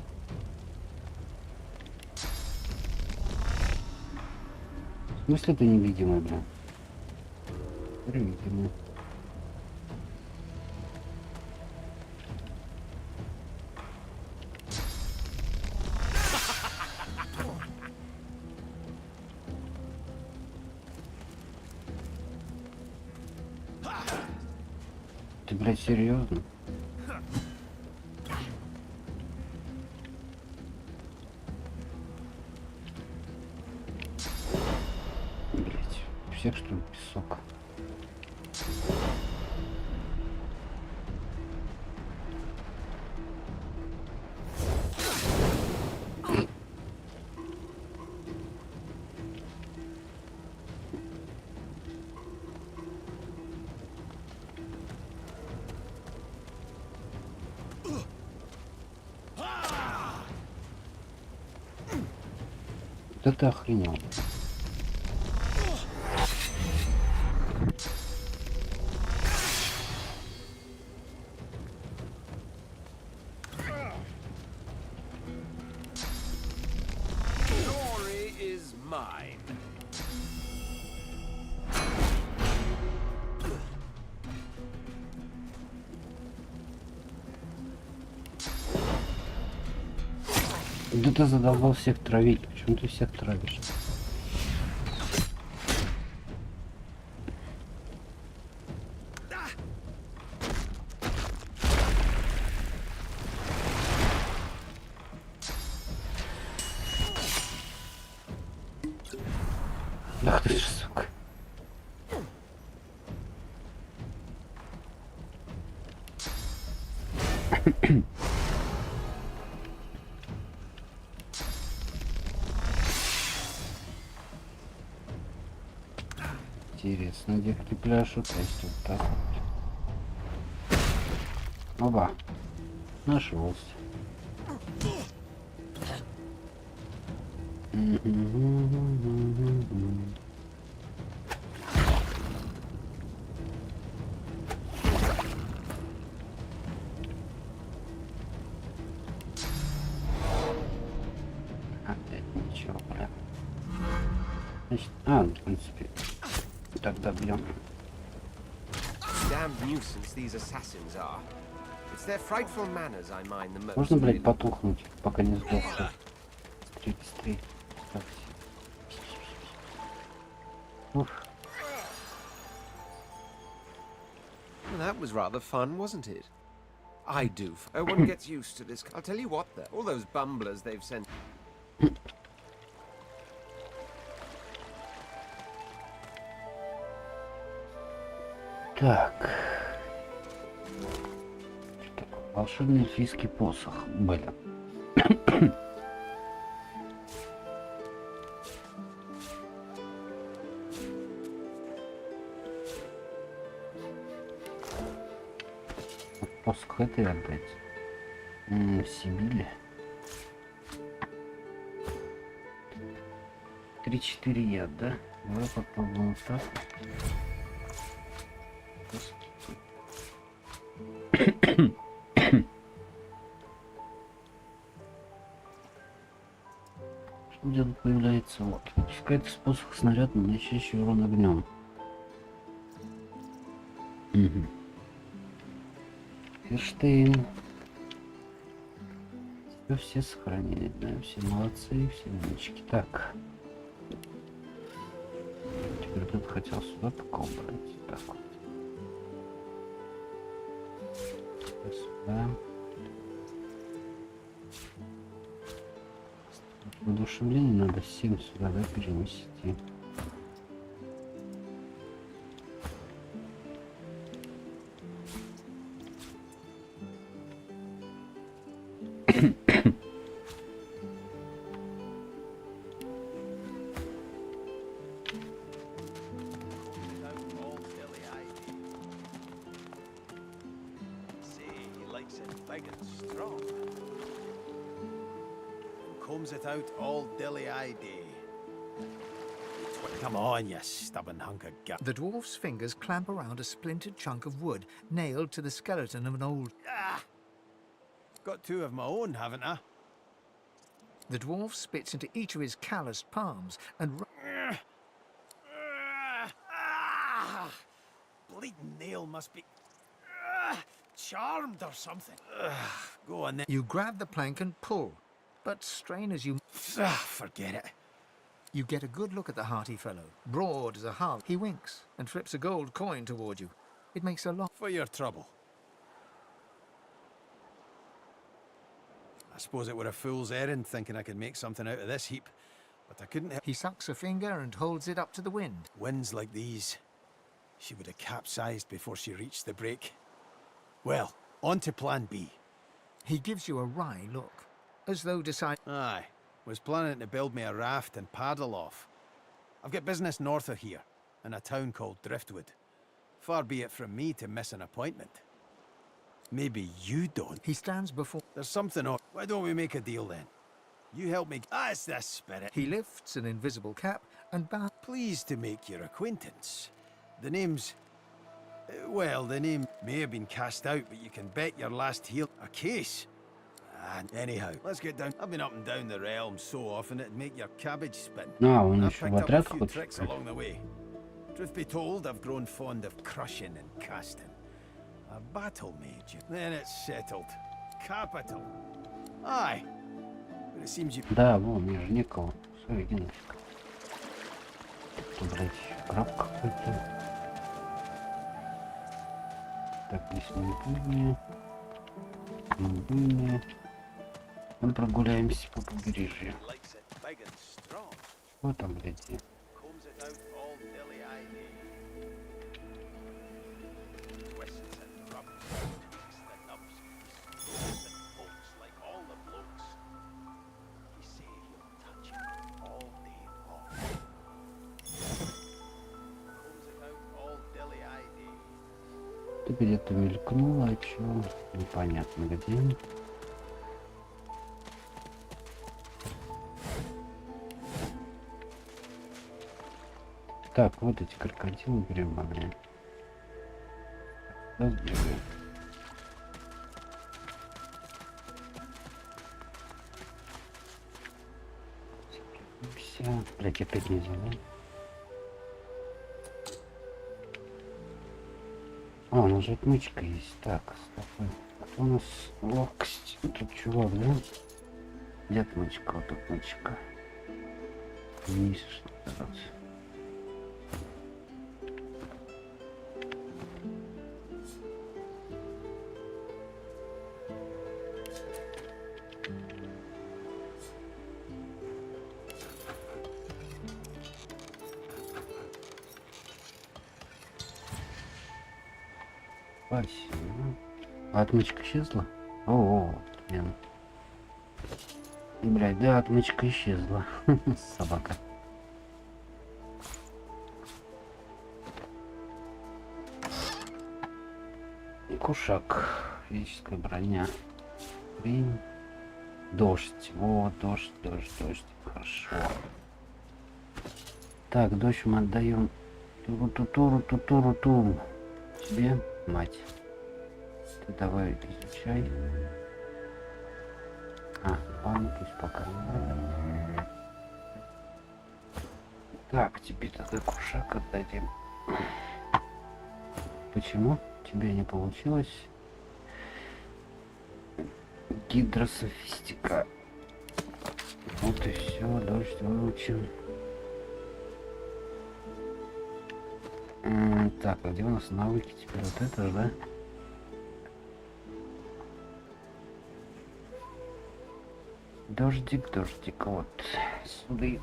В смысле ты невидимый, блин? Невидимый. Ты, блядь, серьезно? Блядь, всех что ли песок? Да ты охренел. Glory is mine. Да ты задолбал всех травить. Почему ты всех травишь? Ах ты ж, сука. Интересно, девки пляшут, а если вот так вот. Оба. Нашелся. Значит, в принципе, тогда бьем. Damned nuisance these assassins are. It's their frightful manners I mind the most. Можно, блядь, потухнуть, пока не сдохну. Быстрее, быстрее. Ух. Well, that was rather fun, wasn't it? I do. One gets used to this. I'll tell you what, though. All those bumblers they've sent. Так. Что такое? Волшебный эльфийский посох. Блин. Посох это и отдать. Сибили. 3-4 яд, да? Давай попробуем так. Что дело появляется? Вот. Выпускает из посоха снаряд, наносящий урон огнем. Ферштейн. Все сохранили, да, все молодцы, все умнички. Так. Теперь тут хотел сюда такого брать. Так вот. Сюда. Воодушевление надо 7 сюда, да, перенести. Comes it out all dilly-eyed. Come on, you stubborn hunk of gut. The dwarf's fingers clamp around a splintered chunk of wood nailed to the skeleton of an old... Got 2 of my own, haven't I? The dwarf spits into each of his calloused palms and... Bleeding nail must be... charmed or something. Go on then. You grab the plank and pull, but strain as you... Forget it. You get a good look at the hearty fellow, broad as a harp. He winks and flips a gold coin toward you. It makes a lot... For your trouble. I suppose it were a fool's errand thinking I could make something out of this heap, but I couldn't help... He sucks a finger and holds it up to the wind. Winds like these, she would have capsized before she reached the break. Well, on to plan B. He gives you a wry look, as though decide... Aye, was planning to build me a raft and paddle off. I've got business north of here, in a town called Driftwood. Far be it from me to miss an appointment. Maybe you don't. He stands before... There's something on. Why don't we make a deal then? You help me... it's the spirit. He lifts an invisible cap and bows... Pleased to make your acquaintance. The name's... well, the name may have been cast out, but you can bet your last heel... a case. And anyhow, let's get down. I've been up and down the realm so often it'd make your cabbage spin. Он I've еще picked в up a отряд few хочет. tricks along the way. Truth be told, I've grown fond of crushing and casting. A battle mage. Then it's settled. Capital. Aye. But it seems you... Да, вон, мне же некого. Все, иди нафиг. Блять, краб какой-то. Так, здесь не были. Не были. Мы прогуляемся по побережью. Вот там, блядь. Ты где-то мелькнула, о чем? Непонятно где. Так, вот эти крокодилы гребаные. Разбегаем. Все. Блять, опять нельзя, да? А, у нас же отмычка есть. Так, стоп. У нас ловкость. Тут чувак, да? Где отмычка? Вот отмычка. Вниз, что ли? Спасибо. А отмычка исчезла? О, блин. Блядь, да, отмычка исчезла. Собака. Кушак. Физическая броня. Хрень. Дождь. Вот, дождь. Хорошо. Так, дождь мы отдаем. Туру-ту-туру-ту-туру-ту. Тебе, мать. Ты давай изучай. Ладно, пусть пока. Так, тебе тогда кушак отдадим. Почему тебе не получилось? Гидрософистика. Вот и все, дождь выучим. Так, а где у нас навыки теперь? Вот это же, да? Дождик, вот. Суды.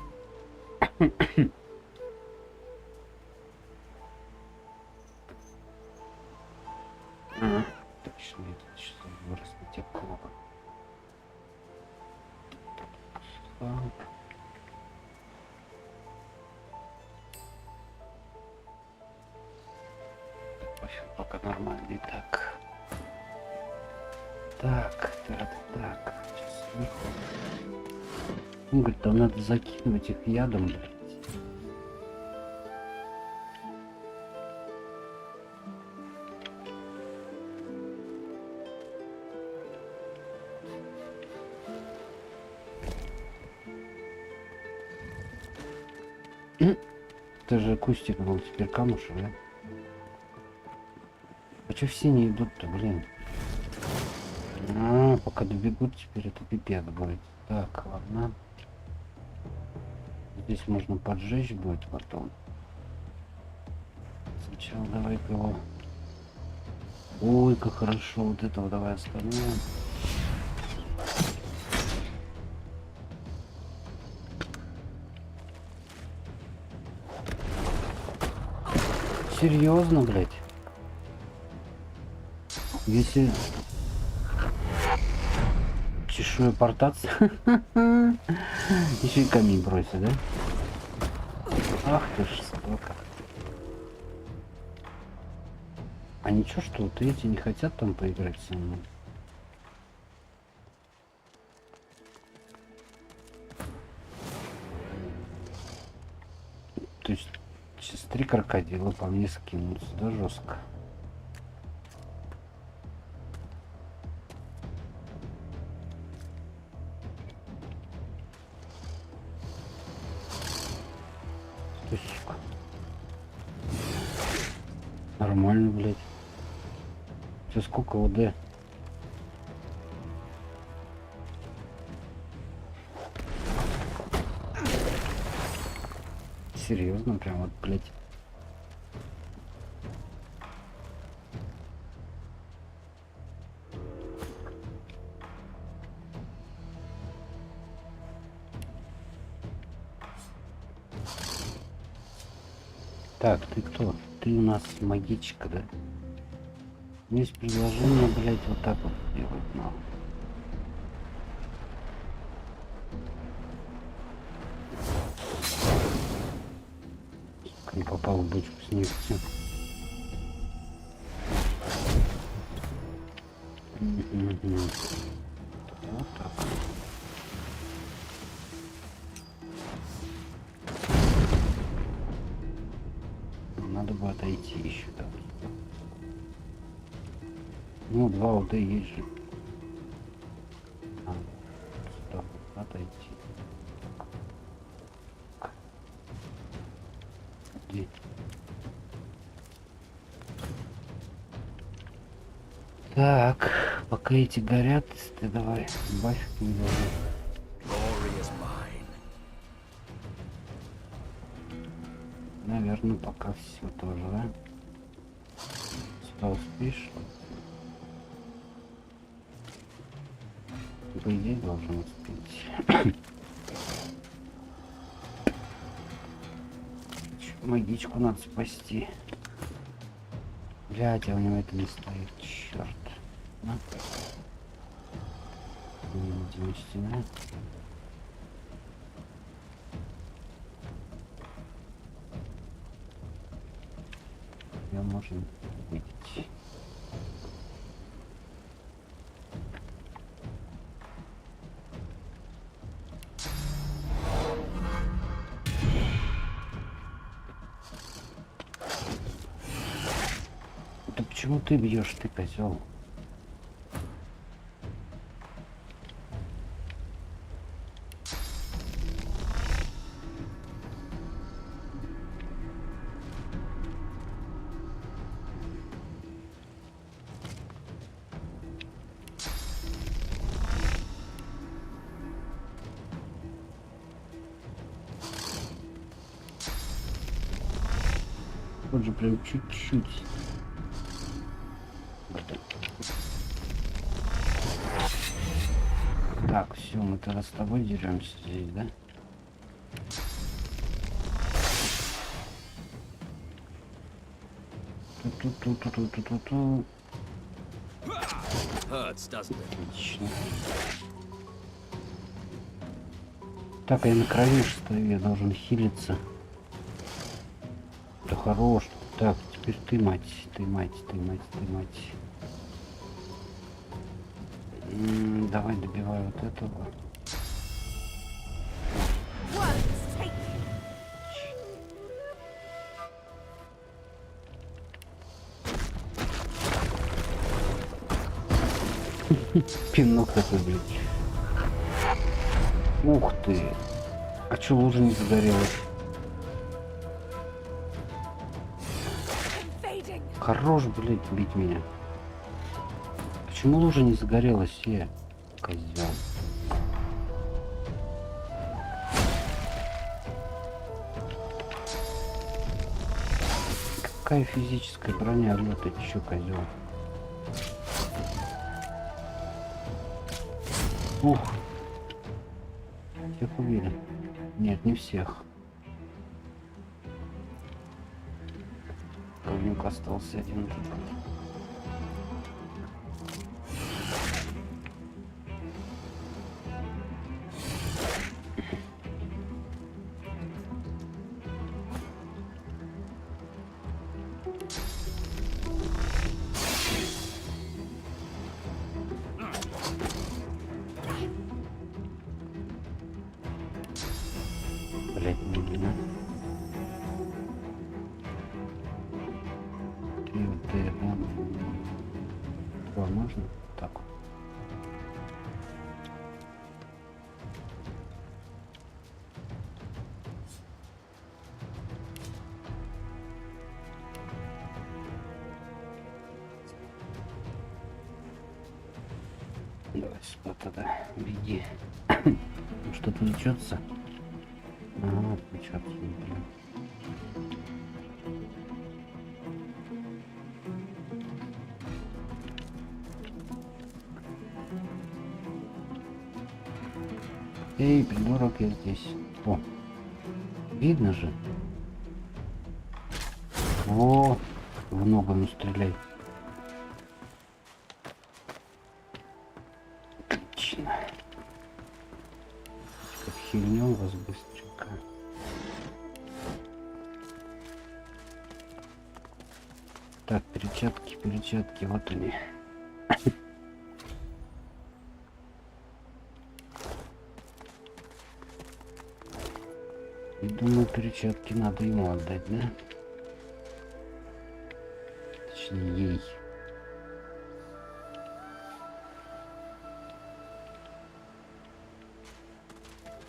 Точно, это что вырастить около. Пока нормально и так. Так. Сейчас сверху. Он говорит, там надо закидывать их ядом, блядь. Это же кустик был, теперь камушек, да? А чё все не идут-то, блин? Пока добегут, теперь это пипец будет. Так, ладно. Здесь можно поджечь будет потом. Сначала давай-ка его... Ой, как хорошо. Вот этого давай оставим. Серьезно, блядь? Если... Чешую портация. Еще и камень бросит, да? Ах ты ж, собака. А ничего, что вот эти не хотят там поиграть со мной? То есть сейчас 3 крокодила по мне скинутся, да, жестко. Нормально, блядь. Сейчас сколько ОД? Серьезно, прям вот, блядь. Так, ты кто? Ты у нас магичка, да? Есть предложение, блять, вот так вот делать надо. Не попал в бочку с нефтью. Вот так. Надо бы отойти еще, да. Ну, 2 ОД есть же. Сюда отойти. Где? Так, пока эти горят, ты давай бафик не должен. Наверное, пока все тоже, да? Сюда успеешь? По идее, должен успеть. Магичку надо спасти. Блядь, а у него это не стоит. Черт. Невидимости, да? Ее можно видеть. Да почему ты бьешь, ты козел? Вот же прям чуть-чуть. Так, все, мы тогда с тобой деремся здесь, да? Ту-ту-ту-ту-ту-ту-ту. Отлично. Так, я на крови стою, я должен хилиться. Да хорош. Так, теперь ты мать, ты мать, ты мать, ты мать. Давай добивай вот этого. Пинок такой, блядь. Ух ты. А чё лужа не загорелась? Хорош, блядь, бить меня. Почему лужа не загорелась, козел? Какая физическая броня, лёд, ты чё, козел? Ух. Всех убили. Нет, не всех. Ковник остался один. Блять, медленно. Что, можно? Так. Давай сюда тогда, беги. Что-то лечется. Ага, отпечатки, блин. Эй, придурок, я здесь. О, видно же. О, в ногу ну стреляй. Отлично. Как хильнем вас быстренько. Так, перчатки, вот они. И думаю, перчатки надо ему отдать, да? Точнее, ей.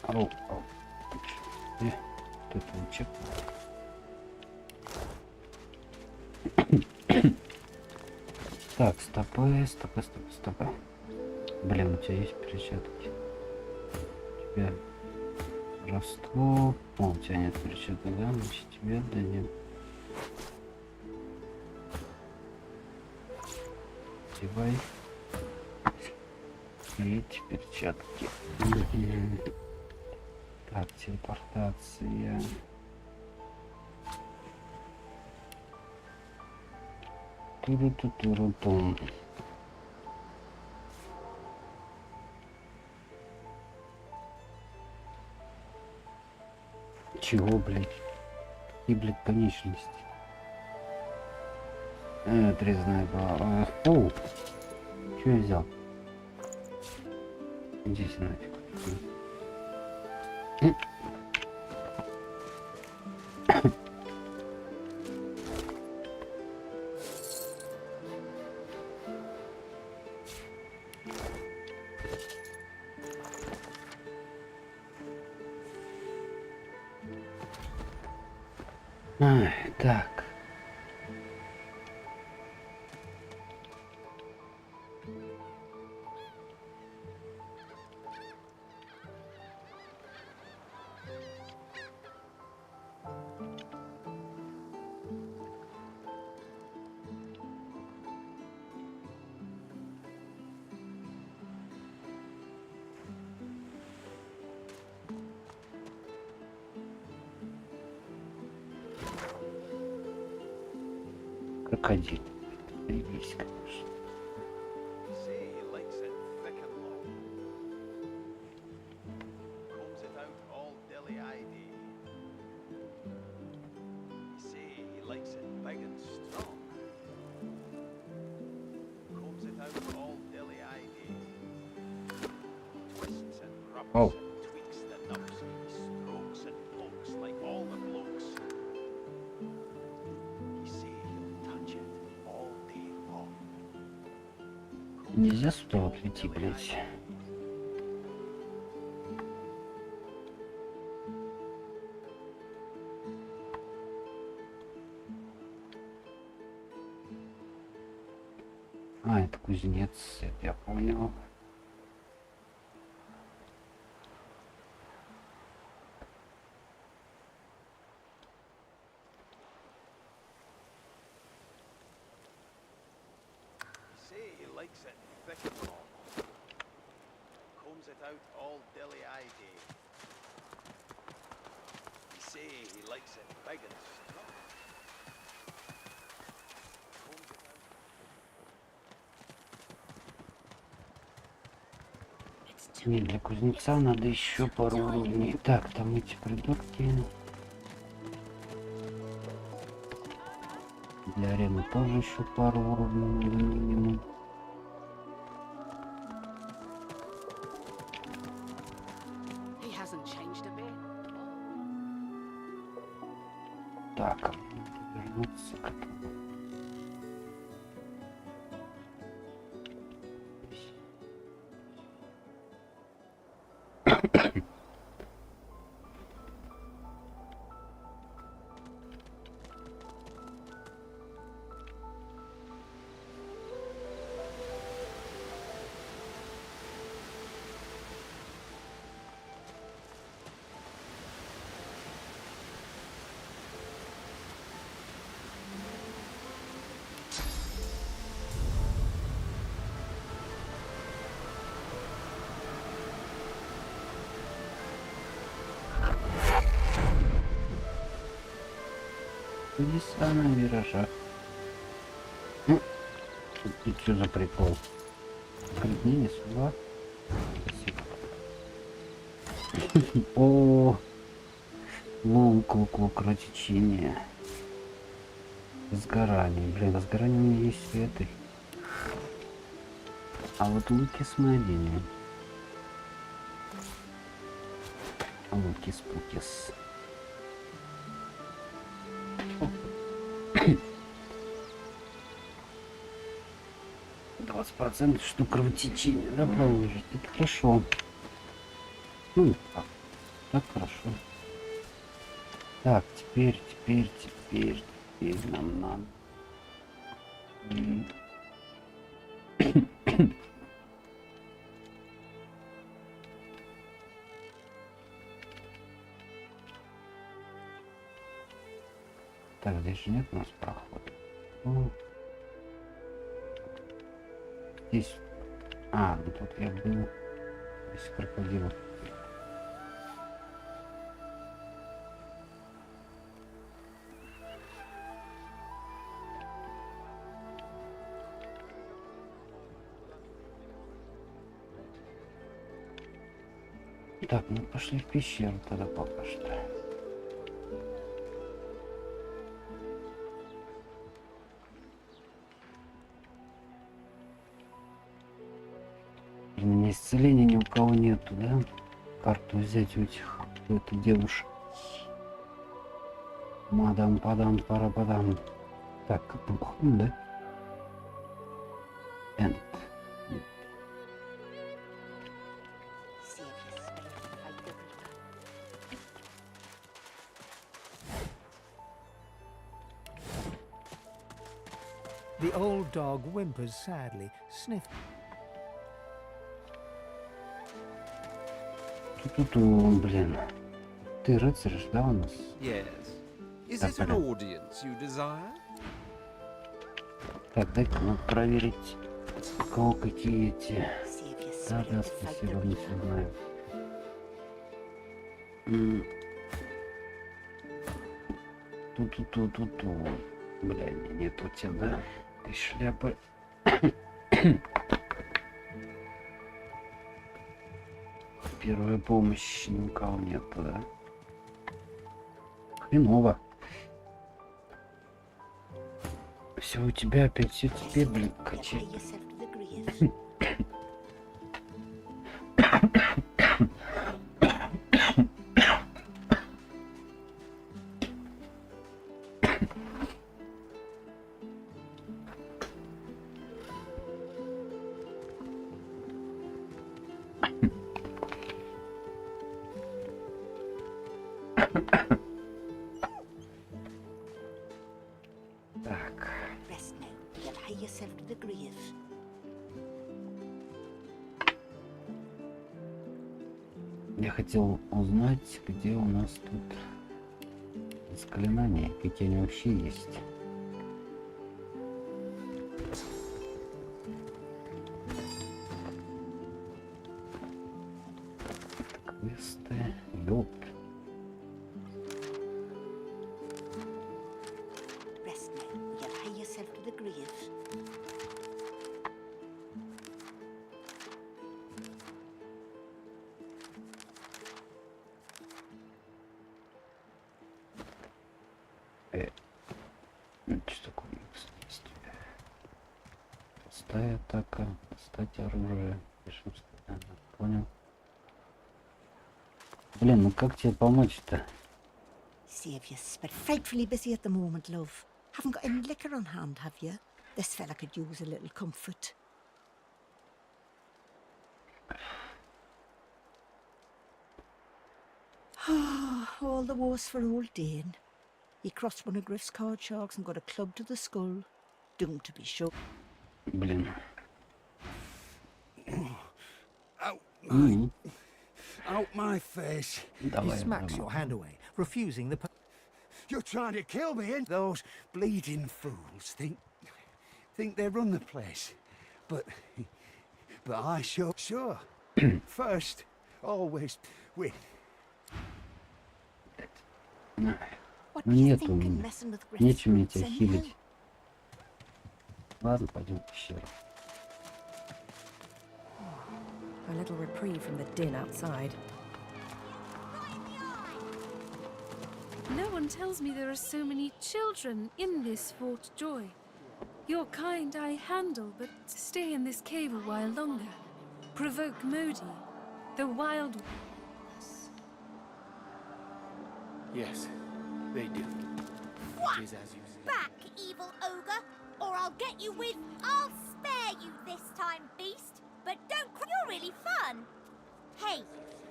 Ау. Кто это учек? Так, стопы. Блин, у тебя есть перчатки? У тебя воровство. О, у тебя нет перчаток, да? Значит, тебе отдадим. Одевай. И эти перчатки. Так, телепортация. Туру-ту-туру-тум. Чего, блядь? И, блядь, конечности. Отрезанная голова. Оу! Чё я взял? Идите нафиг. Так. Крокодил. Есть, конечно. Оу. Нельзя сюда вот идти, блядь. А, это кузнец, это я понял. Нет, для кузнеца надо еще пару уровней. Так, там эти придурки. Для арены тоже еще пару уровней минимум. Так, вернуться к этому. Чудеса на виражах. И что за прикол? Креднение сюда. Спасибо. О, лук, течение. Сгорание. Блин, сгорание у меня есть в этой. А вот луки с мадением. Луки-спукис. 20%, что кровотечение, да, положить. Это хорошо. Ну, так хорошо. Так, теперь нам надо. Так, здесь же нет у нас прохода. Ну, здесь... А, ну тут я был. Здесь крокодил. Так, ну пошли в пещеру тогда пока что. У меня исцеления ни у кого нету, да? Карту взять у этих, у этой девушки. Мадам, падам, парападам. Так, да? Энд. The old dog whimpers sadly, sniffs. Тут, блин. Ты рыцарь, да, у нас? Yes. Is Так, it an понятно. audience you desire? Так, дай-ка надо проверить, у кого какие эти... Да, да, спасибо, мы все знаем. Ту-ту-ту-ту-ту. Бля, нет у тебя, да? Ты шляпы. Первая помощь ни у кого нету, да? Хреново. Все у тебя опять, все теперь, блин, качает. Так. Я хотел узнать, где у нас тут заклинания, какие они вообще есть. Квесты, ёп. Что такое действие? Простая атака, достать оружие. Понял. Блин, ну как тебе помочь-то? Saviour's but frightfully busy at the moment, love. Haven't got any liquor on hand, have you? This fella could use a little comfort. All the worse for old Dane. He crossed one of Griff's card sharks and got a club to the skull. Doomed to be shot. Блин. Out my face. He smacks your hand away, refusing the... You're trying to kill me, and those bleeding fools think they run the place. But I sure. First, always win. Ну нету, нечем мне тебя хилить. Ладно, пойдем в пещеру. A little reprieve from the din outside. No one tells me there are so many children in this Fort Joy. Your kind I handle, but stay in this cave a while longer. Provoke Modi, the wild ones. Yes, they do. What? It is as you say. Back, evil ogre, or I'll get you with... I'll spare you this time, beast. But don't cry. You're really fun. Hey,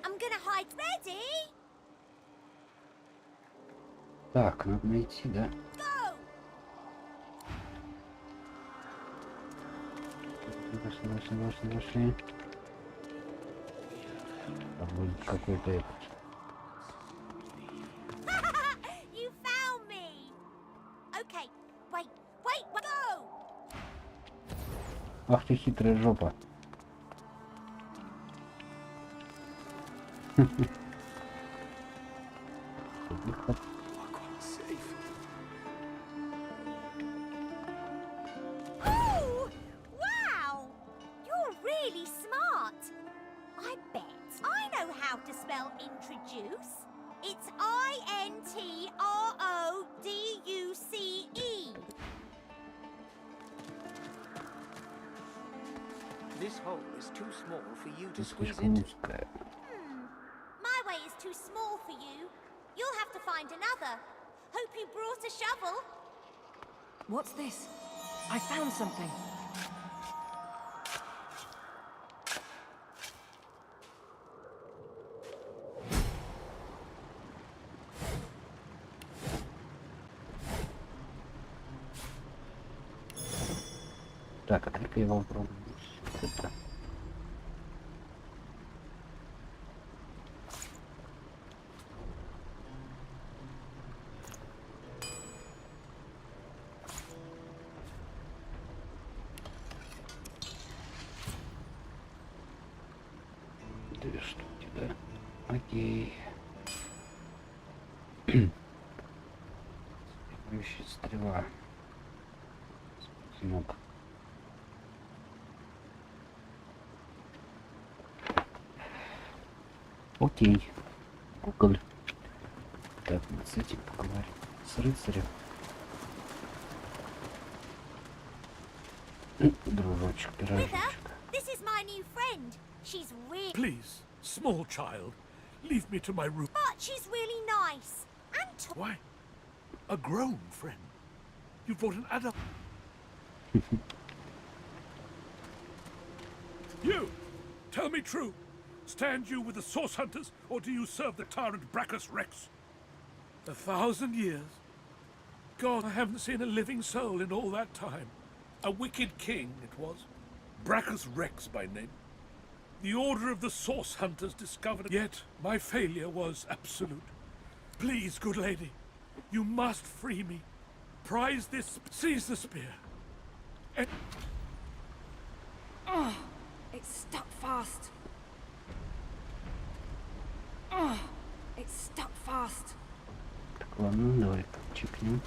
I'm gonna hide. Ready? Так, надо найти, да? Go! Вошли. Там будет какой-то этот. You found me. Okay, wait, go. Ах ты хитрая жопа. Oh, wow! You're really smart. I bet I know how to spell introduce. It's I-N-T-R-O-D-U-C-E. This hole is too small for you to Ты squeeze слишком into. узкая. My way is too small for you. You'll have to find another. Hope you brought a shovel. What's this? I found something. Так, а только его попробуем. Это. Две штуки, да? Окей. Следующая стрела. Ног. Окей. Google. Так, мы с этим поговорим. С рыцарем. Дружочек, пирожочек. This is my new friend. She's really... Please, small child, leave me to my room. But she's really nice. And... Why? A grown friend? You brought an adult? You! Tell me true. Stand you with the source hunters, or do you serve the tyrant Brachus Rex? 1,000 years? God, I haven't seen a living soul in all that time. A wicked king, it was. Brachus Rex by name. The order of the source hunters discovered, yet my failure was absolute. Please, good lady, you must free me. Prize this, seize the spear. And Oh, it's stuck fast. Oh, it's stuck fast. Так, ладно, давай чекнем.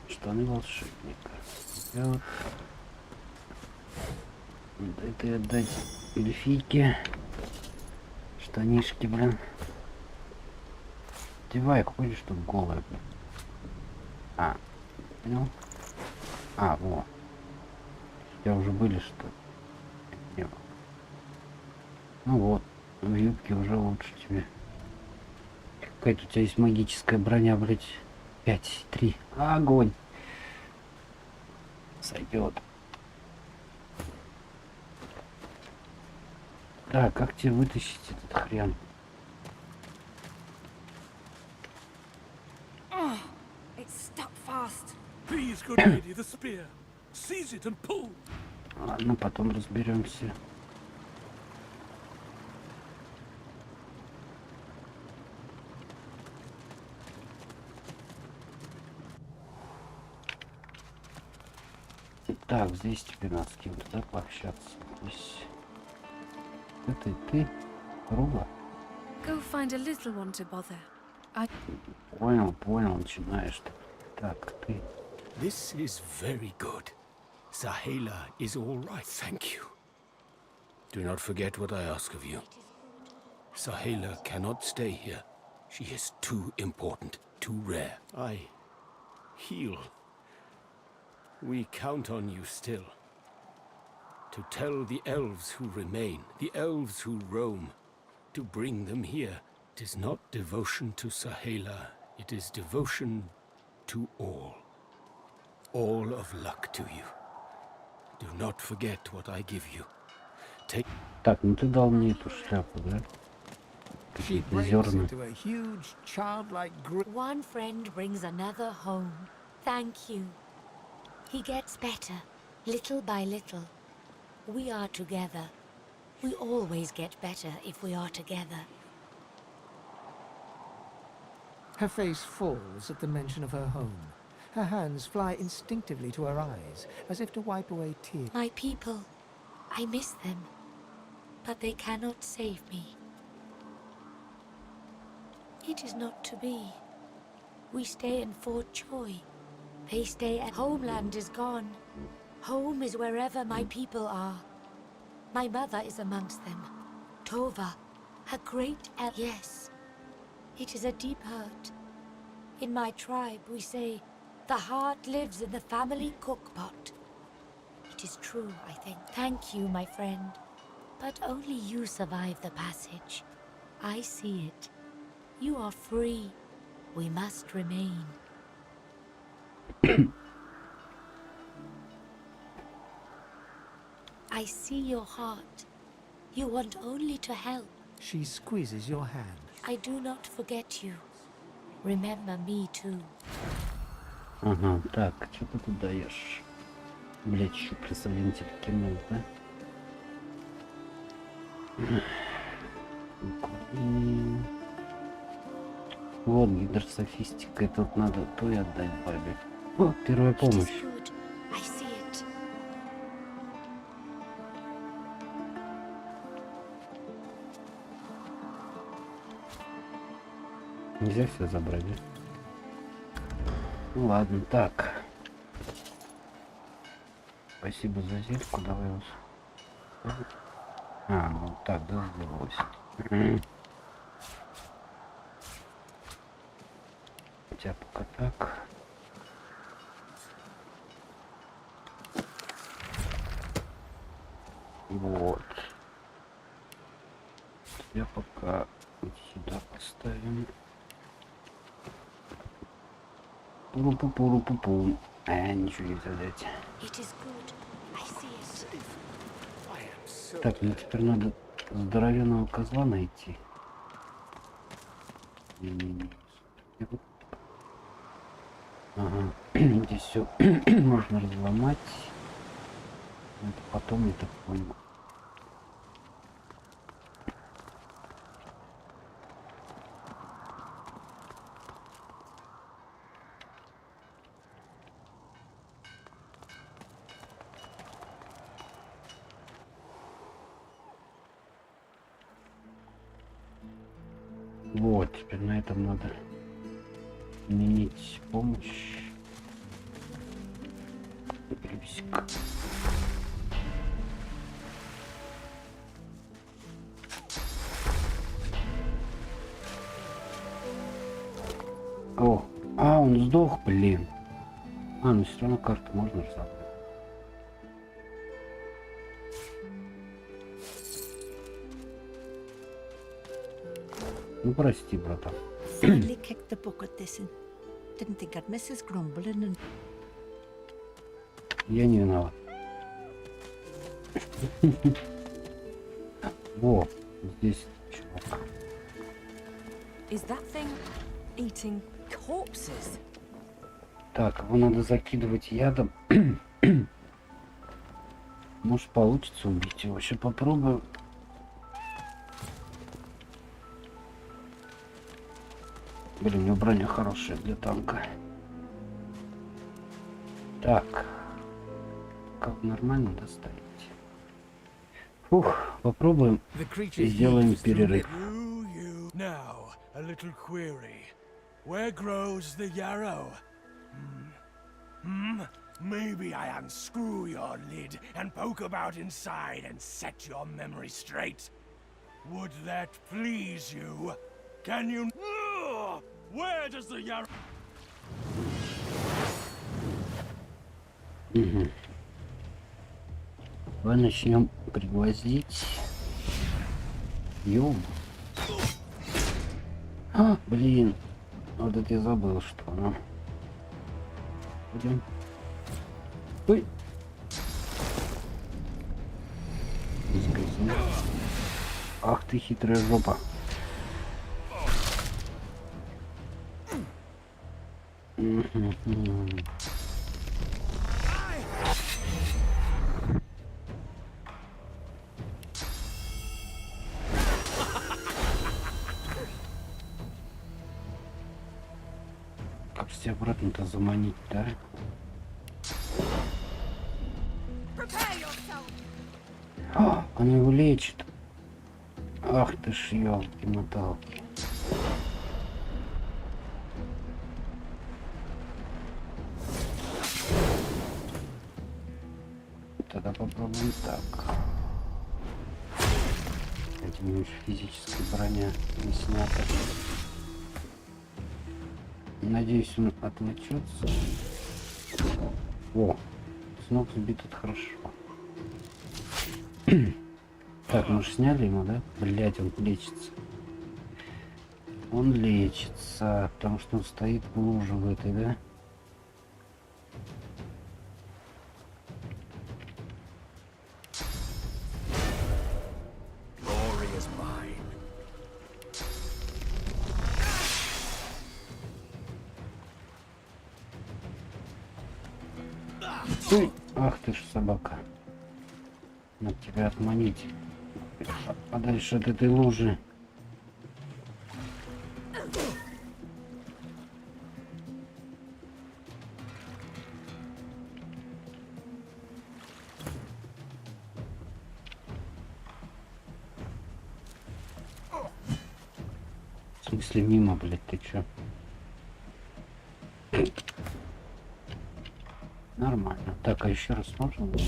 Штаны волшебника. Вот. Это отдать эльфийке. Штанишки, блин. Девай, ходишь тут голая, блин. А, понял? А, во. У тебя уже были, что ли? Ну вот, в юбке уже лучше тебе. Какая-то у тебя есть магическая броня, блядь. 5-3. Огонь. Сойдет. Так, как тебе вытащить этот хрен? Oh, it's stuck fast. please, good lady, the spear. Seize it and pull. Ладно, потом разберемся. Так, здесь теперь надо с кем-то, да, пообщаться. Здесь... Это ты, Руба? Go find a little one to bother. Понял, начинаешь. Так, ты. This is very good. Sahela is all right, thank you. Do not forget what I ask of you. Sahela cannot stay here. She is too important, too rare. I heal. We count on you still. To tell the elves who remain, the elves who roam, to bring them here. It is not devotion to Sahela, it is devotion to all. All of luck to you. Do not forget what I give you. Take... Так, ну ты дал мне эту шляпу, да? Какие-то зерна. One friend brings another home. Thank you. He gets better, little by little. We are together. We always get better if we are together. Her face falls at the mention of her home. Her hands fly instinctively to her eyes, as if to wipe away tears. My people, I miss them, but they cannot save me. It is not to be. We stay in Fort Joy. They stay at homeland is gone. Home is wherever my people are. My mother is amongst them. Tova, a great yes. It is a deep hurt. In my tribe, we say, the heart lives in the family cookpot. It is true, I think. Thank you, my friend. But only you survive the passage. I see it. You are free. We must remain. I see your heart. You want only to help. She squeezes your hand. I do not forget you. Remember me too. Ага, так, что ты тут даешь? Блять, еще представитель кинул, да? Вот гидрософистика, тут надо то и отдать бабе. О, первая помощь. Нельзя все забрать, да? Ну ладно, так. Спасибо за зельку, давай вас. А, ну так, да, сделалось. Хотя пока так. Вот. Я пока вот сюда поставим. Пуру-пу-пуру-пу-пу. Ничего нельзя взять. Так, мне теперь надо здоровенного козла найти. Ага, здесь все можно разломать. Это потом, я так понял. Вот, теперь на этом надо сменить помощь. Плюсик. О, он сдох, блин. Но все равно карту можно разобрать. Ну прости, братан. Finally kicked the bucket this in. Didn't think I'd miss his grumbling and... Я не виноват. Во, здесь чувак. Is that thing eating corpses? Так, его надо закидывать ядом. Может получится убить его. Сейчас попробую. Блин, у него броня хорошая для танка. Так. Как нормально доставить? Фух, попробуем и сделаем перерыв. Now, a little query. Where grows the yarrow? Maybe I unscrew your lid and poke about inside and set your memory straight. Would that please you? Can you... Where does the yarrow... Угу. Давай начнем пригвоздить. Ём. Блин. Вот это я забыл, что оно. Пойдем. Ой. Ах ты хитрая жопа. обратно-то заманить, да? А, она его лечит. Ах ты ж, ёлки-моталки. Тогда попробуем так. Этим уж физическая броня не снята. Надеюсь, он отвлечется. О, с ног сбит, это хорошо. Так, мы же сняли ему, да? Блять, он лечится. Он лечится, потому что он стоит в луже в этой, да? Ах ты ж собака. Надо тебя отманить. А дальше от этой лужи. В смысле мимо, блядь, ты чё? Нормально. Так, а еще раз можно? Блять.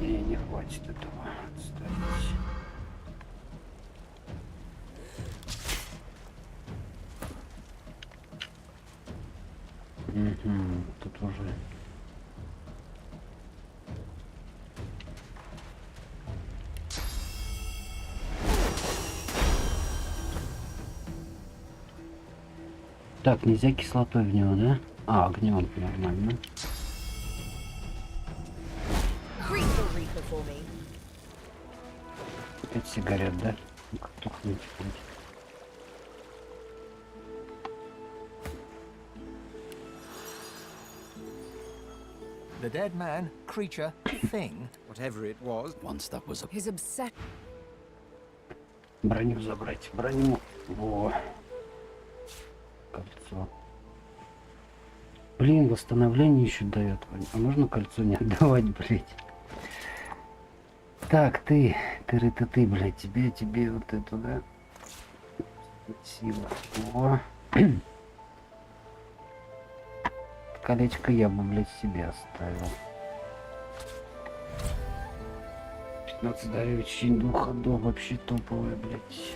Не хватит этого. Отставить. Угу, тут уже. Так, нельзя кислотой в него, да? А, огнем, нормально. Опять все горят, да? Ну-ка, тухнуть. The dead man, creature, thing, whatever it was. Once that was a... His obsession. Броню забрать, броню. Во. Кольцо. Блин, восстановление еще дает. А можно кольцо не отдавать, блять? Так, ты, блядь, тебе вот эту, да? Сила. О. Колечко я бы, блядь, себе оставил. 15 давичей духа до вообще топовая, блядь.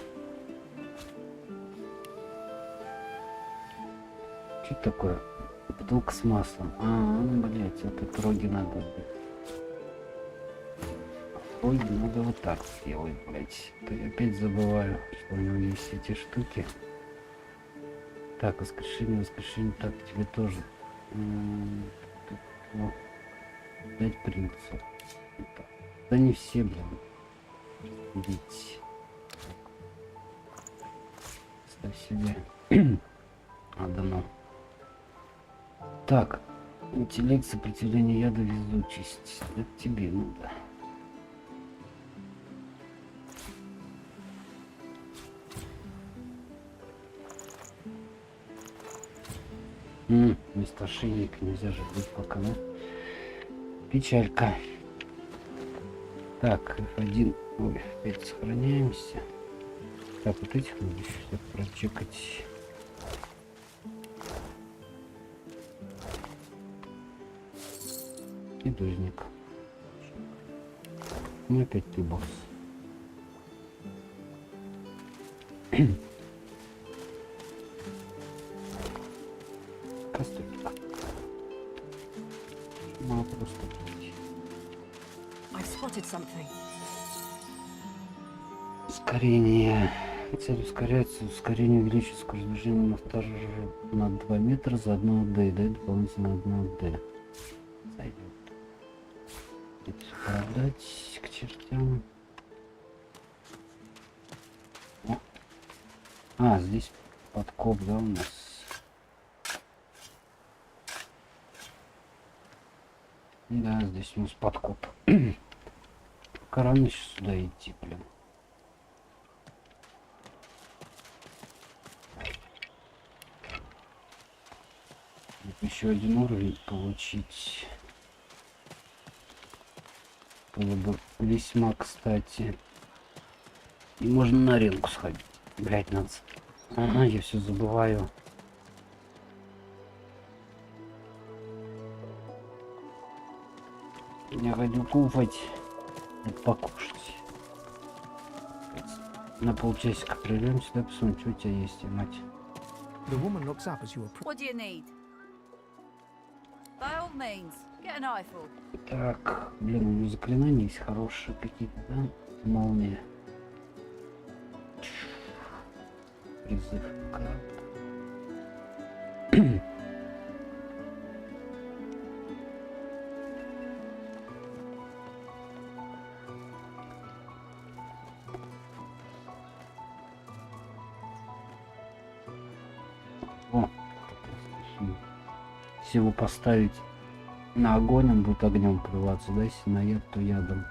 Что такое? Бутылка с маслом. А, ну, блядь, вот это роги надо. Роги надо вот так сделать, блядь. То я опять забываю, что у него есть эти штуки. Так, воскрешение. Так, тебе тоже. Дать принцу. Да не все, блин. Видите. Ставь себе. А, да ну. Так, интеллект, сопротивление яда, везучесть. Это тебе надо. Вместо ошейника нельзя же быть пока, да? Печалька. Так, F1. Ой, опять сохраняемся. Так, вот этих надо еще всех прочекать. И дозник. Ну опять ты, босс. Костылька. Мало просто. Ускорение. Цель ускоряется. Ускорение увеличит скорость движения на 2 метра за 1 D. Дает дополнительно 1 D. Зайдет. Это все продать к чертям. О. А, здесь подкоп, да, у нас. Да, здесь у нас подкоп. Рано еще сюда идти, блин. еще один уровень получить. Было бы весьма кстати. И можно на аренку сходить. Блять, надо. Ага, я все забываю. Я хочу кушать и покушать. На полчасика придем сюда, посмотрим, что у тебя есть, мать. The woman looks up as you approach. What do you need? By all means, get an eyeful. Так, блин, у меня заклинания есть хорошие какие-то, да? Молния. Призыв карт. О, если его поставить на огонь, он будет огнем плеваться, да? Если на яд, то ядом.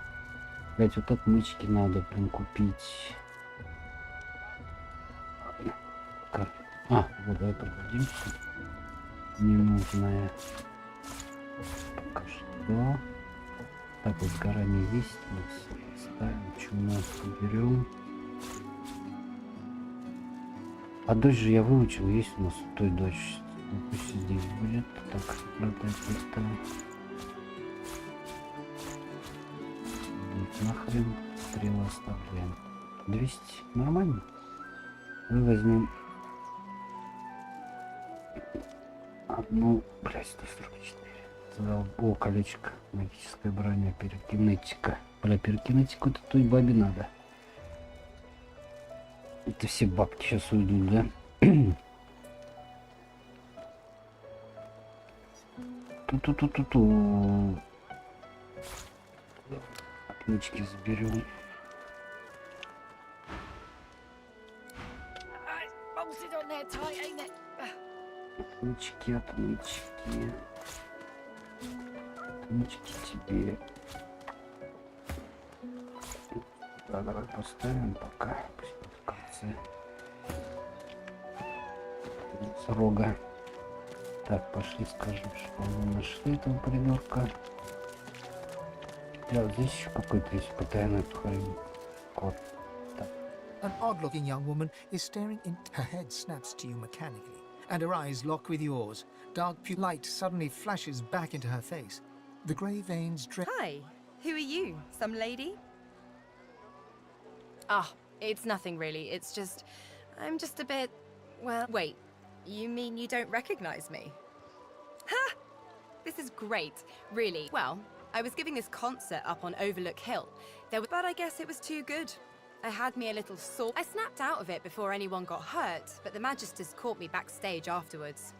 Блять, вот отмычки надо, блин, купить. А, вот, давай продадимся. Ненужное. Пока что. Так, вот сгорание есть. Ставим, что у нас берем. А дочь же я выучил, есть у нас той дочь. Ну, пусть здесь будет. Так, продать поставим. Нахрен стрелы оставляем. 200. Нормально. Мы возьмем одну, блядь, 144. О, колечко. Магическая броня, пирокинетика. Бля, пирокинетику это той бабе надо. Это все бабки сейчас уйдут, да? Ту-ту-ту-ту-ту. Отмычки заберем. Отмычки, отмычки. Отмычки тебе. Да, давай поставим пока. Пусть в конце. С рога. Так, пошли, скажем, что мы нашли этого придурка. Да, вот здесь еще какой-то есть потайной хрень. Кот. Так. An odd-looking young woman is staring in. Her head snaps to you mechanically, and her eyes lock with yours. Dark light suddenly flashes back into her face. The grey veins drip. Hi, who are you? Some lady? Ah, it's nothing really. It's just, I'm just a bit, well, wait. You mean you don't recognize me? Ha! This is great, really. Well, I was giving this concert up on Overlook Hill. But I guess it was too good. I had me a little sore. I snapped out of it before anyone got hurt, but the Magisters caught me backstage afterwards.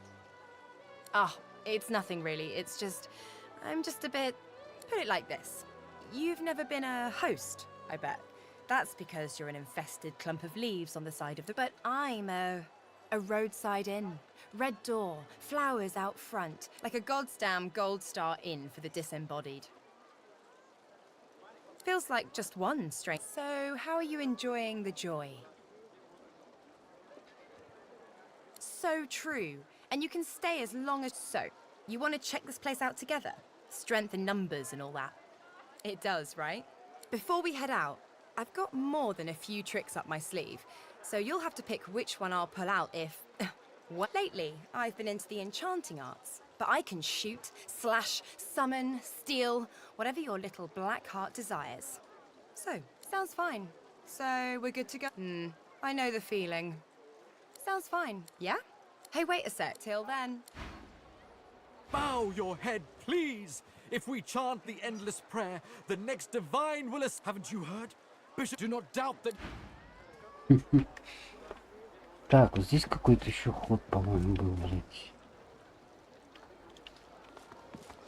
Ah, it's nothing really. It's just, I'm just a bit, put it like this. You've never been a host, I bet. That's because you're an infested clump of leaves on the side of the... But I'm a roadside inn. Red door, flowers out front, like a goddamn gold star inn for the disembodied. Feels like just one strange. So, how are you enjoying the joy? So true. And you can stay as long as... So, you want to check this place out together? Strength in numbers and all that. It does, right? Before we head out, I've got more than a few tricks up my sleeve, so you'll have to pick which one I'll pull out if... What? Lately, I've been into the enchanting arts, but I can shoot, slash, summon, steal, whatever your little black heart desires. So, sounds fine. So, we're good to go? I know the feeling. Sounds fine, yeah? Hey, wait a sec, till then. Bow your head, please! If we chant the endless prayer, the next divine will... Haven't you heard? Bishop, do not doubt that... Так, вот здесь какой-то еще ход, по-моему, был, блядь.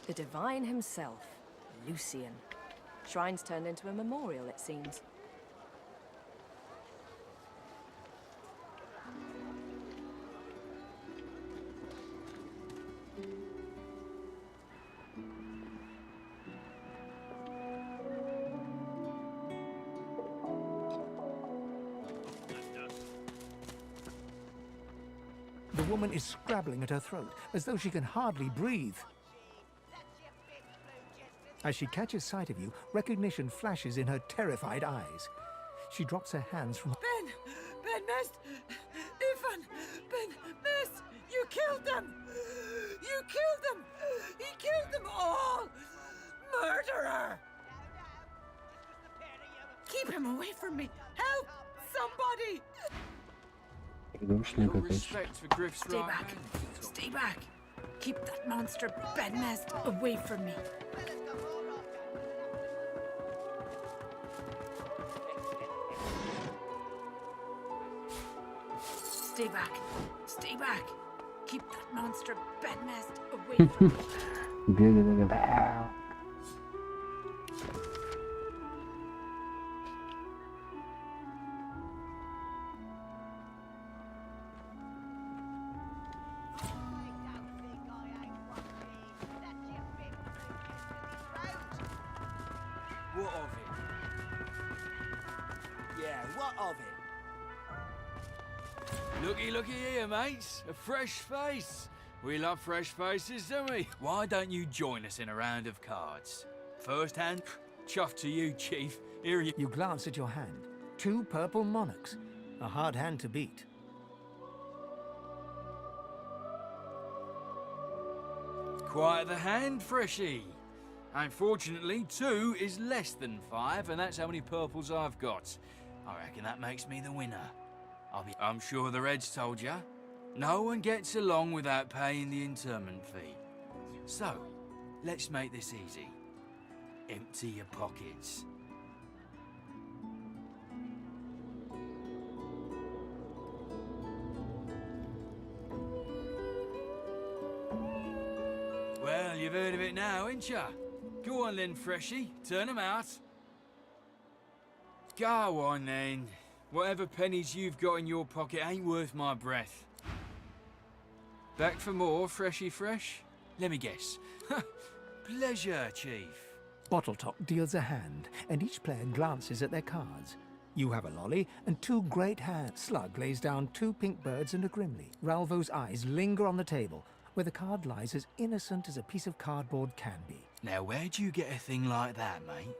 The divine himself, Lucian. Shrine's turned into a memorial, it seems. The woman is scrabbling at her throat, as though she can hardly breathe. As she catches sight of you, recognition flashes in her terrified eyes. She drops her hands from... Ben Mest! Ifan! Ben Mest! You killed them! You killed them! He killed them all! Murderer! Keep him away from me! Help! Somebody! No respect for Griff's Stay back! Stay back! Keep that monster Ben Mest away from me! Stay back! Stay back! Keep that monster Ben Mest away from me! What of it? Yeah, what of it? Looky here, mates. A fresh face. We love fresh faces, don't we? Why don't you join us in a round of cards? First hand, chuff to you, Chief. Here you... You glance at your hand. 2 purple monarchs. A hard hand to beat. Quite the hand, Freshy. Unfortunately, 2 is less than 5, and that's how many purples I've got. I reckon that makes me the winner. I'm sure the Reds told ya. No one gets along without paying the interment fee. So, let's make this easy. Empty your pockets. Well, you've heard of it now, ain't ya? Go on then, Freshy. Turn 'em out. Go on then. Whatever pennies you've got in your pocket ain't worth my breath. Back for more, Freshy Fresh? Let me guess. Pleasure, Chief. Bottletop deals a hand, and each player glances at their cards. You have a lolly and 2 great hands. Slug lays down 2 pink birds and a Grimley. Ralvo's eyes linger on the table, where the card lies as innocent as a piece of cardboard can be. Now, where'd you get a thing like that, mate?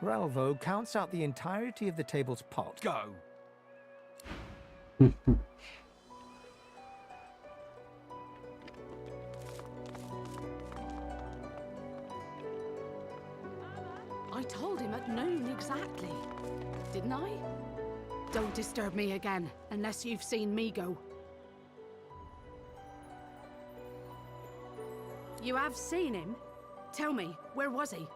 Ralvo counts out the entirety of the table's pot. Go! I told him at noon exactly, didn't I? Don't disturb me again, unless you've seen me go. You have seen him? Tell me, where was he?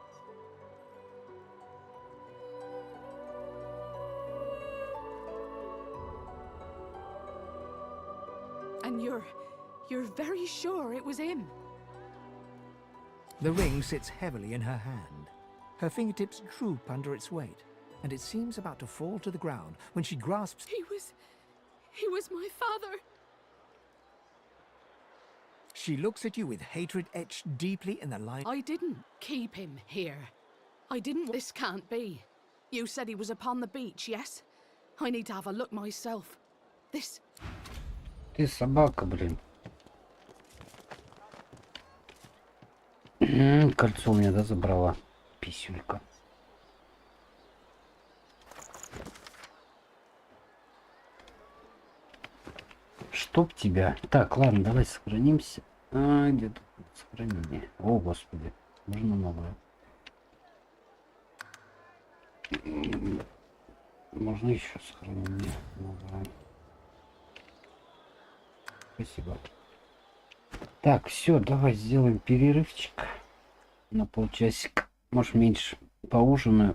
And you're very sure it was him? The ring sits heavily in her hand. Her fingertips droop under its weight, and it seems about to fall to the ground when she grasps... He was my father. She looks at you with hatred etched deeply in the line. I didn't keep him here. I didn't... This can't be. You said he was upon the beach, yes? I need to have a look myself. This... Ты собака, блин. Кольцо у меня, да, забрала? Писюлька. Чтоб тебя. Так, ладно, давай сохранимся. Где тут сохранение? О, господи. Можно новое. Можно еще сохранение новое. Спасибо. Так, все, давай сделаем перерывчик на полчасика. Может, меньше. Поужинаю,